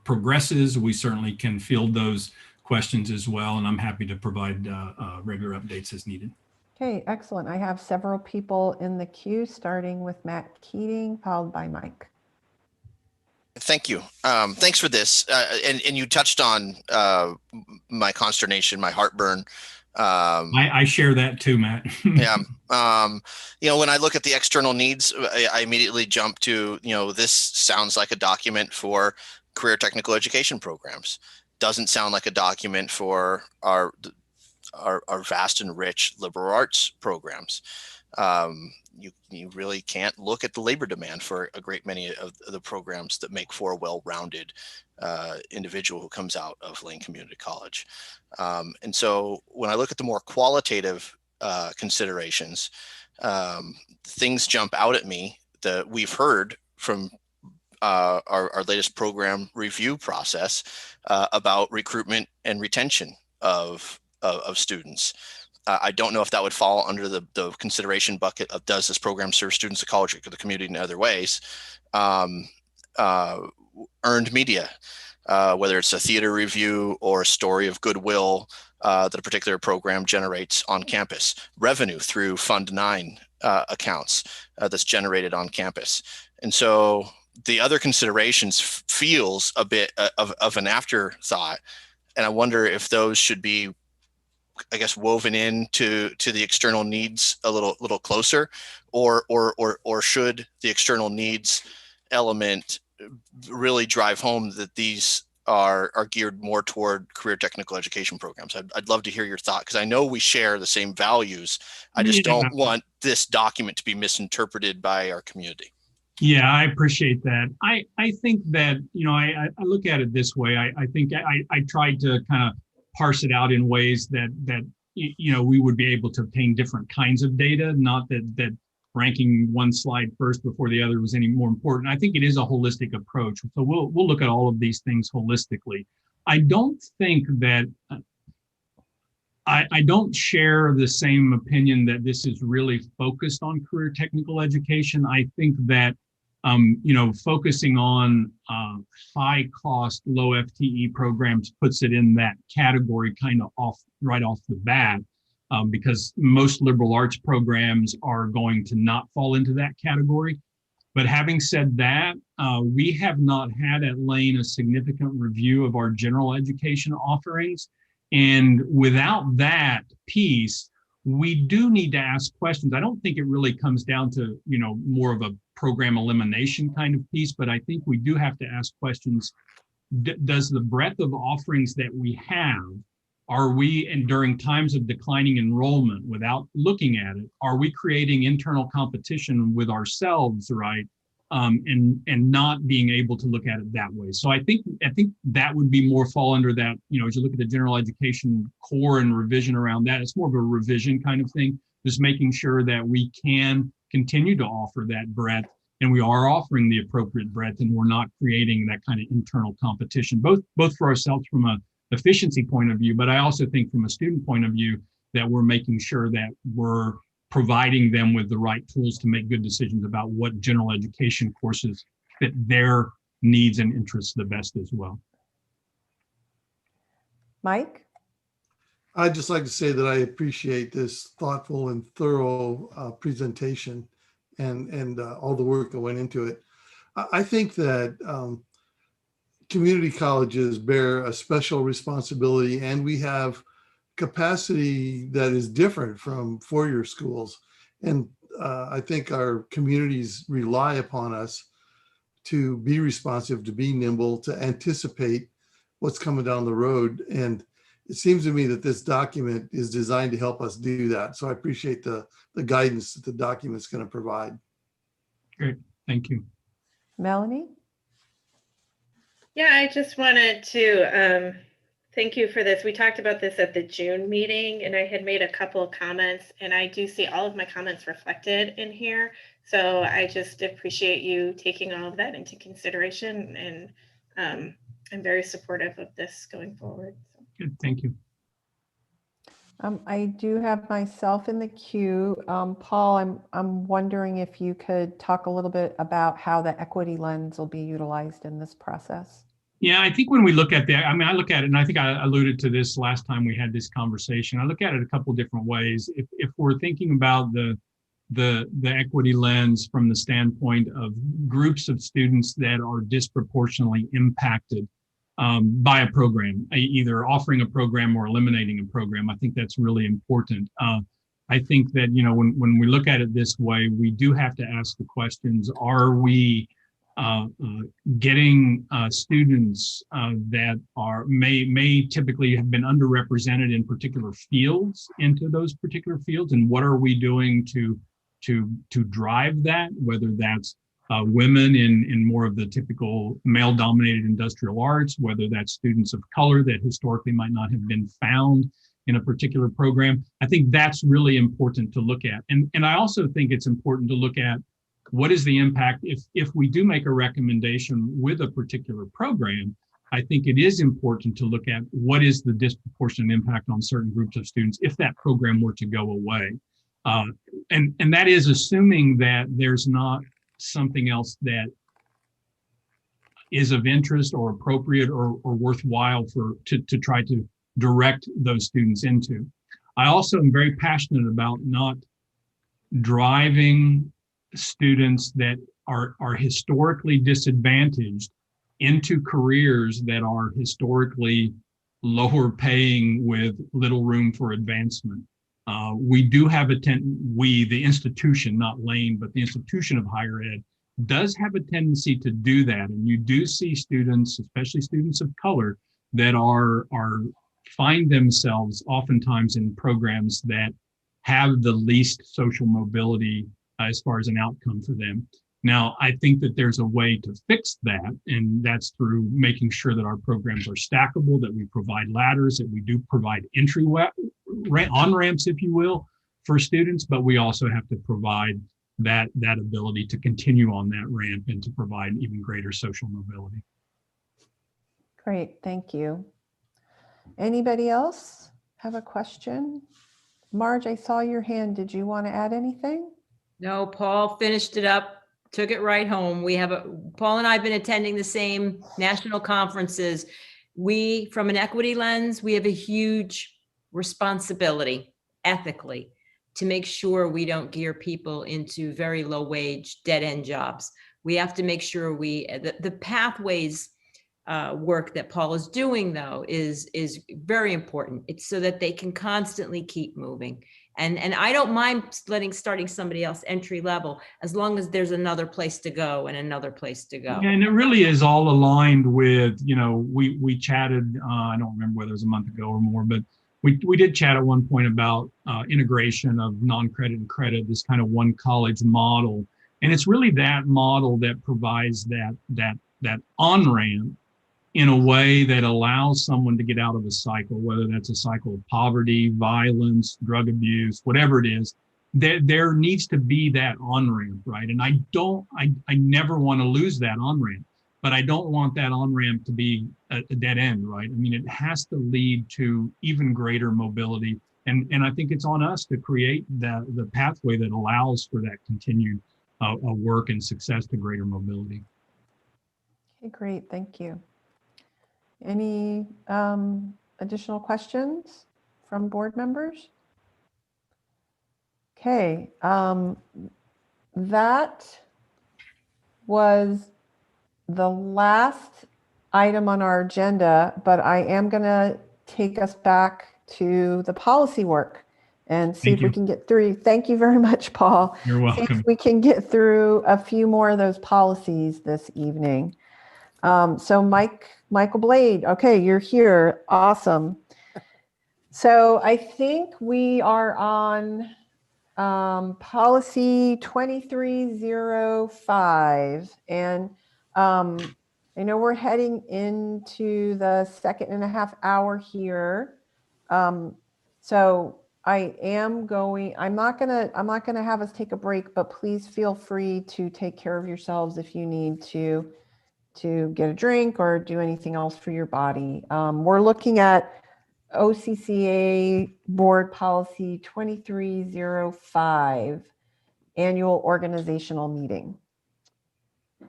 progresses, we certainly can field those questions as well. And I'm happy to provide regular updates as needed. Okay, excellent. I have several people in the queue, starting with Matt Keating, followed by Mike. Thank you. Thanks for this. And you touched on my consternation, my heartburn. I share that too, Matt. Yeah. When I look at the external needs, I immediately jump to, this sounds like a document for career technical education programs. Doesn't sound like a document for our vast and rich liberal arts programs. You really can't look at the labor demand for a great many of the programs that make for a well-rounded individual who comes out of Lane Community College. And so when I look at the more qualitative considerations, things jump out at me that we've heard from our latest program review process about recruitment and retention of students. I don't know if that would fall under the consideration bucket of, does this program serve students of college or the community in other ways? Earned media. whether it's a theater review or a story of goodwill that a particular program generates on campus. Revenue through Fund 9 accounts that's generated on campus. And so the other considerations feels a bit of an afterthought. And I wonder if those should be, I guess, woven into the external needs a little closer, or should the external needs element really drive home that these are geared more toward career technical education programs? I'd love to hear your thought, because I know we share the same values. I just don't want this document to be misinterpreted by our community. Yeah, I appreciate that. I think that, I look at it this way. I think I tried to kind of parse it out in ways that we would be able to obtain different kinds of data, not that ranking one slide first before the other was any more important. I think it is a holistic approach. So we'll look at all of these things holistically. I don't think that I don't share the same opinion that this is really focused on career technical education. I think that focusing on high cost, low FTE programs puts it in that category kind of right off the bat, because most liberal arts programs are going to not fall into that category. But having said that, we have not had at Lane a significant review of our general education offerings. And without that piece, we do need to ask questions. I don't think it really comes down to, more of a program elimination kind of piece, but I think we do have to ask questions. Does the breadth of offerings that we have, are we, and during times of declining enrollment, without looking at it, are we creating internal competition with ourselves, right? And not being able to look at it that way. So I think that would be more fall under that, as you look at the general education core and revision around that, it's more of a revision kind of thing, just making sure that we can continue to offer that breadth, and we are offering the appropriate breadth, and we're not creating that kind of internal competition, both for ourselves from a efficiency point of view, but I also think from a student point of view that we're making sure that we're providing them with the right tools to make good decisions about what general education courses fit their needs and interests the best as well. Mike? I'd just like to say that I appreciate this thoughtful and thorough presentation and all the work that went into it. I think that community colleges bear a special responsibility, and we have capacity that is different from four-year schools. And I think our communities rely upon us to be responsive, to be nimble, to anticipate what's coming down the road. And it seems to me that this document is designed to help us do that. So I appreciate the guidance that the document's going to provide. Great, thank you. Melanie? Yeah, I just wanted to thank you for this. We talked about this at the June meeting, and I had made a couple of comments, and I do see all of my comments reflected in here. So I just appreciate you taking all of that into consideration, and I'm very supportive of this going forward. So. Good, thank you. I do have myself in the queue. Paul, I'm wondering if you could talk a little bit about how the equity lens will be utilized in this process. Yeah, I think when we look at that, I look at it, and I think I alluded to this last time we had this conversation. I look at it a couple different ways. If we're thinking about the equity lens from the standpoint of groups of students that are disproportionately impacted by a program, either offering a program or eliminating a program, I think that's really important. I think that, when we look at it this way, we do have to ask the questions, are we getting students that may typically have been underrepresented in particular fields into those particular fields, and what are we doing to drive that, whether that's women in more of the typical male-dominated industrial arts, whether that's students of color that historically might not have been found in a particular program. I think that's really important to look at. And I also think it's important to look at what is the impact if we do make a recommendation with a particular program. I think it is important to look at what is the disproportionate impact on certain groups of students if that program were to go away. And that is assuming that there's not something else that is of interest or appropriate or worthwhile to try to direct those students into. I also am very passionate about not driving students that are historically disadvantaged into careers that are historically lower paying with little room for advancement. We do have the institution, not Lane, but the institution of higher ed does have a tendency to do that. And you do see students, especially students of color, that find themselves oftentimes in programs that have the least social mobility as far as an outcome for them. Now, I think that there's a way to fix that, and that's through making sure that our programs are stackable, that we provide ladders, that we do provide entry on-ramps, if you will, for students, but we also have to provide that ability to continue on that ramp and to provide even greater social mobility. Great, thank you. Anybody else have a question? Marge, I saw your hand. Did you want to add anything? No, Paul finished it up, took it right home. Paul and I have been attending the same national conferences. From an equity lens, we have a huge responsibility ethically to make sure we don't gear people into very low wage, dead end jobs. We have to make sure the pathways work that Paul is doing, though, is very important. It's so that they can constantly keep moving. And I don't mind starting somebody else entry level, as long as there's another place to go and another place to go. And it really is all aligned with, we chatted, I don't remember whether it was a month ago or more, but we did chat at one point about integration of non-credit and credit, this kind of one college model. And it's really that model that provides that on-ramp in a way that allows someone to get out of a cycle, whether that's a cycle of poverty, violence, drug abuse, whatever it is. There needs to be that on-ramp, right? And I never want to lose that on-ramp, but I don't want that on-ramp to be a dead end, right? I mean, it has to lead to even greater mobility. And I think it's on us to create the pathway that allows for that continued work and success to greater mobility. Okay, great, thank you. Any additional questions from board members? Okay, that was the last item on our agenda, but I am going to take us back to the policy work and see if we can get through. Thank you very much, Paul. You're welcome. See if we can get through a few more of those policies this evening. So Michael Blade, okay, you're here. Awesome. So I think we are on policy 2305. And I know we're heading into the 2.5 hour here. So I'm not gonna have us take a break, but please feel free to take care of yourselves if you need to get a drink or do anything else for your body. We're looking at OCCA Board Policy 2305, Annual Organizational Meeting.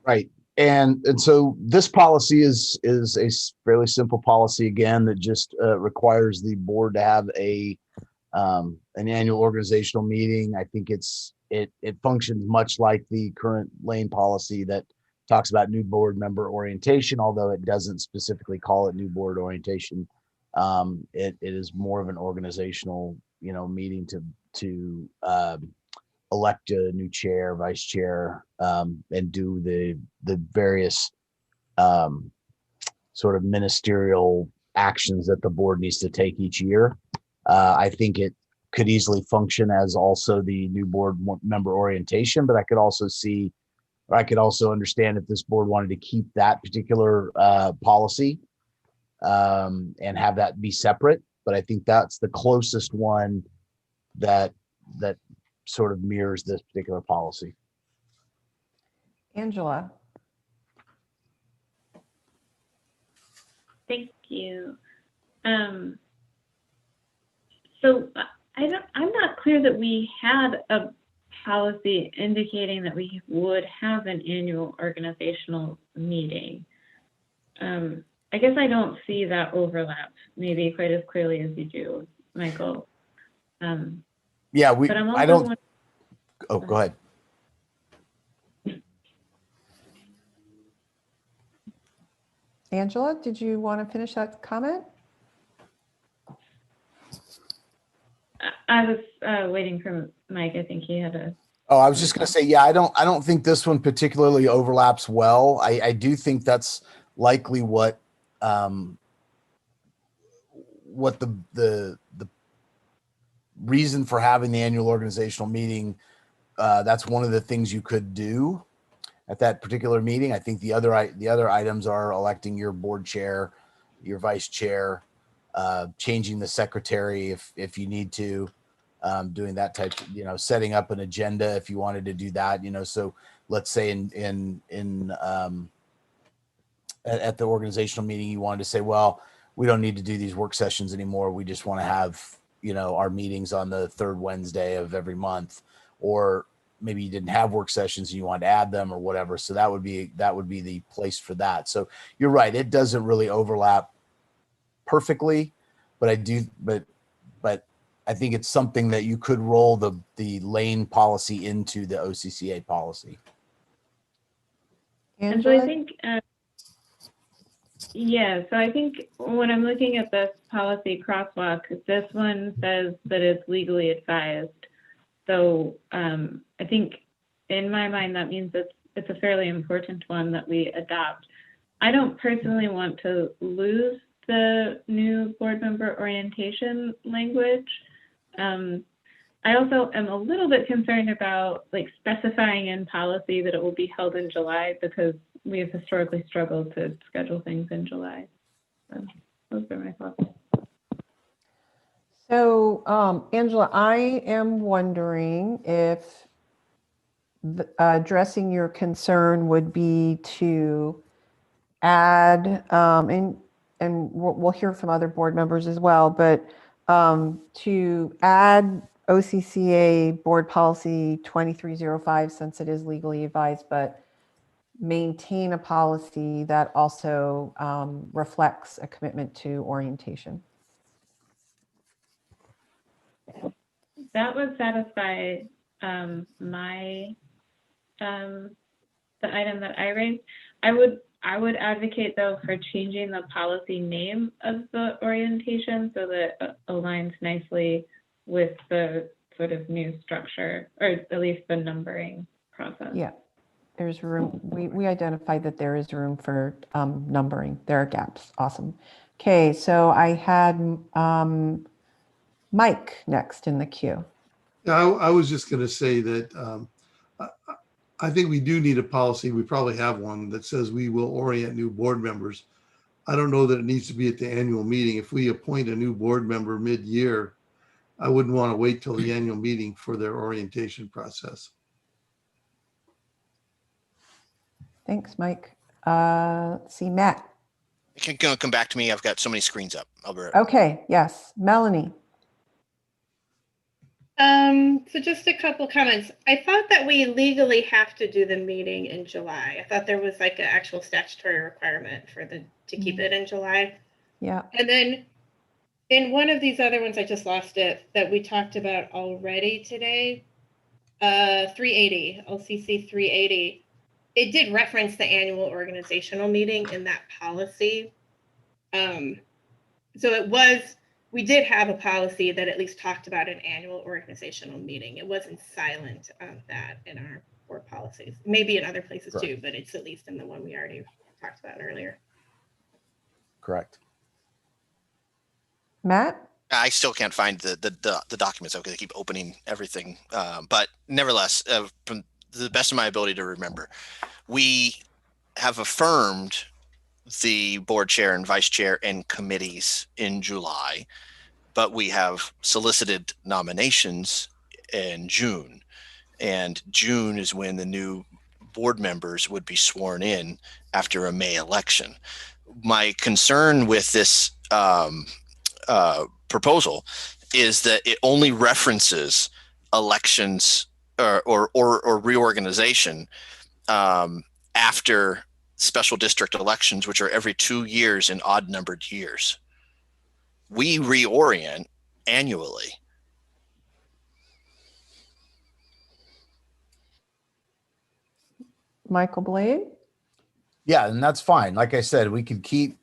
Right. And so this policy is a fairly simple policy, again, that just requires the board to have an annual organizational meeting. I think it functions much like the current Lane policy that talks about new board member orientation, although it doesn't specifically call it new board orientation. It is more of an organizational, meeting to elect a new chair, vice chair, and do the various sort of ministerial actions that the board needs to take each year. I think it could easily function as also the new board member orientation, but I could also understand if this board wanted to keep that particular policy and have that be separate. But I think that's the closest one that sort of mirrors this particular policy. Angela. Thank you. So I'm not clear that we had a policy indicating that we would have an annual organizational meeting. I guess I don't see that overlap maybe quite as clearly as you do, Michael. Yeah, But I'm I also don't, wondering- oh, go ahead. Angela, did you want to finish that comment? I was waiting for Mike. I think he had a. Oh, I was just going to say, yeah, I don't think this one particularly overlaps well. I do think that's likely what the reason for having the annual organizational meeting. That's one of the things you could do at that particular meeting. I think the other items are electing your board chair, your vice chair, changing the secretary if you need to, doing that type, setting up an agenda if you wanted to do that, so let's say at the organizational meeting, you wanted to say, well, we don't need to do these work sessions anymore. We just want to have, our meetings on the third Wednesday of every month, or maybe you didn't have work sessions and you want to add them or whatever. So that would be the place for that. So you're right. It doesn't really overlap perfectly, but I think it's something that you could roll the lane policy into the OCCA policy. And so I think, so I think when I'm looking at this policy crosswalk, this one says that it's legally advised. So I think in my mind, that means it's a fairly important one that we adopt. I don't personally want to lose the new board member orientation language. I also am a little bit concerned about specifying in policy that it will be held in July, because we have historically struggled to schedule things in July. So those are my thoughts. So, Angela, I am wondering if addressing your concern would be to add, and we'll hear from other board members as well, but to add OCCA Board Policy 2305, since it is legally advised, but maintain a policy that also reflects a commitment to orientation. That would satisfy my the item that I raised. I would advocate though for changing the policy name of the orientation so that it aligns nicely with the sort of new structure, or at least the numbering process. Yeah, there's room. We identified that there is room for numbering. There are gaps. Awesome. Okay, so I had Mike next in the queue. Yeah, I was just going to say that I think we do need a policy. We probably have one that says we will orient new board members. I don't know that it needs to be at the annual meeting. If we appoint a new board member mid-year, I wouldn't want to wait till the annual meeting for their orientation process. Thanks, Mike. Let's see, Matt. You can come back to me. I've got so many screens up. I'll be right. Okay, yes. Melanie. So just a couple comments. I thought that we legally have to do the meeting in July. I thought there was an actual statutory requirement to keep it in July. Yeah. And then in one of these other ones, I just lost it, that we talked about already today, 380, LCC 380. It did reference the annual organizational meeting in that policy. We did have a policy that at least talked about an annual organizational meeting. It wasn't silent on that in our board policies. Maybe in other places too, but it's at least in the one we already talked about earlier. Correct. Matt? I still can't find the documents because I keep opening everything. But nevertheless, from the best of my ability to remember, we have affirmed the board chair and vice chair and committees in July, but we have solicited nominations in June, and June is when the new board members would be sworn in after a May election. My concern with this proposal is that it only references elections or reorganization after special district elections, which are every 2 years in odd numbered years. We reorient annually. Michael Blade? Yeah, and that's fine. Like I said, we can keep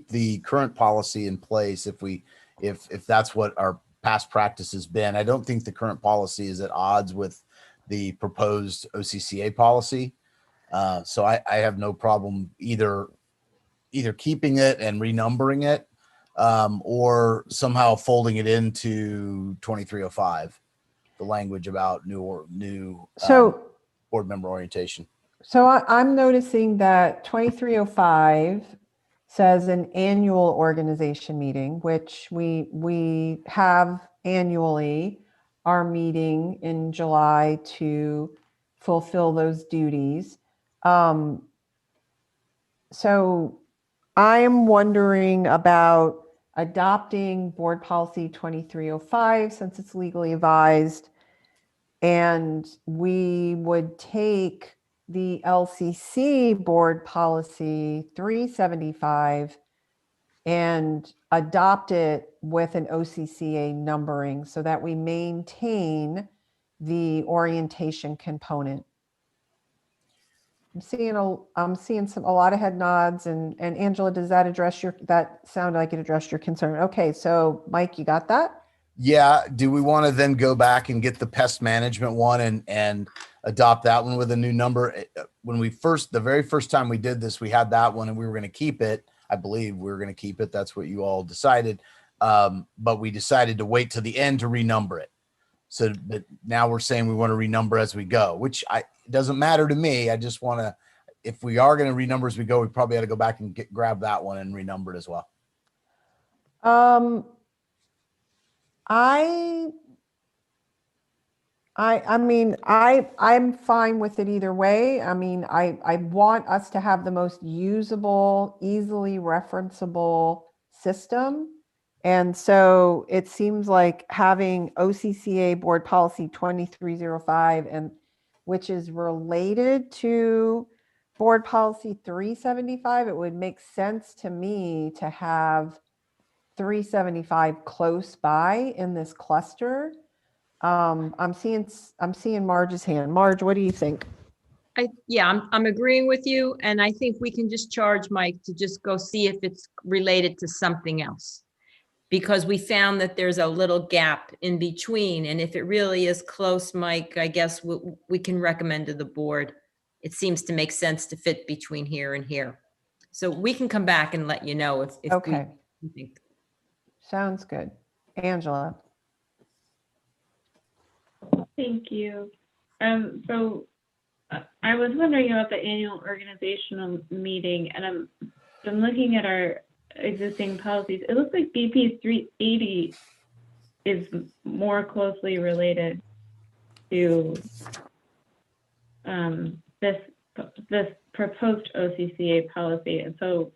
the current policy in place if that's what our past practice has been. I don't think the current policy is at odds with the proposed OCCA policy. So I have no problem either keeping it and renumbering it, or somehow folding it into 2305, the language about new board member orientation. So I'm noticing that 2305 says an annual organization meeting, which we have annually, our meeting in July to fulfill those duties. So I am wondering about adopting board policy 2305 since it's legally advised, and we would take the LCC board policy 375 and adopt it with an OCCA numbering so that we maintain the orientation component. I'm seeing a lot of head nods, and Angela, does that address that sounded like it addressed your concern? Okay, so Mike, you got that? Yeah. Do we want to then go back and get the pest management one and adopt that one with a new number? When the very first time we did this, we had that one and we were going to keep it. I believe we were going to keep it. That's what you all decided. But we decided to wait to the end to renumber it. So but now we're saying we want to renumber as we go, which it doesn't matter to me. I just want to, if we are going to renumber as we go, we probably got to go back and grab that one and renumber it as well. I'm fine with it either way. I mean, I want us to have the most usable, easily referenceable system. And so it seems like having OCCA board policy 2305, and which is related to board policy 375, it would make sense to me to have 375 close by in this cluster. I'm seeing Marge's hand. Marge, what do you think? I'm agreeing with you, and I think we can just charge Mike to just go see if it's related to something else, because we found that there's a little gap in between, and if it really is close, Mike, I guess we can recommend to the board. It seems to make sense to fit between here and here, so we can come back and let you know if Okay. we think. Sounds good. Angela. Thank you. So I was wondering about the annual organizational meeting, and I'm looking at our existing policies. It looks like BP 380 is more closely related to this proposed OCCA policy, and so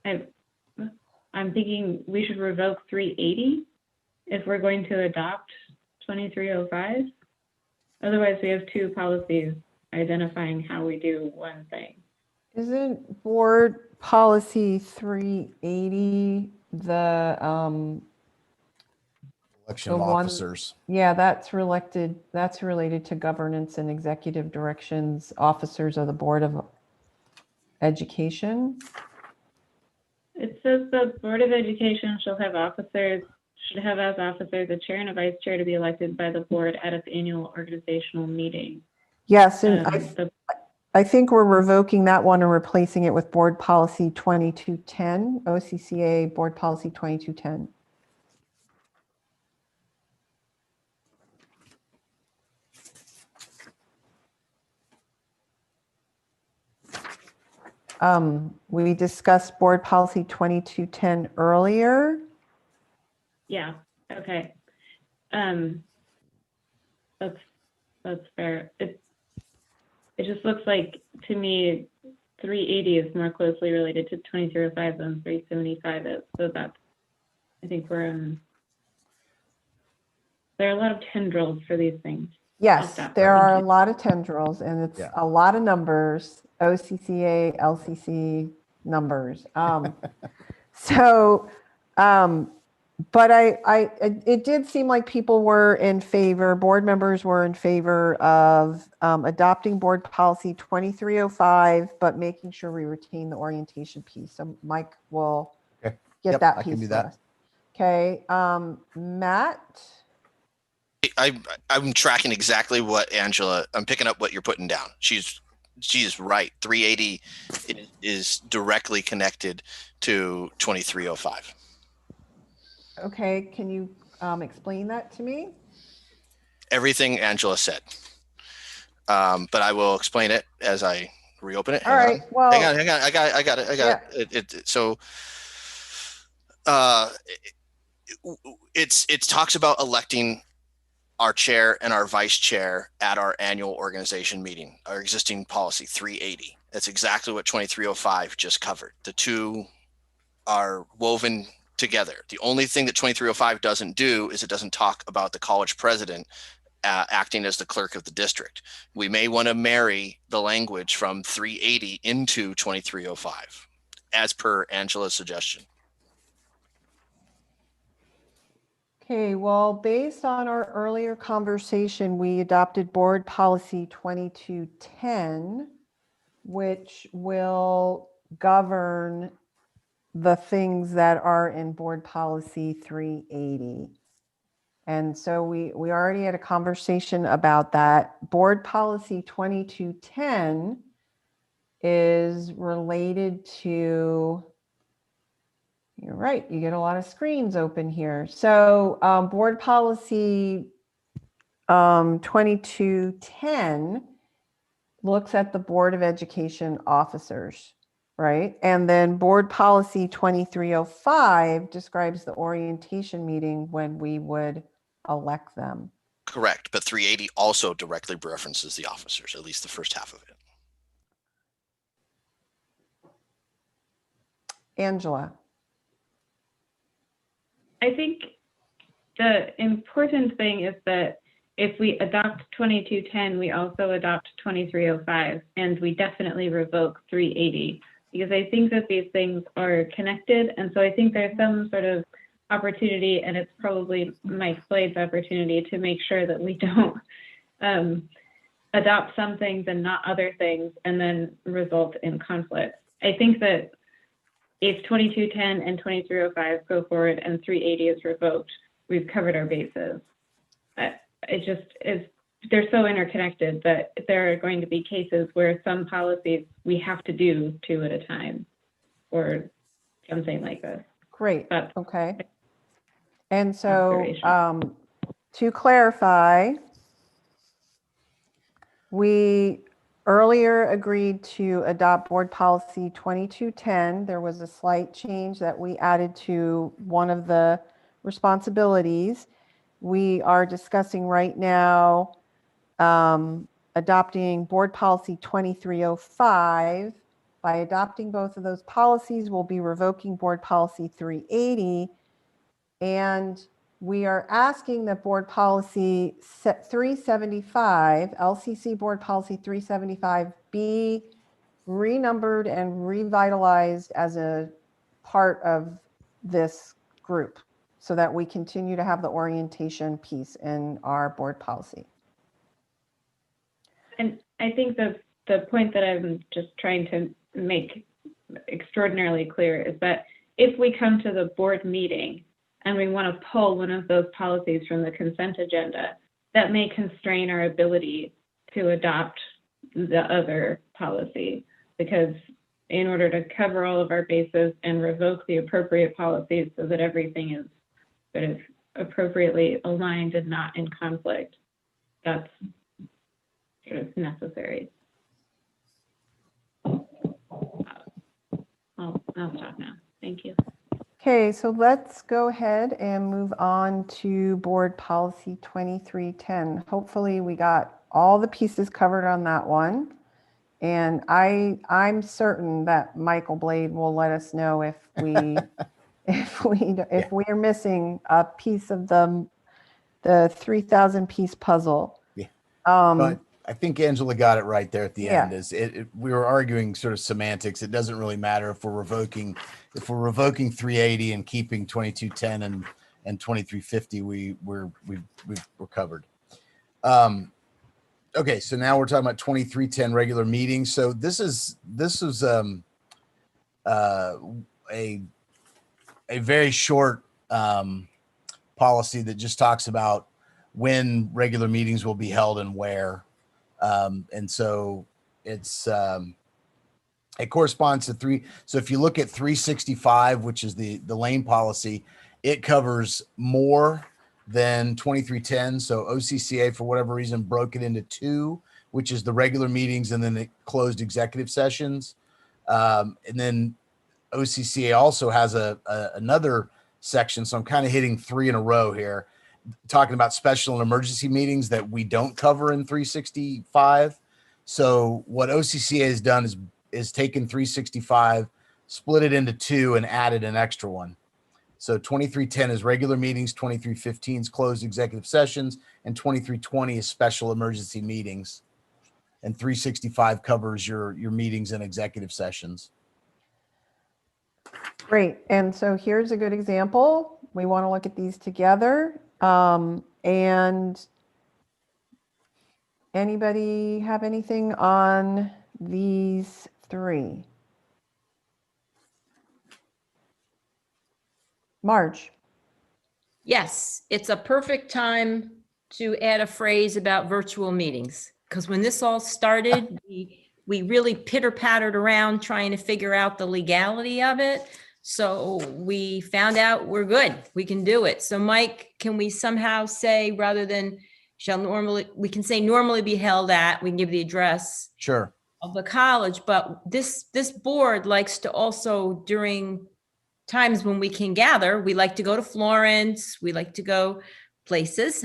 I'm thinking we should revoke 380 if we're going to adopt 2305. Otherwise, we have two policies identifying how we do one thing. Isn't board policy 380 the Election of officers. Yeah, that's related to governance and executive directions, officers of the Board of Education. It says the Board of Education should have as officers a chair and a vice chair to be elected by the board at its annual organizational meeting. Yes, and I think we're revoking that one and replacing it with board policy 2210, OCCA board policy 2210. We discussed board policy 2210 earlier. Yeah, okay. That's fair. It just looks like to me 380 is more closely related to 2305 than 375 is. So that's, I think we're there are a lot of tendrils for these things. Yes, there are a lot of tendrils, and it's a lot of numbers, OCCA, LCC numbers. So, but it did seem like people were in favor, board members were in favor of adopting board policy 2305, but making sure we retain the orientation piece. So Mike will Okay. get Yep, that I can piece do for that. us. Okay, Matt? I'm tracking exactly what Angela, I'm picking up what you're putting down. She's right. 380 is directly connected to 2305. Okay, can you explain that to me? Everything Angela said. But I will explain it as I reopen it. All right, well. Hang on. I got it. So it talks about electing our chair and our vice chair at our annual organization meeting, our existing policy 380. That's exactly what 2305 just covered. The two are woven together. The only thing that 2305 doesn't do is it doesn't talk about the college president acting as the clerk of the district. We may want to marry the language from 380 into 2305 as per Angela's suggestion. Okay, well, based on our earlier conversation, we adopted board policy 2210, which will govern the things that are in board policy 380. And so we already had a conversation about that. Board policy 2210 is related to, you're right, you get a lot of screens open here. So board policy 2210 looks at the Board of Education officers, right? And then board policy 2305 describes the orientation meeting when we would elect them. Correct, but 380 also directly references the officers, at least the first half of it. Angela. I think the important thing is that if we adopt 2210, we also adopt 2305, and we definitely revoke 380, because I think that these things are connected. And so I think there's some sort of opportunity, and it's probably Mike Blade's opportunity to make sure that we don't adopt some things and not other things, and then result in conflict. I think that if 2210 and 2305 go forward and 380 is revoked, we've covered our bases. It just is, they're so interconnected that there are going to be cases where some policies we have to do two at a time or something like this. Great, okay. And so to clarify, we earlier agreed to adopt board policy 2210. There was a slight change that we added to one of the responsibilities. We are discussing right now adopting board policy 2305. By adopting both of those policies, we'll be revoking board policy 380. And we are asking that board policy 375, LCC board policy 375, be renumbered and revitalized as a part of this group so that we continue to have the orientation piece in our board policy. And I think the point that I'm just trying to make extraordinarily clear is that if we come to the board meeting and we want to pull one of those policies from the consent agenda, that may constrain our ability to adopt the other policy, because in order to cover all of our bases and revoke the appropriate policies so that everything is sort of appropriately aligned and not in conflict, that's sort of necessary. I'll stop now. Thank you. Okay, so let's go ahead and move on to board policy 2310. Hopefully we got all the pieces covered on that one. And I'm certain that Michael Blade will let us know if we if we are missing a piece of the 3,000 piece puzzle. Yeah. I think Angela got it right there at the Yeah. end. We were arguing sort of semantics. It doesn't really matter if we're revoking 380 and keeping 2210 and 2350. We're covered. Okay, so now we're talking about 2310 regular meetings. So this is a very short policy that just talks about when regular meetings will be held and where. And so it corresponds to three. So if you look at 365, which is the lane policy, it covers more than 2310. So OCCA, for whatever reason, broke it into two, which is the regular meetings and then the closed executive sessions. And then OCCA also has another section. So I'm kind of hitting three in a row here, talking about special and emergency meetings that we don't cover in 365. So what OCCA has done is taken 365, split it into two, and added an extra one. So 2310 is regular meetings, 2315 is closed executive sessions, and 2320 is special emergency meetings. And 365 covers your meetings and executive sessions. Great. And so here's a good example. We want to look at these together. And anybody have anything on these three? Marge. Yes, it's a perfect time to add a phrase about virtual meetings, because when this all started, we really pitter-pattered around trying to figure out the legality of it. So we found out we're good. We can do it. So Mike, can we somehow say, rather than we can say normally be held at, we can give the address Sure. of the college, but this board likes to also, during times when we can gather, we like to go to Florence, we like to go places,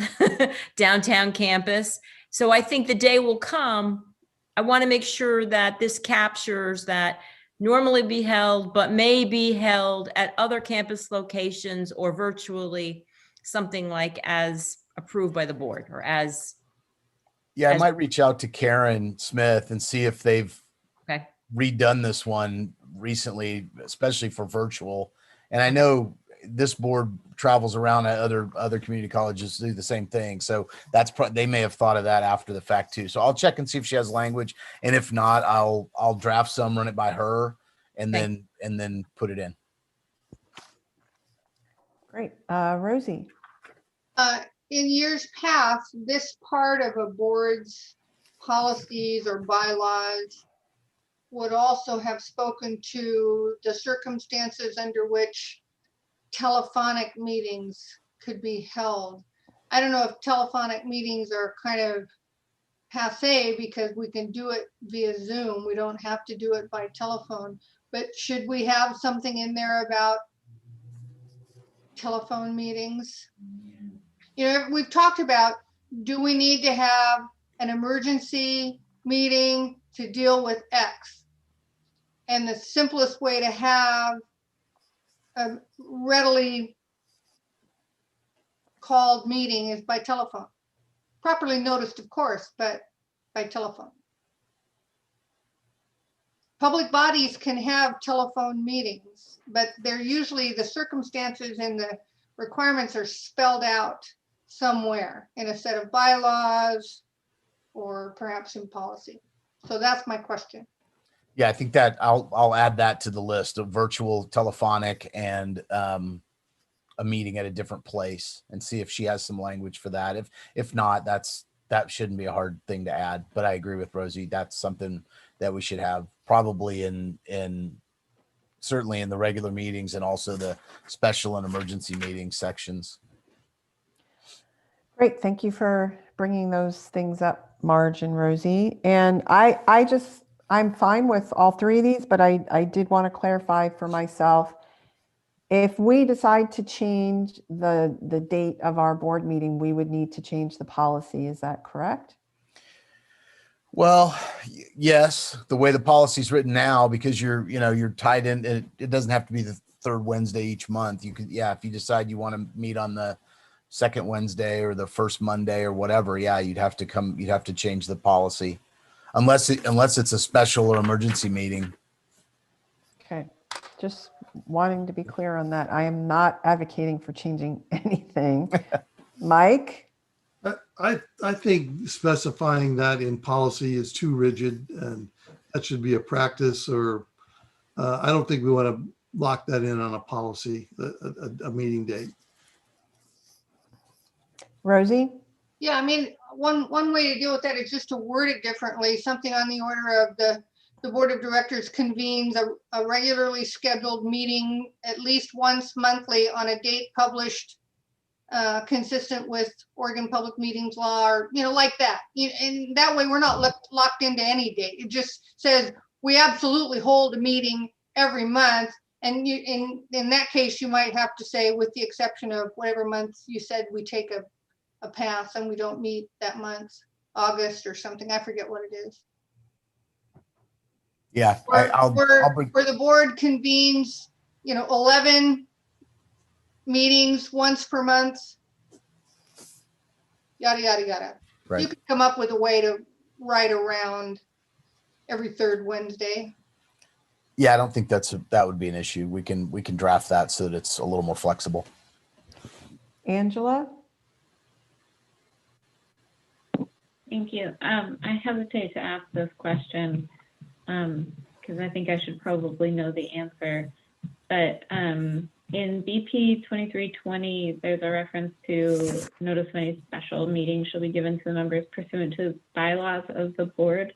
downtown campus. So I think the day will come. I want to make sure that this captures that normally be held, but may be held at other campus locations or virtually, something like as approved by the board or as. Yeah, I might reach out to Karen Smith and see if they've Okay. redone this one recently, especially for virtual. And I know this board travels around at other community colleges to do the same thing. So they may have thought of that after the fact too. So I'll check and see if she has language. And if not, I'll draft some, run it by her, and then put it in. Great. Rosie. In years past, this part of a board's policies or bylaws would also have spoken to the circumstances under which telephonic meetings could be held. I don't know if telephonic meetings are kind of passé because we can do it via Zoom. We don't have to do it by telephone. But should we have something in there about telephone meetings? You know, we've talked about, do we need to have an emergency meeting to deal with X? And the simplest way to have a readily called meeting is by telephone. Properly noticed, of course, but by telephone. Public bodies can have telephone meetings, but they're usually, the circumstances and the requirements are spelled out somewhere in a set of bylaws or perhaps in policy. So that's my question. Yeah, I think that I'll add that to the list of virtual, telephonic, and a meeting at a different place, and see if she has some language for that. If not, that shouldn't be a hard thing to add. But I agree with Rosie. That's something that we should have probably in certainly in the regular meetings and also the special and emergency meeting sections. Great. Thank you for bringing those things up, Marge and Rosie. And I'm fine with all three of these, but I did want to clarify for myself. If we decide to change the date of our board meeting, we would need to change the policy. Is that correct? Well, yes, the way the policy is written now, because you're tied in, it doesn't have to be the third Wednesday each month. You could, if you decide you want to meet on the second Wednesday or the first Monday or whatever, yeah, you'd have to change the policy unless it's a special or emergency meeting. Okay, just wanting to be clear on that. I am not advocating for changing anything. Mike? I think specifying that in policy is too rigid, and that should be a practice, or I don't think we want to lock that in on a policy, a meeting date. Rosie? Yeah, I mean, one way to deal with that is just to word it differently, something on the order of the board of directors convenes a regularly scheduled meeting at least once monthly on a date published consistent with Oregon Public Meetings Law, or, like that. And that way we're not locked into any date. It just says we absolutely hold a meeting every month. And in that case, you might have to say, with the exception of whatever month you said we take a pass and we don't meet that month, August or something. I forget what it is. Yeah, where the board convenes, 11 meetings once per month, yada, yada, yada. Right. You could come up with a way to write around every third Wednesday. Yeah, I don't think that would be an issue. We can draft that so that it's a little more flexible. Angela? Thank you. I hesitate to ask this question because I think I should probably know the answer. But in BP 2320, there's a reference to notice when a special meeting shall be given to the members pursuant to bylaws of the board.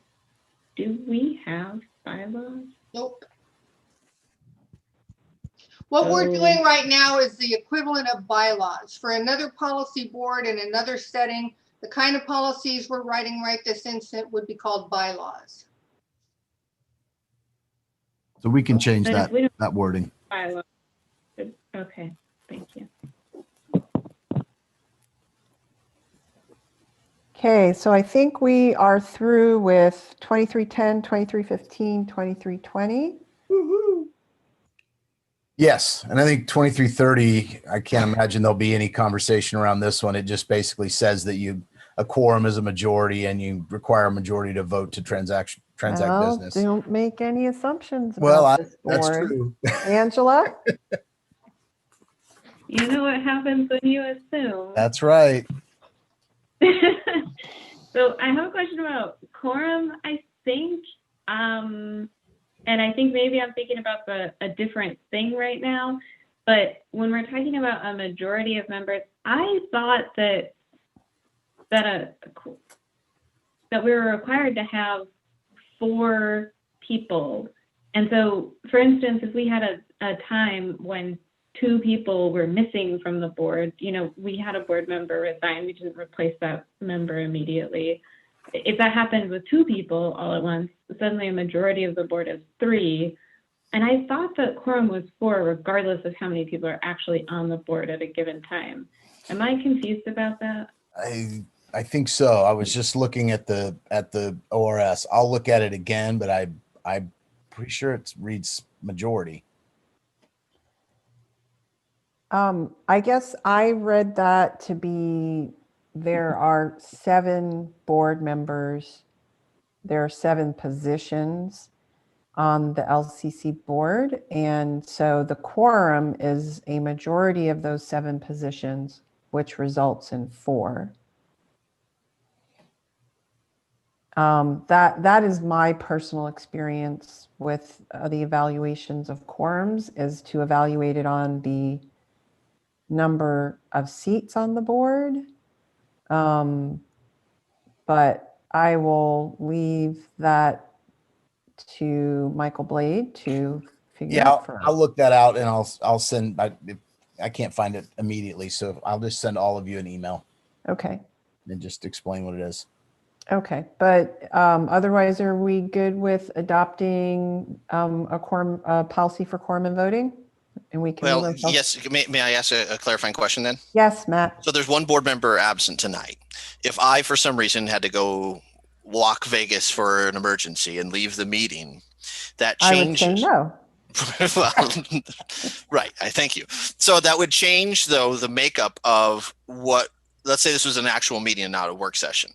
Do we have bylaws? Nope. What we're doing right now is the equivalent of bylaws for another policy board in another setting. The kind of policies we're writing right this instant would be called bylaws. So we can change But if that we don't- wording. Bylaws. Okay, thank you. Okay, so I think we are through with 2310, 2315, 2320. Yes, and I think 2330, I can't imagine there'll be any conversation around this one. It just basically says that a quorum is a majority and you require a majority to vote to transact Well, business. don't make any assumptions Well, about this that's board. true. Angela? You know what happens when you assume. That's right. So I have a question about quorum, I think. And I think maybe I'm thinking about a different thing right now. But when we're talking about a majority of members, I thought that we were required to have 4 people. And so, for instance, if we had a time when 2 people were missing from the board, we had a board member resign, we didn't replace that member immediately. If that happened with 2 people all at once, suddenly a majority of the board is 3. And I thought that quorum was 4, regardless of how many people are actually on the board at a given time. Am I confused about that? I think so. I was just looking at the ORS. I'll look at it again, but I'm pretty sure it reads majority. I guess I read that to be there are 7 board members. There are 7 positions on the LCC board. And so the quorum is a majority of those 7 positions, which results in 4. That is my personal experience with the evaluations of quorums, is to evaluate it on the number of seats on the board. But I will leave that to Michael Blade to figure Yeah, out for I'll us. look that out and I'll send. I can't find it immediately, so I'll just send all of you an email Okay. and just explain what it is. Okay, but otherwise, are we good with adopting a quorum policy for quorum and voting? And we can. Well, move ourselves- yes, may I ask a clarifying question then? Yes, Matt. So there's one board member absent tonight. If I, for some reason, had to go walk Vegas for an emergency and leave the meeting, that I would say changes. no. Well, right. I thank you. So that would change, though, the makeup of what, let's say this was an actual meeting and not a work session.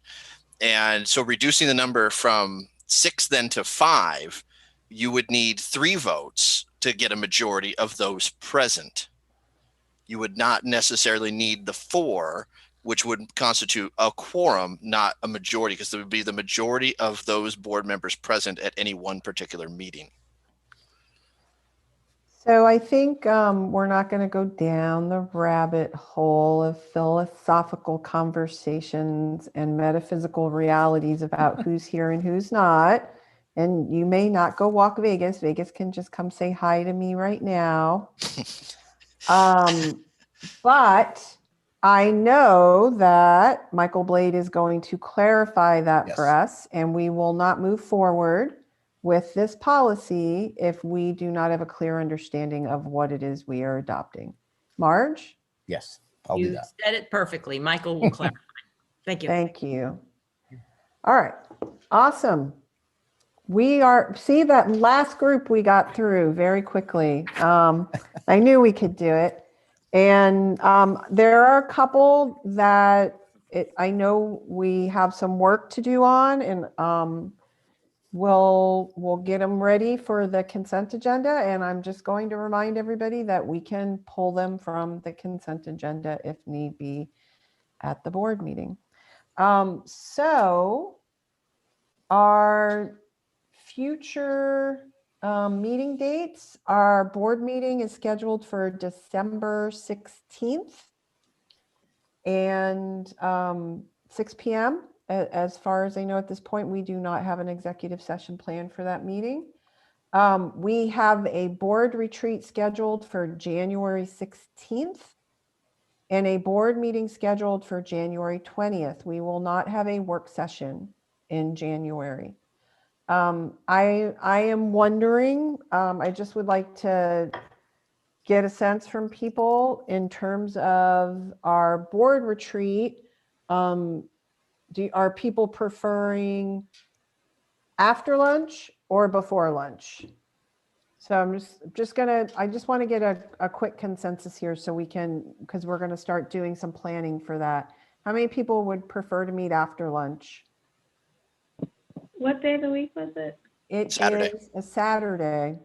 And so reducing the number from 6 then to 5, you would need 3 votes to get a majority of those present. You would not necessarily need the 4, which would constitute a quorum, not a majority, because there would be the majority of those board members present at any one particular meeting. So I think we're not going to go down the rabbit hole of philosophical conversations and metaphysical realities about who's here and who's not. And you may not go walk Vegas. Vegas can just come say hi to me right now. But I know that Michael Blade is going to clarify that for us, and we will not move forward with this policy if we do not have a clear understanding of what it is we are adopting. Marge? Yes, I'll do You that. said it perfectly. Michael will clarify. Thank you. Thank you. All right, awesome. We are, see that last group we got through very quickly. I knew we could do it. And there are a couple that I know we have some work to do on, and we'll get them ready for the consent agenda. And I'm just going to remind everybody that we can pull them from the consent agenda if need be at the board meeting. So our future meeting dates, our board meeting is scheduled for December 16th and 6 p.m. As far as I know at this point, we do not have an executive session planned for that meeting. We have a board retreat scheduled for January 16th and a board meeting scheduled for January 20th. We will not have a work session in January. I am wondering, I just would like to get a sense from people in terms of our board retreat. Are people preferring after lunch or before lunch? So I just want to get a quick consensus here so we can, because we're going to start doing some planning for that. How many people would prefer to meet after lunch? What day of the week was it? It Saturday. is a Saturday.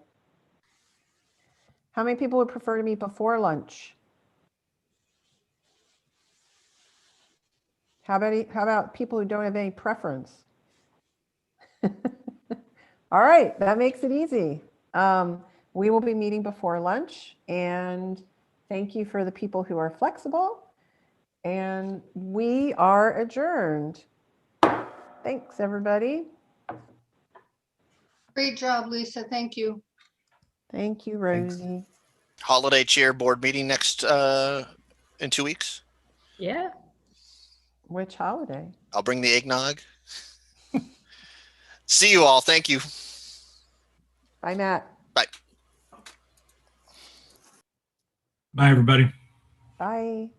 How many people would prefer to meet before lunch? How about people who don't have any preference? All right, that makes it easy. We will be meeting before lunch, and thank you for the people who are flexible. And we are adjourned. Thanks, everybody. Great job, Lisa. Thank you. Thank you, Rosie. Holiday cheer board meeting next in 2 weeks. Yeah. Which holiday? I'll bring the eggnog. See you all. Thank you. Bye, Matt. Bye. Bye, everybody. Bye.